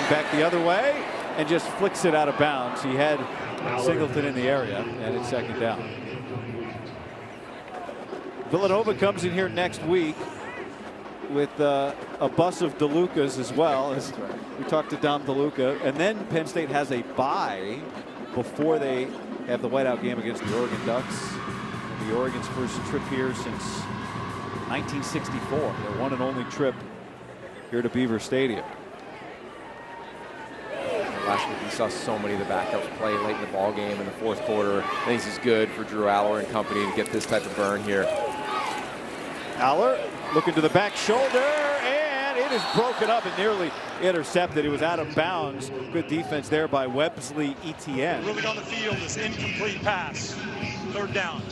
back the other way and just flicks it out of bounds. He had Singleton in the area, and it's 2nd down. Villanova comes in here next week with a bus of DeLucas as well. As we talked to Dom DeLuca, and then Penn State has a bye before they have the whiteout game against the Oregon Ducks. The Oregon's first trip here since 1964. Their one and only trip here to Beaver Stadium. Last week we saw so many of the backups play late in the ball game in the 4th quarter. I think this is good for Drew Aller and company to get this type of burn here. Aller looking to the back shoulder, and it is broken up and nearly intercepted. It was out of bounds. Good defense there by Websley Etienne. Ruling on the field is incomplete pass. 3rd down.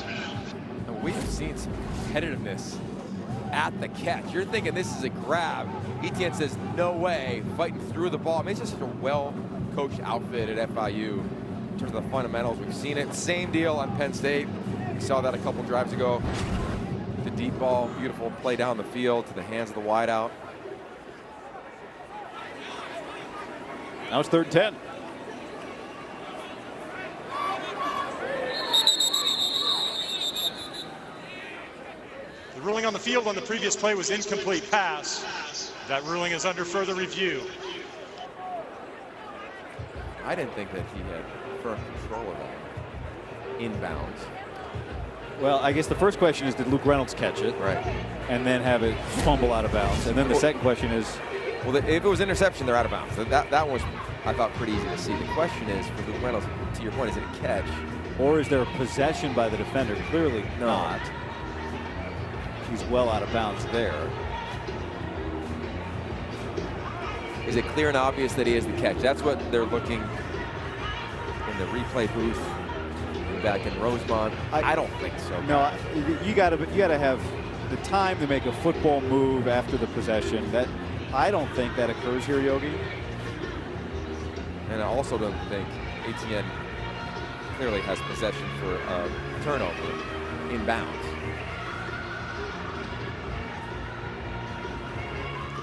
And we've seen some competitiveness at the catch. You're thinking this is a grab. Etienne says no way, fighting through the ball. I mean, it's just a well-coached outfit at FIU in terms of the fundamentals. We've seen it. Same deal on Penn State. We saw that a couple drives ago. The deep ball, beautiful play down the field to the hands of the wideout. Now it's 3rd and 10. The ruling on the field on the previous play was incomplete pass. That ruling is under further review. I didn't think that he had firm control of that inbounds. Well, I guess the first question is, did Luke Reynolds catch it? Right. And then have it fumble out of bounds. And then the second question is, well, if it was interception, they're out of bounds. That was, I thought, pretty easy to see. The question is, for Luke Reynolds, to your point, is it a catch? Or is there a possession by the defender? Clearly not. He's well out of bounds there. Is it clear and obvious that he has the catch? That's what they're looking in the replay booth back in Rosemont. I don't think so. No, you got to have the time to make a football move after the possession. That I don't think that occurs here, Yogi. And I also don't think Etienne clearly has possession for a turnover inbounds.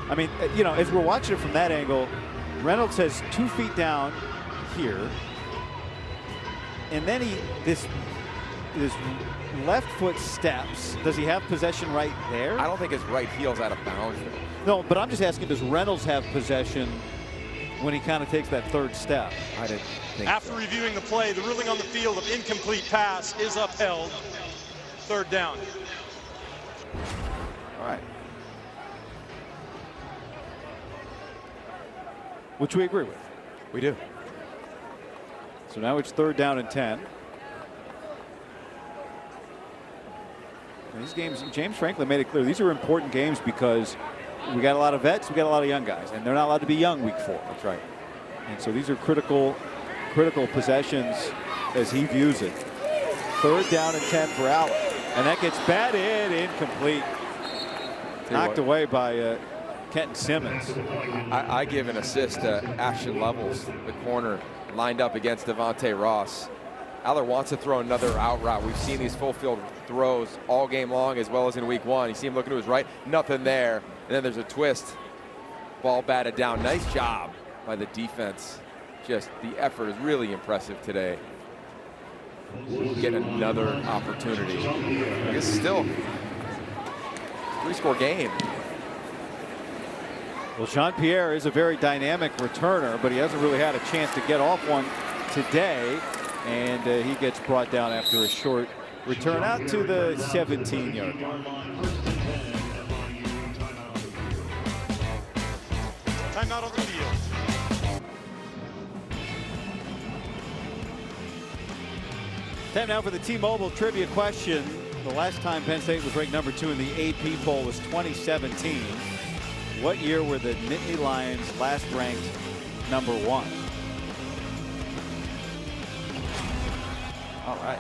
I mean, you know, as we're watching it from that angle, Reynolds has 2 feet down here, and then this left foot steps. Does he have possession right there? I don't think his right heel's out of bounds. No, but I'm just asking, does Reynolds have possession when he kind of takes that 3rd step? I didn't think After reviewing the play, the ruling on the field of incomplete pass is upheld. 3rd down. All right. Which we agree with. We do. So now it's 3rd down and 10. And these games, James Franklin made it clear, these are important games because we got a lot of vets, we got a lot of young guys, and they're not allowed to be young week 4. That's right. And so these are critical possessions as he views it. 3rd down and 10 for Allen. And that gets batted incomplete. Knocked away by Kenton Simmons. I give an assist to Ashton Levels, the corner lined up against Devontae Ross. Aller wants to throw another out route. We've seen these full field throws all game long as well as in week 1. You see him looking to his right, nothing there. And then there's a twist. Ball batted down. Nice job by the defense. Just the effort is really impressive today. Get another opportunity. I guess still 3-score game. Well, Jean-Pierre is a very dynamic returner, but he hasn't really had a chance to get off one today. And he gets brought down after a short return out to the 17-yard line. Timeout on the field. Time now for the T-Mobile trivia question. The last time Penn State was ranked number 2 in the AP poll was 2017. What year were the Nittany Lions last ranked number 1? All right,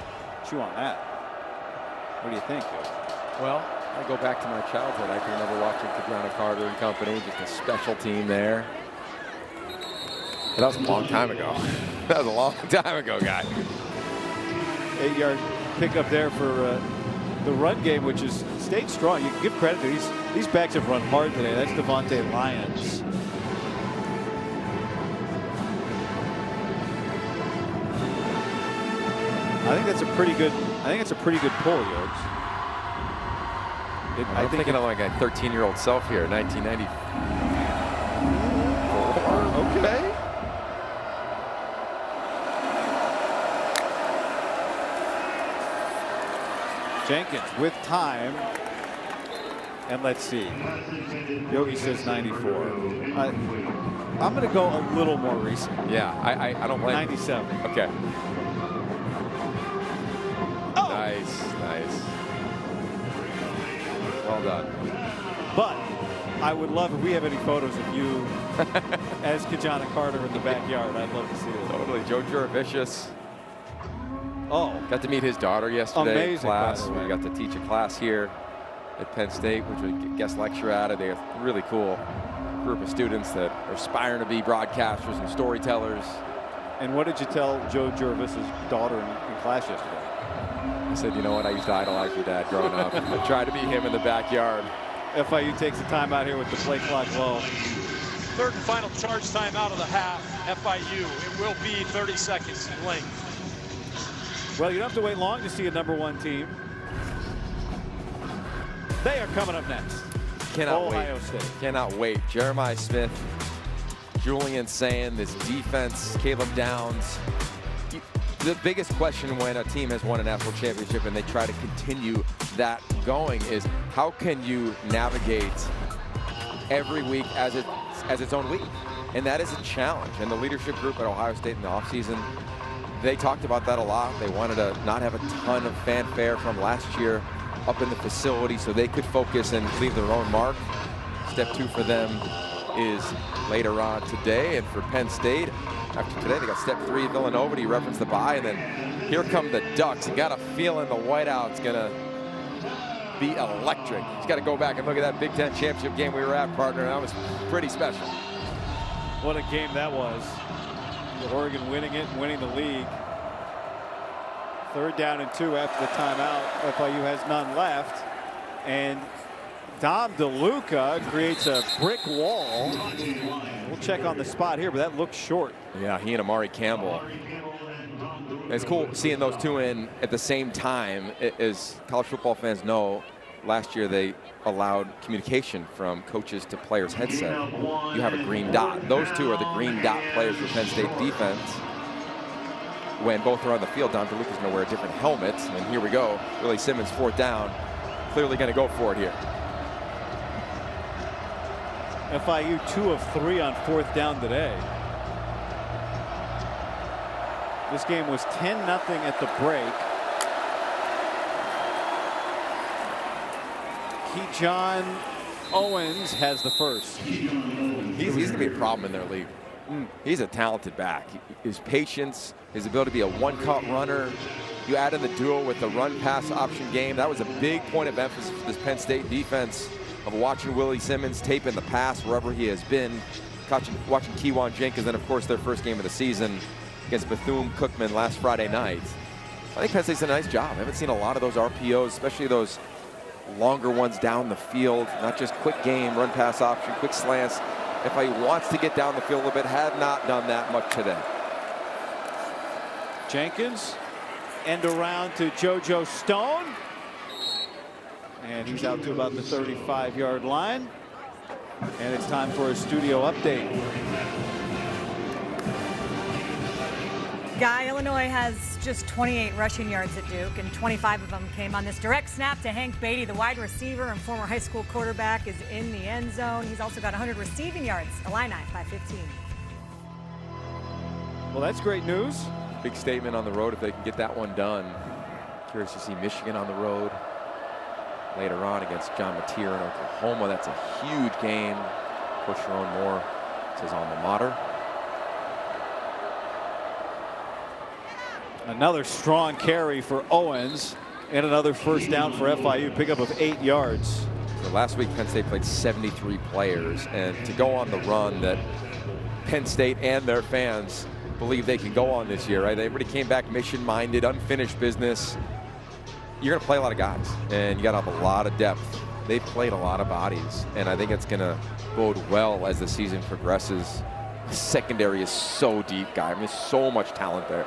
chew on that. What do you think, Joe? Well, I go back to my childhood. I can remember watching Kadrona Carter and company, just a special team there. But that was a long time ago. That was a long time ago, guy. 8-yard pickup there for the run game, which is stayed strong. You can give credit to these backs have run hard today. That's Devontae Lyons. I think that's a pretty good. I think it's a pretty good pull, Yogs. I'm thinking of like a 13-year-old self here, 1994. Okay. Jenkins with time. And let's see. Yogi says 94. I'm going to go a little more recent. Yeah, I don't blame 97. Okay. Oh. Nice. Well done. But I would love if we have any photos of you as Kadrona Carter in the backyard. I'd love to see it. Totally. Joe Juravicius. Oh. Got to meet his daughter yesterday. Amazing in class. by the way. We got to teach a class here at Penn State, which we guest lecture at. They're a really cool group of students that are aspiring to be broadcasters and storytellers. And what did you tell Joe Juravicius' daughter in class yesterday? I said, you know what, I used to idolize your dad growing up. I tried to be him in the backyard. FIU takes the time out here with the play clock low. 3rd and final charge time out of the half. FIU, it will be 30 seconds in length. Well, you don't have to wait long to see a number 1 team. They are coming up next. Ohio State. Cannot wait. Jeremiah Smith, Julian Sand, this defense, Caleb Downs. The biggest question when a team has won a national championship and they try to continue that going is how can you navigate every week as its own week? And that is a challenge. And the leadership group at Ohio State in the offseason, they talked about that a lot. They wanted to not have a ton of fanfare from last year up in the facility so they could focus and leave their own mark. Step 2 for them is later on today. And for Penn State, after today, they got step 3 Villanova. You referenced the bye, and then here come the Ducks. You got a feeling the whiteout's gonna be electric. You got to go back and look at that Big Ten championship game we were at, partner. That was pretty special. What a game that was. Oregon winning it, winning the league. 3rd down and 2 after the timeout. FIU has none left. And Dom DeLuca creates a brick wall. We'll check on the spot here, but that looks short. Yeah, he and Amari Campbell. It's cool seeing those two in at the same time. As college football fans know, last year they allowed communication from coaches to players' headset. You have a green dot. Those two are the green dot players for Penn State defense. When both are on the field, Dom DeLuca's going to wear a different helmet. And here we go. Willie Simmons, 4th down. Clearly going to go for it here. FIU 2 of 3 on 4th down today. This game was 10-0 at the break. Keyshawn Owens has the first. He's going to be a problem in their league. He's a talented back. His patience, his ability to be a one-cut runner. You add in the duo with the run-pass option game. That was a big point of emphasis for this Penn State defense, of watching Willie Simmons tape in the pass wherever he has been, watching Kewan Jenkins, and of course their first game of the season against Bethune-Cookman last Friday night. I think Penn State's done a nice job. I haven't seen a lot of those RPOs, especially those longer ones down the field, not just quick game, run pass option, quick slants. FIU wants to get down the field a little bit, had not done that much today. Jenkins, end around to JoJo Stone. And he's out to about the 35-yard line. And it's time for a studio update. Guy, Illinois has just 28 rushing yards at Duke, and 25 of them came on this direct snap to Hank Beatty, the wide receiver and former high school quarterback, is in the end zone. He's also got 100 receiving yards, Illini by 15. Well, that's great news. Big statement on the road if they can get that one done. Curious to see Michigan on the road later on against John Mateer in Oklahoma. That's a huge game. Coach Sharon Moore, it's his alma mater. Another strong carry for Owens, and another first down for FIU, pickup of 8 yards. So last week, Penn State played 73 players, and to go on the run that Penn State and their fans believe they can go on this year, right? Everybody came back mission-minded, unfinished business. You're going to play a lot of guys, and you got to have a lot of depth. They've played a lot of bodies, and I think it's going to bode well as the season progresses. The secondary is so deep, guy. I mean, there's so much talent there.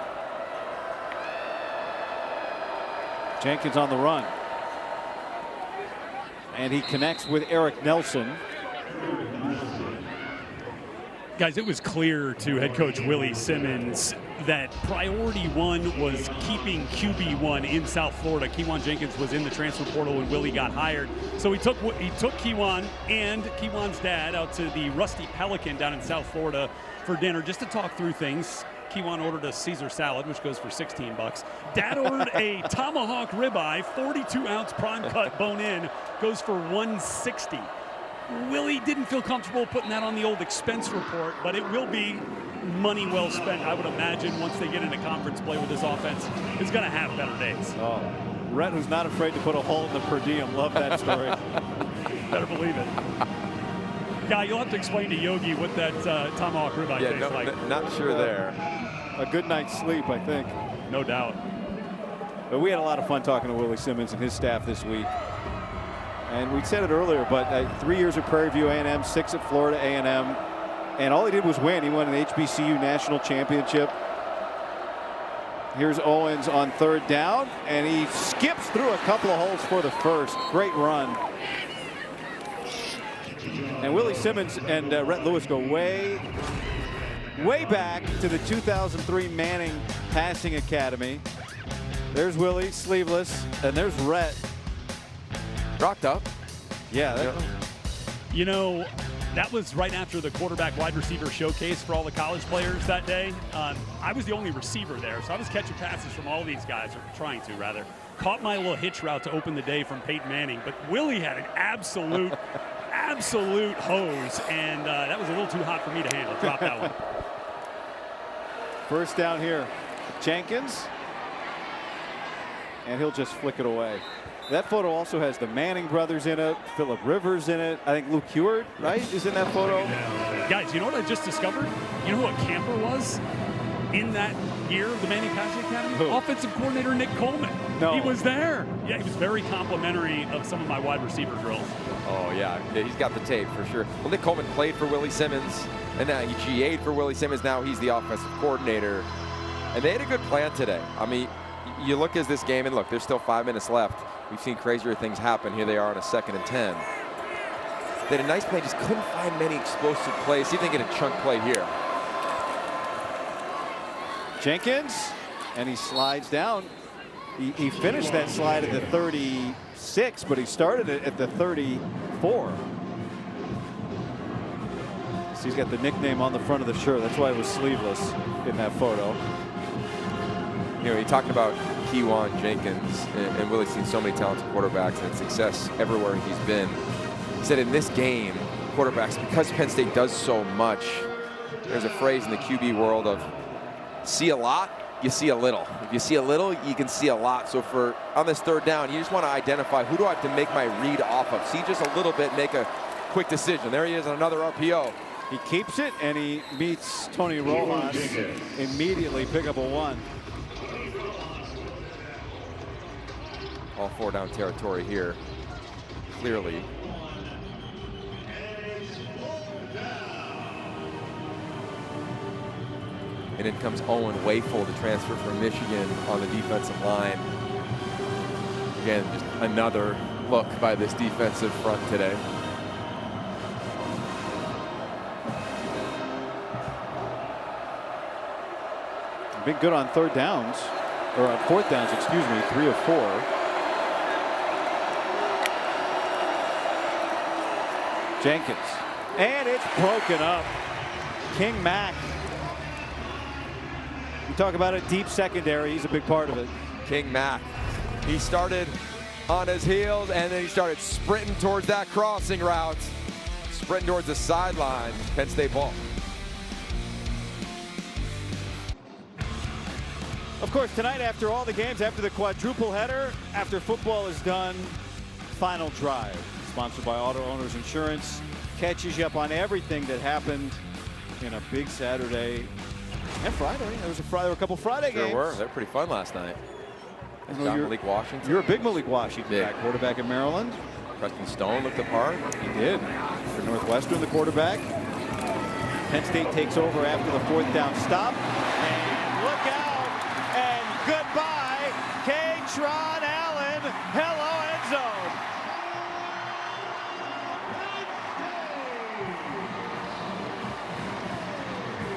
Jenkins on the run. And he connects with Eric Nelson. Guys, it was clear to head coach Willie Simmons that priority one was keeping QB1 in South Florida. Kewan Jenkins was in the transfer portal when Willie got hired. So he took Kewan and Kewan's dad out to the Rusty Pelican down in South Florida for dinner just to talk through things. Kewan ordered a Caesar salad, which goes for $16. Dad ordered a tomahawk ribeye, 42-ounce prime cut bone-in, goes for $160. Willie didn't feel comfortable putting that on the old expense report, but it will be money well spent, I would imagine, once they get into conference play with this offense. It's going to have better days. Oh, Rhett, who's not afraid to put a hole in the per diem. Love that story. Better believe it. Guy, you'll have to explain to Yogi what that tomahawk ribeye tastes like. Not sure there. A good night's sleep, I think. No doubt. But we had a lot of fun talking to Willie Simmons and his staff this week. And we said it earlier, but 3 years at Prairie View A&M, 6 at Florida A&M. And all he did was win. He won an HBCU national championship. Here's Owens on 3rd down, and he skips through a couple of holes for the first. Great run. And Willie Simmons and Rhett Lewis go way back to the 2003 Manning Passing Academy. There's Willie, sleeveless, and there's Rhett. Rocked up. Yeah. You know, that was right after the quarterback wide receiver showcase for all the college players that day. I was the only receiver there, so I was catching passes from all these guys, or trying to rather. Caught my little hitch route to open the day from Peyton Manning, but Willie had an absolute absolute hose, and that was a little too hot for me to handle. Drop that one. First down here. Jenkins. And he'll just flick it away. That photo also has the Manning brothers in it, Phillip Rivers in it. I think Luke Heward, right, is in that photo. Guys, you know what I just discovered? You know who a camper was in that year of the Manning Passing Academy? Who? Offensive coordinator Nick Coleman. No. He was there. Yeah, he was very complimentary of some of my wide receiver drills. Oh, yeah, he's got the tape for sure. Well, Nick Coleman played for Willie Simmons, and now he GA'd for Willie Simmons. Now he's the offensive coordinator. And they had a good plan today. I mean, you look at this game, and look, there's still 5 minutes left. We've seen crazier things happen. Here they are on a 2nd and 10. They had a nice play, just couldn't find many explosive plays. See if they get a chunk play here. Jenkins, and he slides down. He finished that slide at the 36, but he started it at the 34. So he's got the nickname on the front of the shirt. That's why it was sleeveless in that photo. You know, you talked about Kejuan Jenkins, and Willie's seen so many talented quarterbacks and success everywhere he's been. He said in this game, quarterbacks, because Penn State does so much, there's a phrase in the QB world of see a lot, you see a little. If you see a little, you can see a lot. So for on this 3rd down, you just want to identify who do I have to make my read off of. See just a little bit, make a quick decision. There he is on another RPO. He keeps it, and he meets Tony Rojas immediately, pick up a 1. All 4 down territory here, clearly. And in comes Owen Wayful, the transfer from Michigan, on the defensive line. Again, just another look by this defensive front today. Been good on 3rd downs, or on 4th downs, excuse me, 3 of 4. Jenkins, and it's broken up. King Mack. You talk about a deep secondary, he's a big part of it. King Mack, he started on his heels, and then he started sprinting towards that crossing route, sprinting towards the sideline. Penn State ball. Of course, tonight, after all the games, after the quadruple header, after football is done, Final Drive, sponsored by Auto Owners Insurance, catches you up on everything that happened in a big Saturday and Friday. There were a couple Friday games. There were. They were pretty fun last night. Malik Washington. You're a big Malik Washington guy, quarterback at Maryland. Preston Stone looked the part. He did. For Northwestern, the quarterback. Penn State takes over after the 4th down stop. And look out. And goodbye, Kaytron Allen. Hello, end zone.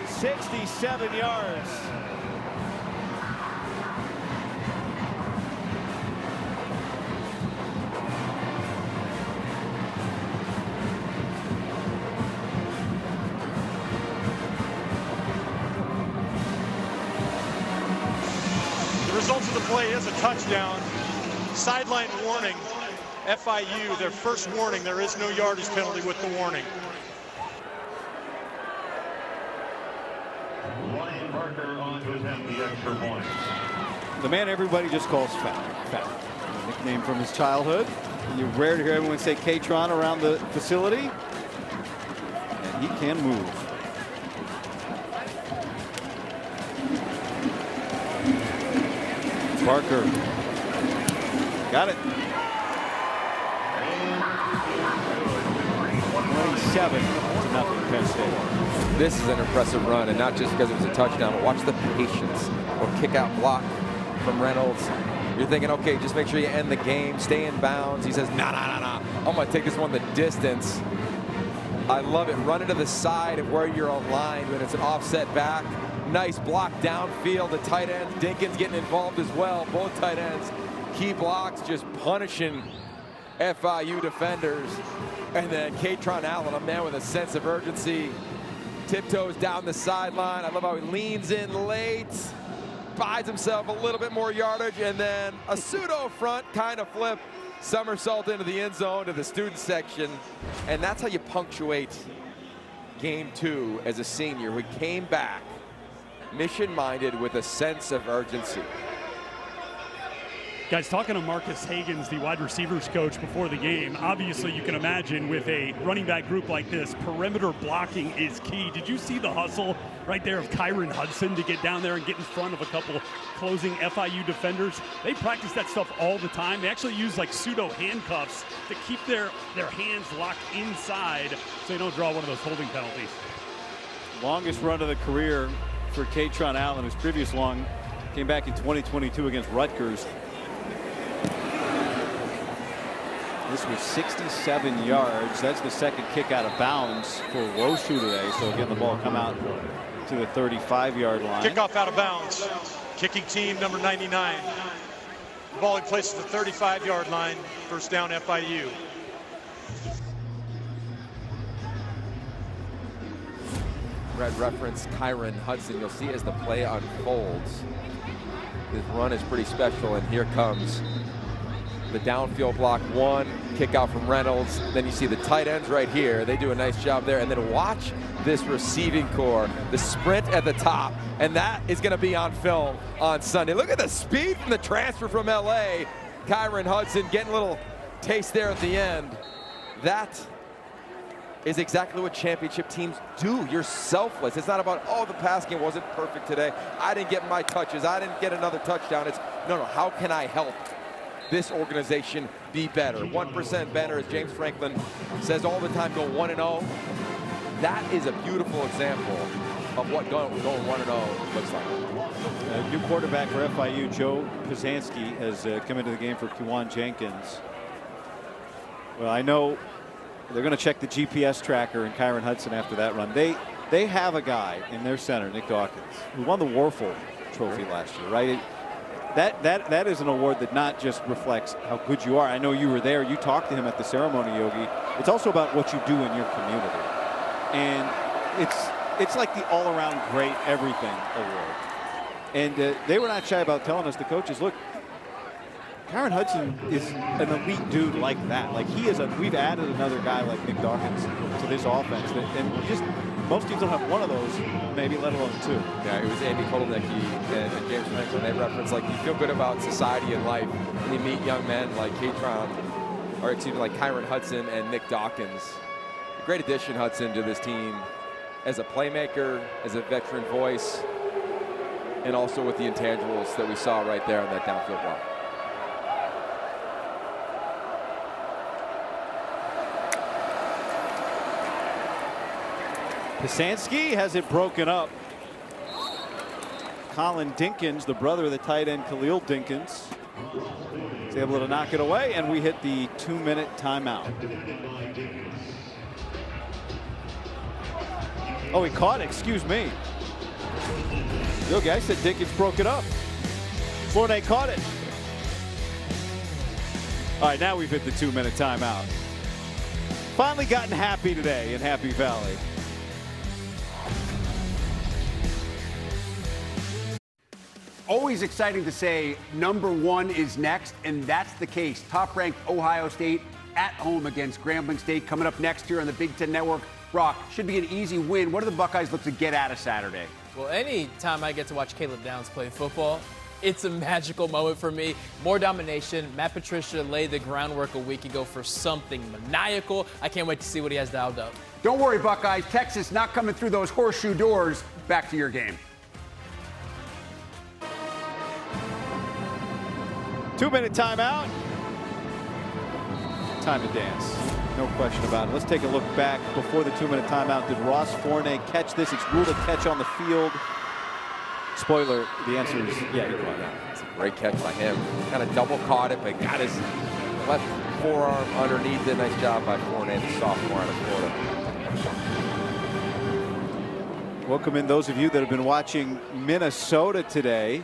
.67 yards. The results of the play is a touchdown. Sideline warning. FIU, their first warning. There is no yardage penalty with the warning. The man everybody just calls Fat. Fat. A nickname from his childhood. You're rare to hear everyone say Kaytron around the facility. And he can move. Parker. Got it. 27-0 Penn State. This is an impressive run, and not just because it was a touchdown, but watch the patience or kick out block from Reynolds. You're thinking, okay, just make sure you end the game, stay in bounds. He says, nah. I'm going to take this one the distance. I love it. Run it to the side of where you're aligned when it's an offset back. Nice block downfield. The tight ends, Dinkins getting involved as well. Both tight ends, key blocks, just punishing FIU defenders. And then Kaytron Allen, a man with a sense of urgency, tiptoes down the sideline. I love how he leans in late, buys himself a little bit more yardage, and then a pseudo front kind of flip, somersault into the end zone to the student section, and that's how you punctuate game 2 as a senior who came back mission-minded with a sense of urgency. Guys, talking to Marcus Hagans, the wide receivers coach, before the game, obviously you can imagine with a running back group like this, perimeter blocking is key. Did you see the hustle right there of Kyron Hudson to get down there and get in front of a couple closing FIU defenders? They practice that stuff all the time. They actually use like pseudo handcuffs to keep their hands locked inside so they don't draw one of those holding penalties. Longest run of the career for Katron Allen. His previous long came back in 2022 against Rutgers. This was 67 yards. That's the second kick out of bounds for Woshu today. So again, the ball come out to the 35-yard line. Kickoff out of bounds. Kicking team number 99. The ball in place at the 35-yard line. First down FIU. Red reference Kyron Hudson. You'll see as the play unfolds. His run is pretty special, and here comes the downfield block 1, kick out from Reynolds. Then you see the tight ends right here. They do a nice job there. And then watch this receiving core, the sprint at the top. And that is going to be on film on Sunday. Look at the speed from the transfer from LA. Kyron Hudson getting a little taste there at the end. That is exactly what championship teams do. You're selfless. It's not about, oh, the pass game wasn't perfect today. I didn't get my touches. I didn't get another touchdown. It's, no, how can I help this organization be better? 1% better, as James Franklin says all the time, go 1-0. That is a beautiful example of what going 1-0 looks like. New quarterback for FIU, Joe Pisanski, has come into the game for Kiwan Jenkins. Well, I know they're going to check the GPS tracker and Kyron Hudson after that run. They have a guy in their center, Nick Dawkins, who won the Warfel Trophy last year, right? That is an award that not just reflects how good you are. I know you were there. You talked to him at the ceremony, Yogi. It's also about what you do in your community. And it's like the all-around great everything award. And they were not shy about telling us, the coaches, look, Kyron Hudson is an elite dude like that. Like we've added another guy like Nick Dawkins to this offense. And just most teams don't have one of those, maybe let alone 2. Yeah, it was Andy Kotelnicki and James Franklin. They reference like you feel good about society and life when you meet young men like like Kyron Hudson and Nick Dawkins. A great addition, Hudson, to this team as a playmaker, as a veteran voice, and also with the intangibles that we saw right there on that downfield block. Pisanski has it broken up. Colin Dinkins, the brother of the tight end Khalil Dinkins, is able to knock it away, and we hit the 2-minute timeout. Oh, he caught it, excuse me. Yogi, I said Dinkins broke it up. Fournay caught it. All right, now we've hit the 2-minute timeout. Finally gotten happy today in Happy Valley. Always exciting to say number 1 is next, and that's the case. Top-ranked Ohio State at home against Grambling State coming up next year on the Big Ten Network. Brock, should be an easy win. What do the Buckeyes look to get out of Saturday? Well, any time I get to watch Caleb Downs play football, it's a magical moment for me. More domination. Matt Patricia laid the groundwork a week ago for something maniacal. I can't wait to see what he has dialed up. Don't worry, Buckeyes. Texas not coming through those horseshoe doors. Back to your game. 2-minute timeout. Time to dance. No question about it. Let's take a look back before the 2-minute timeout. Did Ross Fournay catch this? It's ruled a catch on the field. Spoiler, the answer is yeah, he caught that. It's a great catch by him. Kind of double caught it, but got his left forearm underneath it. Nice job by Fournay, the sophomore out of Florida. Welcome in those of you that have been watching Minnesota today.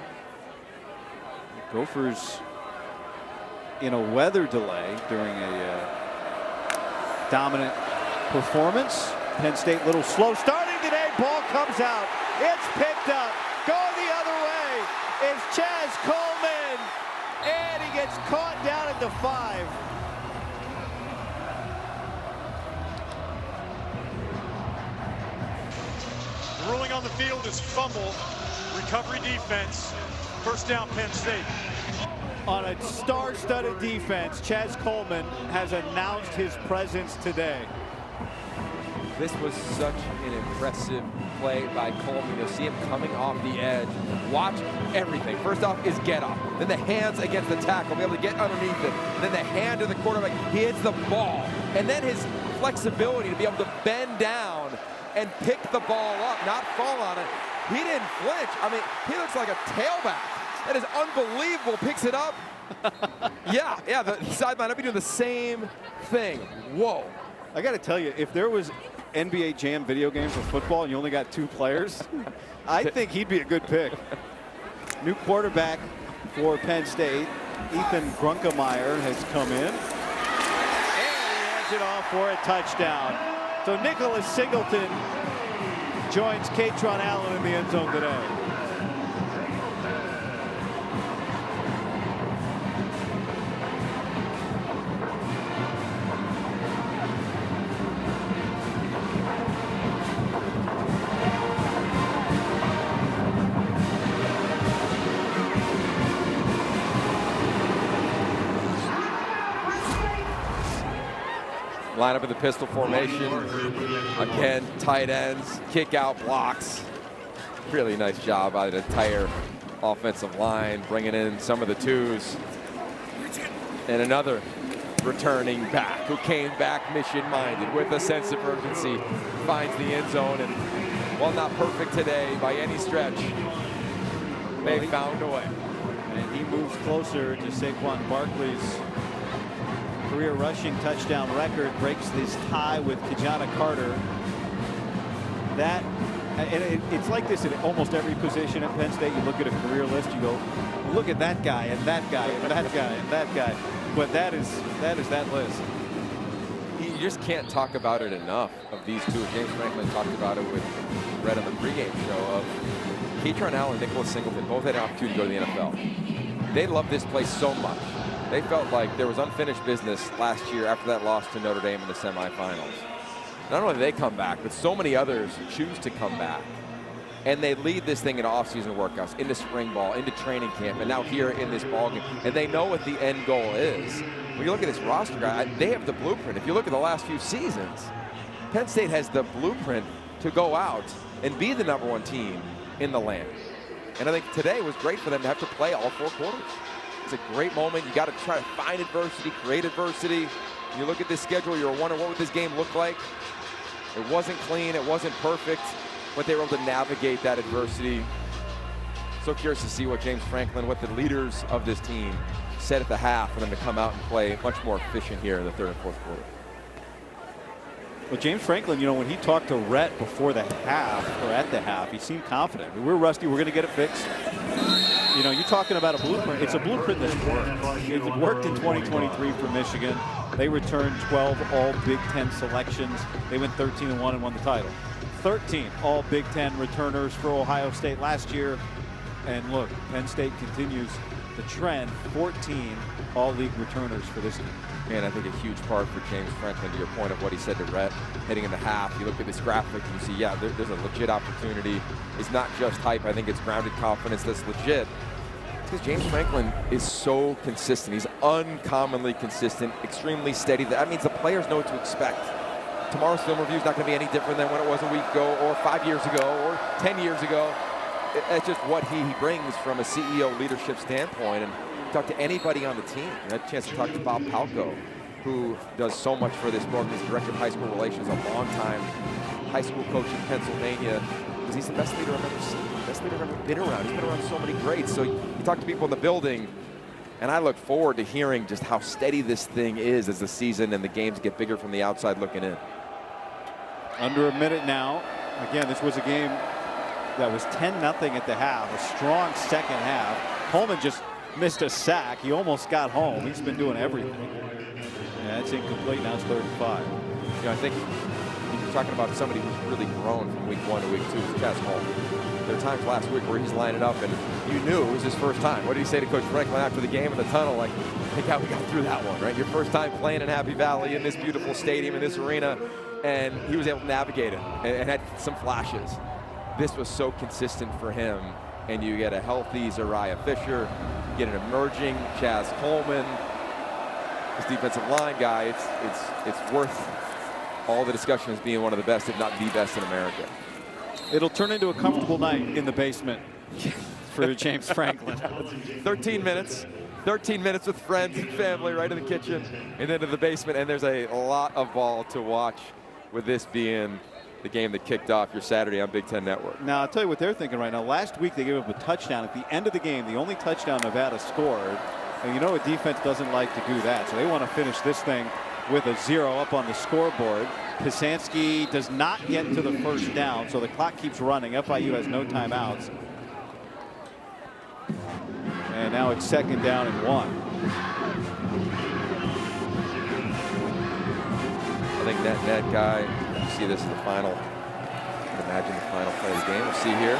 Gophers in a weather delay during a dominant performance. Penn State little slow starting today. Ball comes out. It's picked up. Going the other way is Chaz Coleman. And he gets caught down at the 5. The ruling on the field is fumble. Recovery defense. First down, Penn State. On a star-studded defense, Chaz Coleman has announced his presence today. This was such an impressive play by Coleman. You'll see him coming off the edge. Watch everything. First off is get up. Then the hands against the tackle. Be able to get underneath it. Then the hand to the quarterback. He hits the ball. And then his flexibility to be able to bend down and pick the ball up, not fall on it. He didn't flinch. I mean, he looks like a tailback. That is unbelievable. Picks it up. Yeah, the sideline. I'll be doing the same thing. Whoa. I got to tell you, if there was NBA Jam video games of football and you only got 2 players, I think he'd be a good pick. New quarterback for Penn State, Ethan Grunkemeyer, has come in. And he hands it off for a touchdown. So Nicholas Singleton joins Katron Allen in the end zone today. Line up in the pistol formation. Again, tight ends, kick out blocks. Really nice job by the entire offensive line, bringing in some of the 2s. And another returning back who came back mission-minded with a sense of urgency, finds the end zone, and while not perfect today by any stretch, they found a way. And he moves closer to Saquon Barkley's career rushing touchdown record, breaks this tie with Kijana Carter. It's like this at almost every position at Penn State. You look at a career list, you go, look at that guy and that guy and that guy and that guy. But that is that list. You just can't talk about it enough of these 2. James Franklin talked about it with Red on the pregame show of Katron Allen and Nicholas Singleton both had an opportunity to go to the NFL. They love this place so much. They felt like there was unfinished business last year after that loss to Notre Dame in the semifinals. Not only do they come back, but so many others choose to come back. And they lead this thing into off-season workouts, into spring ball, into training camp, and now here in this ball game. And they know what the end goal is. When you look at this roster, guy, they have the blueprint. If you look at the last few seasons, Penn State has the blueprint to go out and be the #1 team in the land. And I think today was great for them to have to play all 4 quarters. It's a great moment. You got to try to find adversity, create adversity. When you look at this schedule, you're wondering what would this game look like. It wasn't clean, it wasn't perfect, but they were able to navigate that adversity. So curious to see what James Franklin, what the leaders of this team said at the half for them to come out and play much more efficient here in the 3rd and 4th quarter. Well, James Franklin, when he talked to Rhett before the half, or at the half, he seemed confident. We're rusty, we're going to get it fixed. You're talking about a blueprint. It's a blueprint that's worked. It worked in 2023 for Michigan. They returned 12 all Big Ten selections. They went 13-1 and won the title. 13 all Big Ten returners for Ohio State last year. And look, Penn State continues the trend, 14 all-league returners for this team. And I think a huge part for James Franklin, to your point of what he said to Rhett heading into half. You look at this graphic and you see, yeah, there's a legit opportunity. It's not just hype. I think it's grounded confidence that's legit. It's because James Franklin is so consistent. He's uncommonly consistent, extremely steady. That means the players know what to expect. Tomorrow's film review is not going to be any different than when it was a week ago or 5 years ago or 10 years ago. It's just what he brings from a CEO leadership standpoint. And talk to anybody on the team. I had a chance to talk to Bob Palco, who does so much for this program. He's director of high school relations, a long-time high school coach in Pennsylvania. Because he's the best leader I've ever seen, best leader I've ever been around. He's been around so many greats. So you talk to people in the building, and I look forward to hearing just how steady this thing is as the season and the games get bigger from the outside looking in. Under a minute now. Again, this was a game that was 10-0 at the half. A strong second half. Coleman just missed a sack. He almost got home. He's been doing everything. Yeah, it's incomplete. Now it's 3rd and 5. I think you're talking about somebody who's really grown from week 1 to week 2. It's Chaz Coleman. There were times last week where he's lining up and you knew it was his first time. What did he say to Coach Franklin after the game in the tunnel? Like, think how we got through that one, right? Your first time playing in Happy Valley in this beautiful stadium, in this arena, and he was able to navigate it and had some flashes. This was so consistent for him, and you get a healthy Zariah Fisher, you get an emerging Chaz Coleman, this defensive line guy. It's worth all the discussion as being one of the best, if not the best in America. It'll turn into a comfortable night in the basement for James Franklin. 13 minutes with friends and family right in the kitchen and then to the basement, and there's a lot of ball to watch, with this being the game that kicked off your Saturday on Big Ten Network. Now, I'll tell you what they're thinking right now. Last week, they gave up a touchdown at the end of the game, the only touchdown Nevada scored. And you know a defense doesn't like to do that, so they want to finish this thing with a 0 up on the scoreboard. Pisanski does not get to the first down, so the clock keeps running. FIU has no timeouts. And now it's 2nd down and 1. I think that guy, you see this in the final, imagine the final play of the game. We'll see here.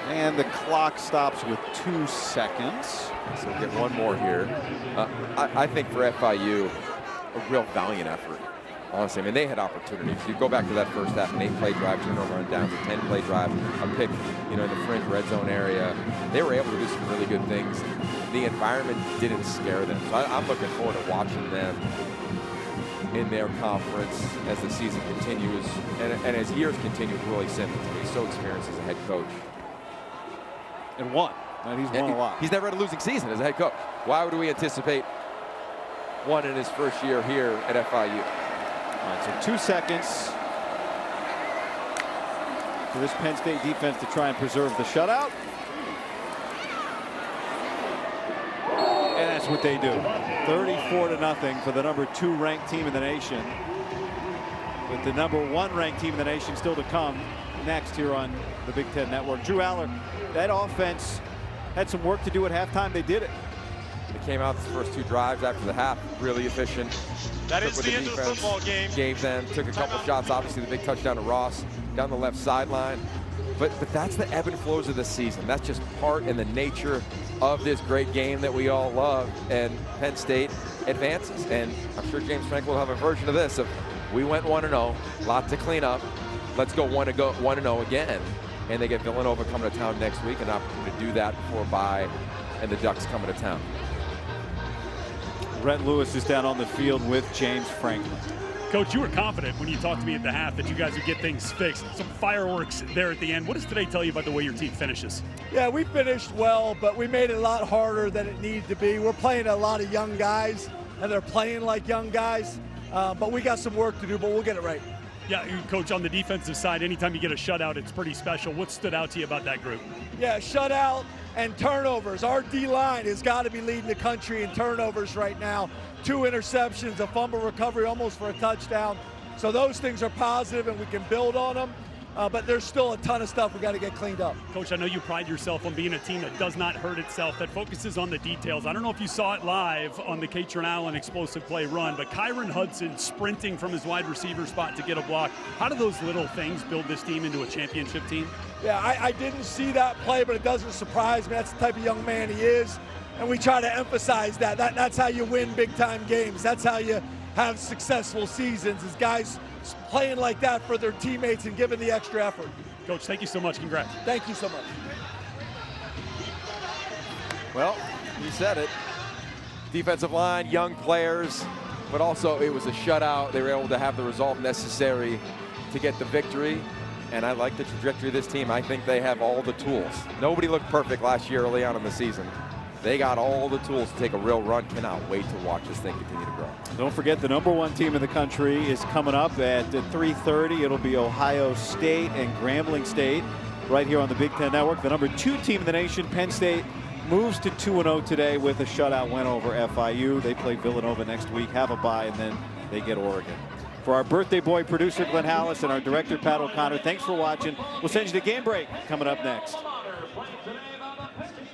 And the clock stops with 2 seconds. So we'll get one more here. I think for FIU, a real valiant effort. Honestly, I mean, they had opportunities. You go back to that first half, an 8-play drive, turnover on downs, a 10-play drive, a pick, in the fringe red zone area. They were able to do some really good things. The environment didn't scare them. So I'm looking forward to watching them in their conference as the season continues and as years continue with Willie Simmons. He's so experienced as a head coach. And won. And he's won a lot. He's never had a losing season as a head coach. Why would we anticipate one in his first year here at FIU? All right, so 2 seconds for this Penn State defense to try and preserve the shutout. And that's what they do. 34-0 for the #2 ranked team in the nation. With the #1 ranked team in the nation still to come next here on the Big Ten Network. Drew Aller, that offense had some work to do at halftime. They did it. They came out the first 2 drives after the half, really efficient. That is the end of the football game. Gave them, took a couple shots, obviously the big touchdown to Ross down the left sideline. But that's the ebb and flows of the season. That's just part and the nature of this great game that we all love. And Penn State advances. And I'm sure James Franklin will have a version of this, of we went 1-0, lot to clean up. Let's go 1-0 again. And they get Villanova coming to town next week, an opportunity to do that before bye, and the Ducks coming to town. Rhett Lewis is down on the field with James Franklin. Coach, you were confident when you talked to me at the half that you guys would get things fixed. Some fireworks there at the end. What does today tell you about the way your team finishes? Yeah, we finished well, but we made it a lot harder than it needed to be. We're playing a lot of young guys, and they're playing like young guys. But we got some work to do, but we'll get it right. Yeah, Coach, on the defensive side, anytime you get a shutout, it's pretty special. What stood out to you about that group? Yeah, shutout and turnovers. Our D-line has got to be leading the country in turnovers right now. 2 interceptions, a fumble recovery almost for a touchdown. So those things are positive, and we can build on them. But there's still a ton of stuff we got to get cleaned up. Coach, I know you pride yourself on being a team that does not hurt itself, that focuses on the details. I don't know if you saw it live on the Katrin Allen explosive play run, but Kyron Hudson sprinting from his wide receiver spot to get a block. How do those little things build this team into a championship team? Yeah, I didn't see that play, but it doesn't surprise me. That's the type of young man he is, and we try to emphasize that. That's how you win big-time games. That's how you have successful seasons, is guys playing like that for their teammates and giving the extra effort. Coach, thank you so much. Congrats. Thank you so much. Well, you said it. Defensive line, young players, but also it was a shutout. They were able to have the result necessary to get the victory. And I like the trajectory of this team. I think they have all the tools. Nobody looked perfect last year early on in the season. They got all the tools to take a real run. Cannot wait to watch this thing continue to grow. Don't forget the #1 team in the country is coming up at 3:30. It'll be Ohio State and Grambling State right here on the Big Ten Network. The #2 team in the nation, Penn State, moves to 2-0 today with a shutout win over FIU. They play Villanova next week, have a bye, and then they get Oregon. For our birthday boy producer, Glenn Hallis, and our director, Pat O'Connor, thanks for watching. We'll send you the game break coming up next.